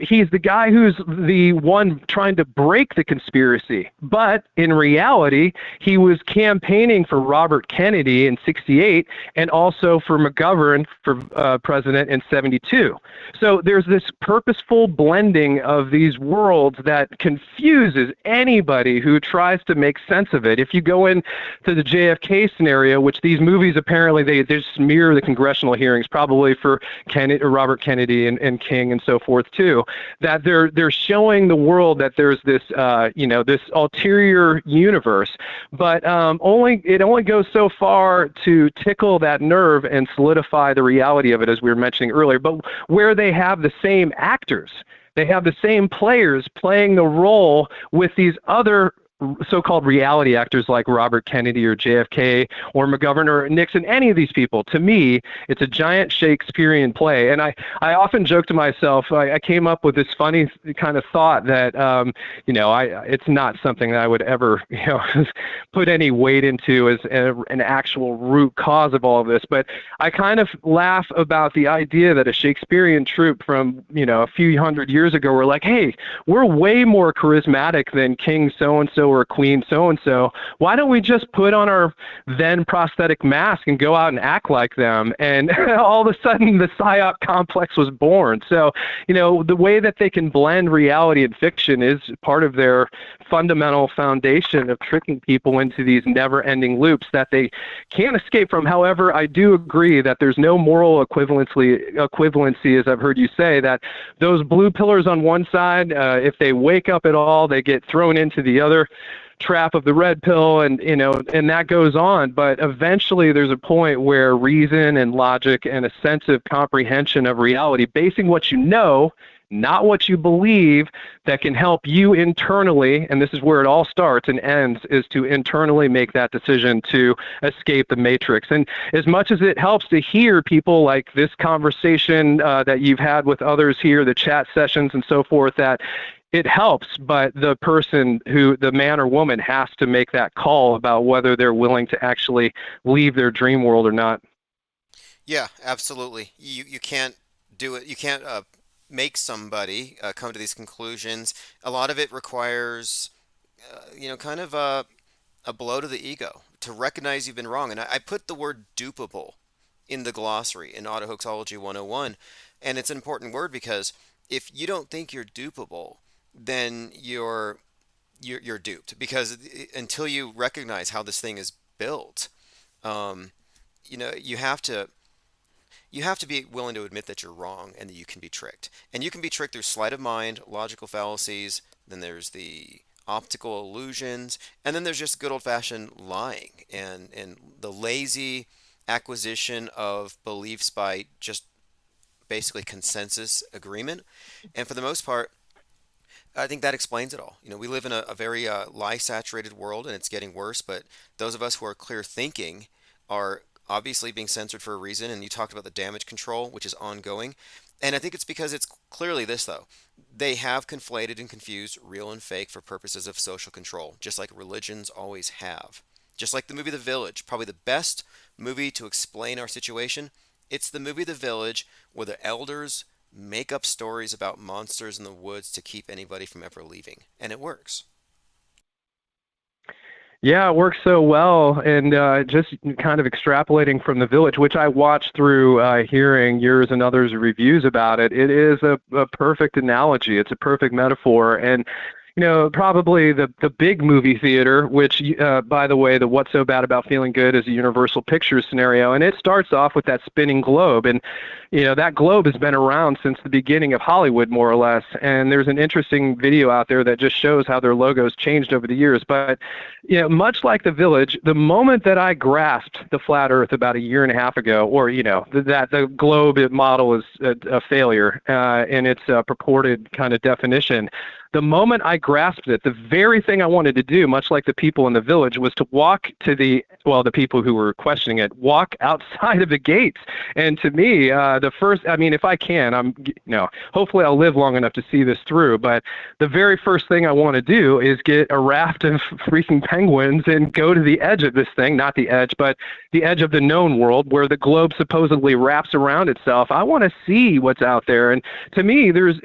he's the guy who's the one trying to break the conspiracy. But in reality, he was campaigning for Robert Kennedy in '68 and also for McGovern for president in '72. So there's this purposeful blending of these worlds that confuses anybody who tries to make sense of it. If you go into the JFK scenario, which these movies apparently they just mirror the congressional hearings, probably for Robert Kennedy and King and so forth too, that they're showing the world that there's this this ulterior universe, but it only goes so far to tickle that nerve and solidify the reality of it, as we were mentioning earlier. But where they have the same actors, they have the same players playing the role with these other so-called reality actors like Robert Kennedy or JFK or McGovern or Nixon, any of these people. To me, it's a giant Shakespearean play. And I often joke to myself, I came up with this funny kind of thought that, it's not something that I would ever, put any weight into as an actual root cause of all of this. But I kind of laugh about the idea that a Shakespearean troupe from, a few hundred years ago were like, hey, we're way more charismatic than King so-and-so or Queen so-and-so. Why don't we just put on our then prosthetic mask and go out and act like them? And all of a sudden the PSYOP complex was born. So, the way that they can blend reality and fiction is part of their fundamental foundation of tricking people into these never-ending loops that they can't escape from. However, I do agree that there's no moral equivalency, as I've heard you say, that those blue pillars on one side, if they wake up at all, they get thrown into the other trap of the red pill, and that goes on. But eventually there's a point where reason and logic and a sense of comprehension of reality, basing what you know, not what you believe, that can help you internally, and this is where it all starts and ends, is to internally make that decision to escape the matrix. And as much as it helps to hear people like this conversation that you've had with others here, the chat sessions and so forth, that it helps, but the person the man or woman has to make that call about whether they're willing to actually leave their dream world or not. Yeah, absolutely. You can't do it. You can't make somebody come to these conclusions. A lot of it requires, kind of a blow to the ego to recognize you've been wrong. And I put the word dupable in the glossary in Autohoaxology 101, and it's an important word because if you don't think you're dupable, then you're duped, because until you recognize how this thing is built, you have to be willing to admit that you're wrong and that you can be tricked. And you can be tricked through sleight of mind, logical fallacies, then there's the optical illusions, and then there's just good old-fashioned lying and the lazy acquisition of beliefs by just basically consensus agreement. And for the most part, I think that explains it all. We live in a very lie-saturated world, and it's getting worse. But those of us who are clear thinking are obviously being censored for a reason. And you talked about the damage control, which is ongoing. And I think it's because it's clearly this, though. They have conflated and confused real and fake for purposes of social control, just like religions always have. Just like the movie The Village, probably the best movie to explain our situation. It's the movie The Village, where the elders make up stories about monsters in the woods to keep anybody from ever leaving. And it works. Yeah, it works so well. And just kind of extrapolating from The Village, which I watched through hearing yours and others' reviews about it, it is a perfect analogy. It's a perfect metaphor. And probably the big movie theater, which, by the way, the What's So Bad About Feeling Good is a Universal Pictures scenario. And it starts off with that spinning globe. And, that globe has been around since the beginning of Hollywood, more or less. And there's an interesting video out there that just shows how their logos changed over the years. But, much like The Village, the moment that I grasped the flat Earth about a year and a half ago, or, that the globe model is a failure in its purported kind of definition, the moment I grasped it, the very thing I wanted to do, much like the people in The Village, was to walk to the people who were questioning it, walk outside of the gates. And to me, if I can, hopefully I'll live long enough to see this through. But the very first thing I want to do is get a raft of freaking penguins and go to the edge of this thing, not the edge, but the edge of the known world where the globe supposedly wraps around itself. I want to see what's out there. And to me, there's,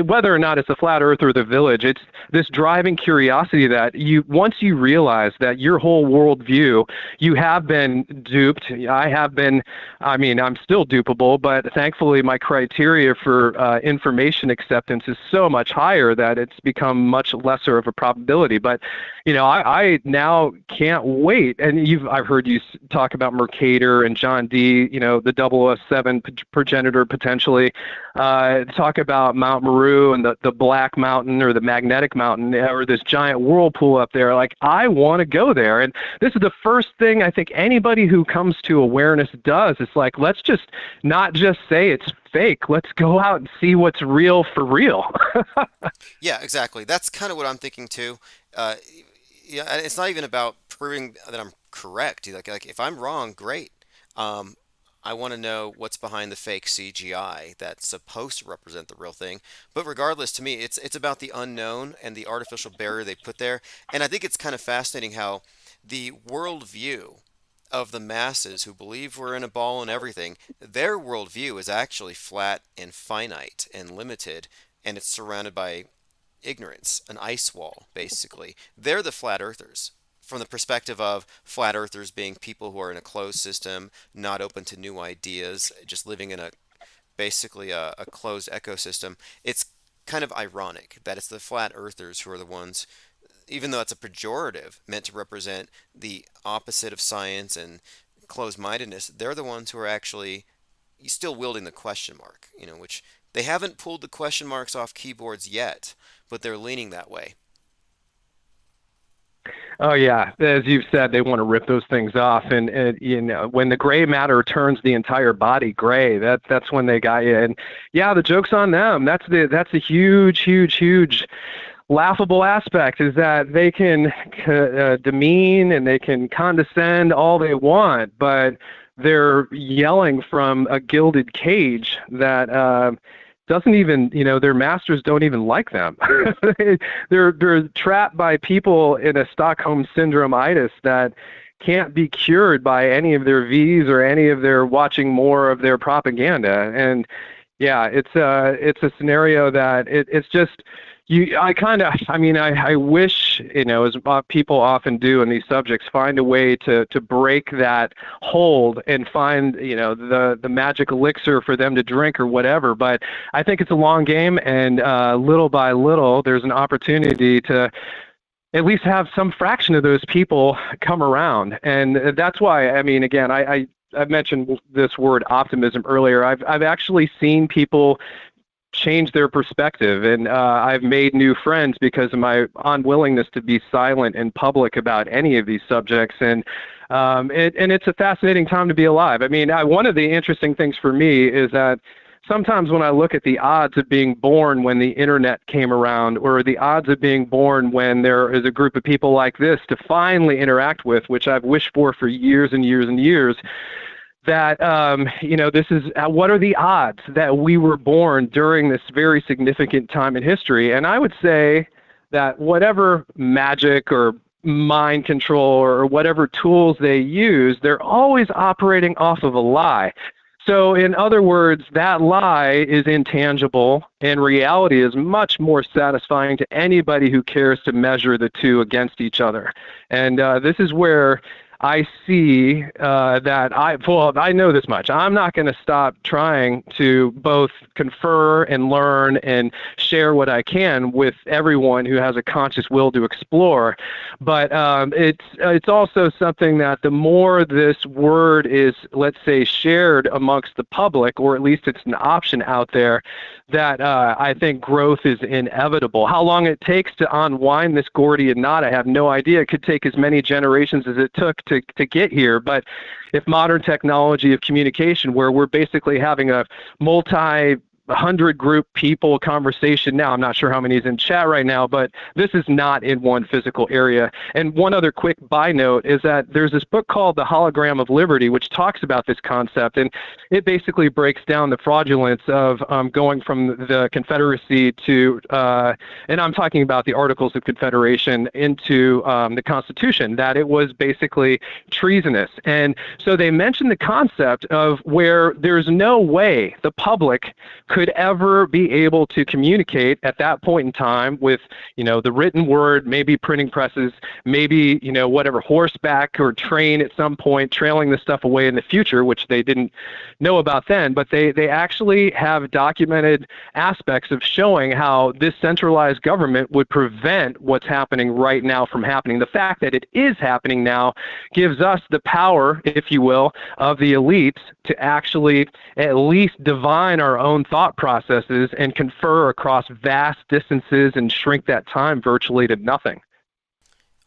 whether or not it's a flat Earth or The Village, it's this driving curiosity that once you realize that your whole worldview, you have been duped. I'm still dupable, but thankfully my criteria for information acceptance is so much higher that it's become much lesser of a probability. But I now can't wait. And I've heard you talk about Mercator and John D, the 007 progenitor potentially. Talk about Mount Meru and the Black Mountain mountain or the magnetic mountain or this giant whirlpool up there. Like, I want to go there. And this is the first thing I think anybody who comes to awareness does. It's like, let's just not just say it's fake. Let's go out and see what's real for real. Yeah, exactly. That's kind of what I'm thinking too. Uh, yeah, and it's not even about proving that I'm correct. Like if I'm wrong, great. Um, I want to know what's behind the fake CGI that's supposed to represent the real thing. But regardless, to me, it's about the unknown and the artificial barrier they put there. And I think it's kind of fascinating how the worldview of the masses who believe we're in a ball and everything, their worldview is actually flat and finite and limited, and it's surrounded by ignorance, an ice wall, basically. They're the flat earthers. From the perspective of flat earthers being people who are in a closed system, not open to new ideas, just living in a basically a closed ecosystem, it's kind of ironic that it's the flat earthers who are the ones, even though it's a pejorative meant to represent the opposite of science and closed-mindedness, they're the ones who are actually still wielding the question mark, which they haven't pulled the question marks off keyboards yet, but they're leaning that way. Oh yeah, as you've said, they want to rip those things off, and when the gray matter turns the entire body gray, that's when they got you. And yeah, the joke's on them. That's a huge laughable aspect, is that they can demean and they can condescend all they want, but they're yelling from a gilded cage that doesn't even, their masters don't even like them. They're trapped by people in a Stockholm syndrome-itis that can't be cured by any of their V's or any of their watching more of their propaganda. And yeah, it's a scenario that it's just, I wish, as people often do in these subjects, find a way to break that hold and find, the magic elixir for them to drink or whatever. But I think it's a long game, and little by little, there's an opportunity to at least have some fraction of those people come around. And that's why, again, I mentioned this word optimism earlier. I've actually seen people change their perspective, and I've made new friends because of my unwillingness to be silent in public about any of these subjects. And it's a fascinating time to be alive. One of the interesting things for me is that sometimes when I look at the odds of being born when the internet came around, or the odds of being born when there is a group of people like this to finally interact with, which I've wished for years and years and years, that, this is, what are the odds that we were born during this very significant time in history? And I would say that whatever magic or mind control or whatever tools they use, they're always operating off of a lie. So in other words, that lie is intangible, and reality is much more satisfying to anybody who cares to measure the two against each other. And this is where I see that I know this much. I'm not going to stop trying to both confer and learn and share what I can with everyone who has a conscious will to explore. But it's also something that the more this word is, let's say, shared amongst the public, or at least it's an option out there, that I think growth is inevitable. How long it takes to unwind this Gordian knot, I have no idea. It could take as many generations as it took to get here. But if modern technology of communication, where we're basically having a multi-hundred group people conversation now, I'm not sure how many is in chat right now, but this is not in one physical area. And one other quick by note is that there's this book called The Hologram of Liberty, which talks about this concept, and it basically breaks down the fraudulence of going from the Confederacy to, and I'm talking about the Articles of Confederation, into the Constitution, that it was basically treasonous. And so they mention the concept of where there's no way the public could ever be able to communicate at that point in time with, the written word, maybe printing presses, maybe, whatever, horseback or train at some point trailing this stuff away in the future, which they didn't know about then. But they actually have documented aspects of showing how this centralized government would prevent what's happening right now from happening. The fact that it is happening now gives us the power, if you will, of the elites to actually at least divine our own thought thought processes and confer across vast distances and shrink that time virtually to nothing.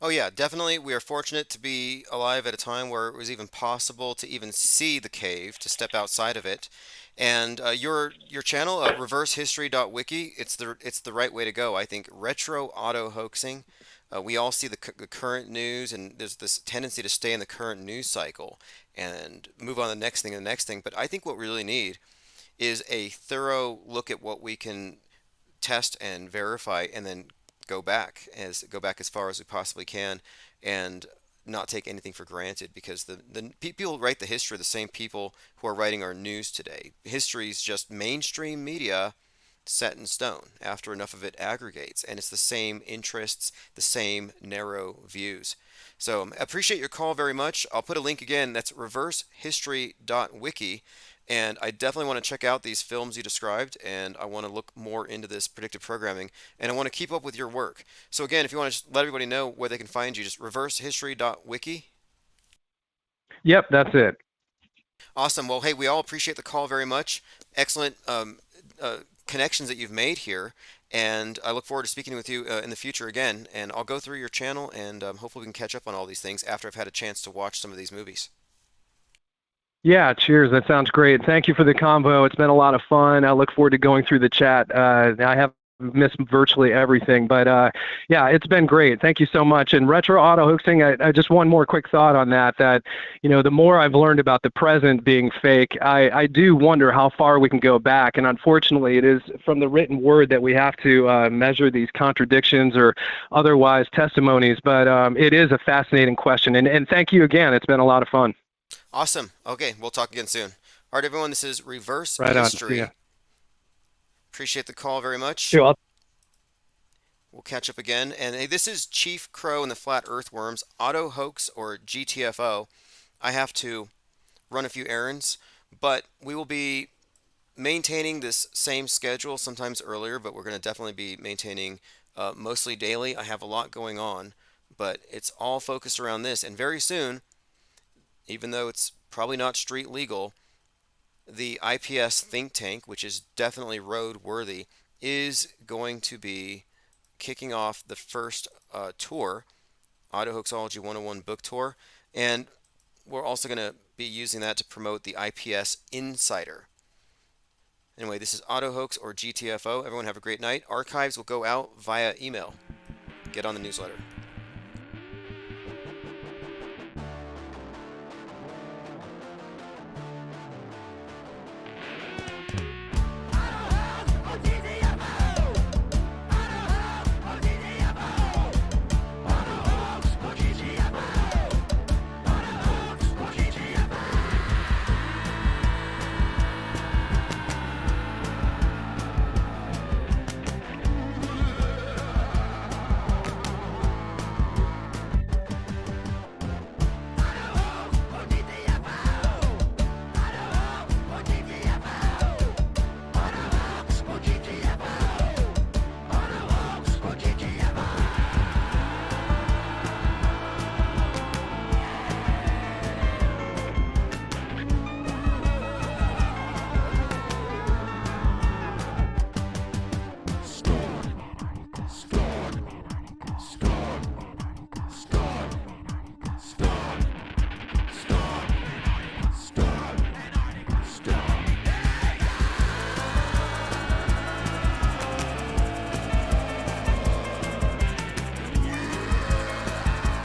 Oh yeah, definitely. We are fortunate to be alive at a time where it was even possible to even see the cave, to step outside of it. And your channel, reversehistory.wiki, it's the right way to go. I think retro auto hoaxing. We all see the current news, and there's this tendency to stay in the current news cycle and move on to the next thing and the next thing. But I think what we really need is a thorough look at what we can test and verify, and then go back as far as we possibly can, and not take anything for granted, because the people who write the history are the same people who are writing our news today. History is just mainstream media set in stone after enough of it aggregates, and it's the same interests, the same narrow views. So I appreciate your call very much. I'll put a link again. That's reversehistory.wiki. And I definitely want to check out these films you described, and I want to look more into this predictive programming, and I want to keep up with your work. So again, if you want to just let everybody know where they can find you, just reversehistory.wiki. Yep, that's it. Awesome. Well, hey, we all appreciate the call very much. Excellent connections that you've made here, and I look forward to speaking with you in the future again. And I'll go through your channel, and hopefully we can catch up on all these things after I've had a chance to watch some of these movies. Yeah, cheers. That sounds great. Thank you for the convo. It's been a lot of fun. I look forward to going through the chat. I have missed virtually everything, but yeah, it's been great. Thank you so much. And retro auto hoaxing, I just one more quick thought on that, the more I've learned about the present being fake, I do wonder how far we can go back. And unfortunately, it is from the written word that we have to measure these contradictions or otherwise testimonies. But it is a fascinating question. And thank you again. It's been a lot of fun. Awesome. Okay, we'll talk again soon. All right, everyone, this is Reverse Right on. History. Yeah. Appreciate the call very much. Sure. We'll catch up again. And hey, this is Chief Crow and the Flat Earthworms, Auto Hoax or GTFO. I have to run a few errands, but we will be maintaining this same schedule, sometimes earlier, but we're going to definitely be maintaining mostly daily. I have a lot going on, but it's all focused around this. And very soon, even though it's probably not street legal, the IPS think tank, which is definitely road worthy, is going to be kicking off the first tour, Auto Hoaxology 101 book tour, and we're also going to be using that to promote the IPS Insider. Anyway, this is Auto Hoax or GTFO. Everyone have a great night. Archives will go out via email. Get on the newsletter.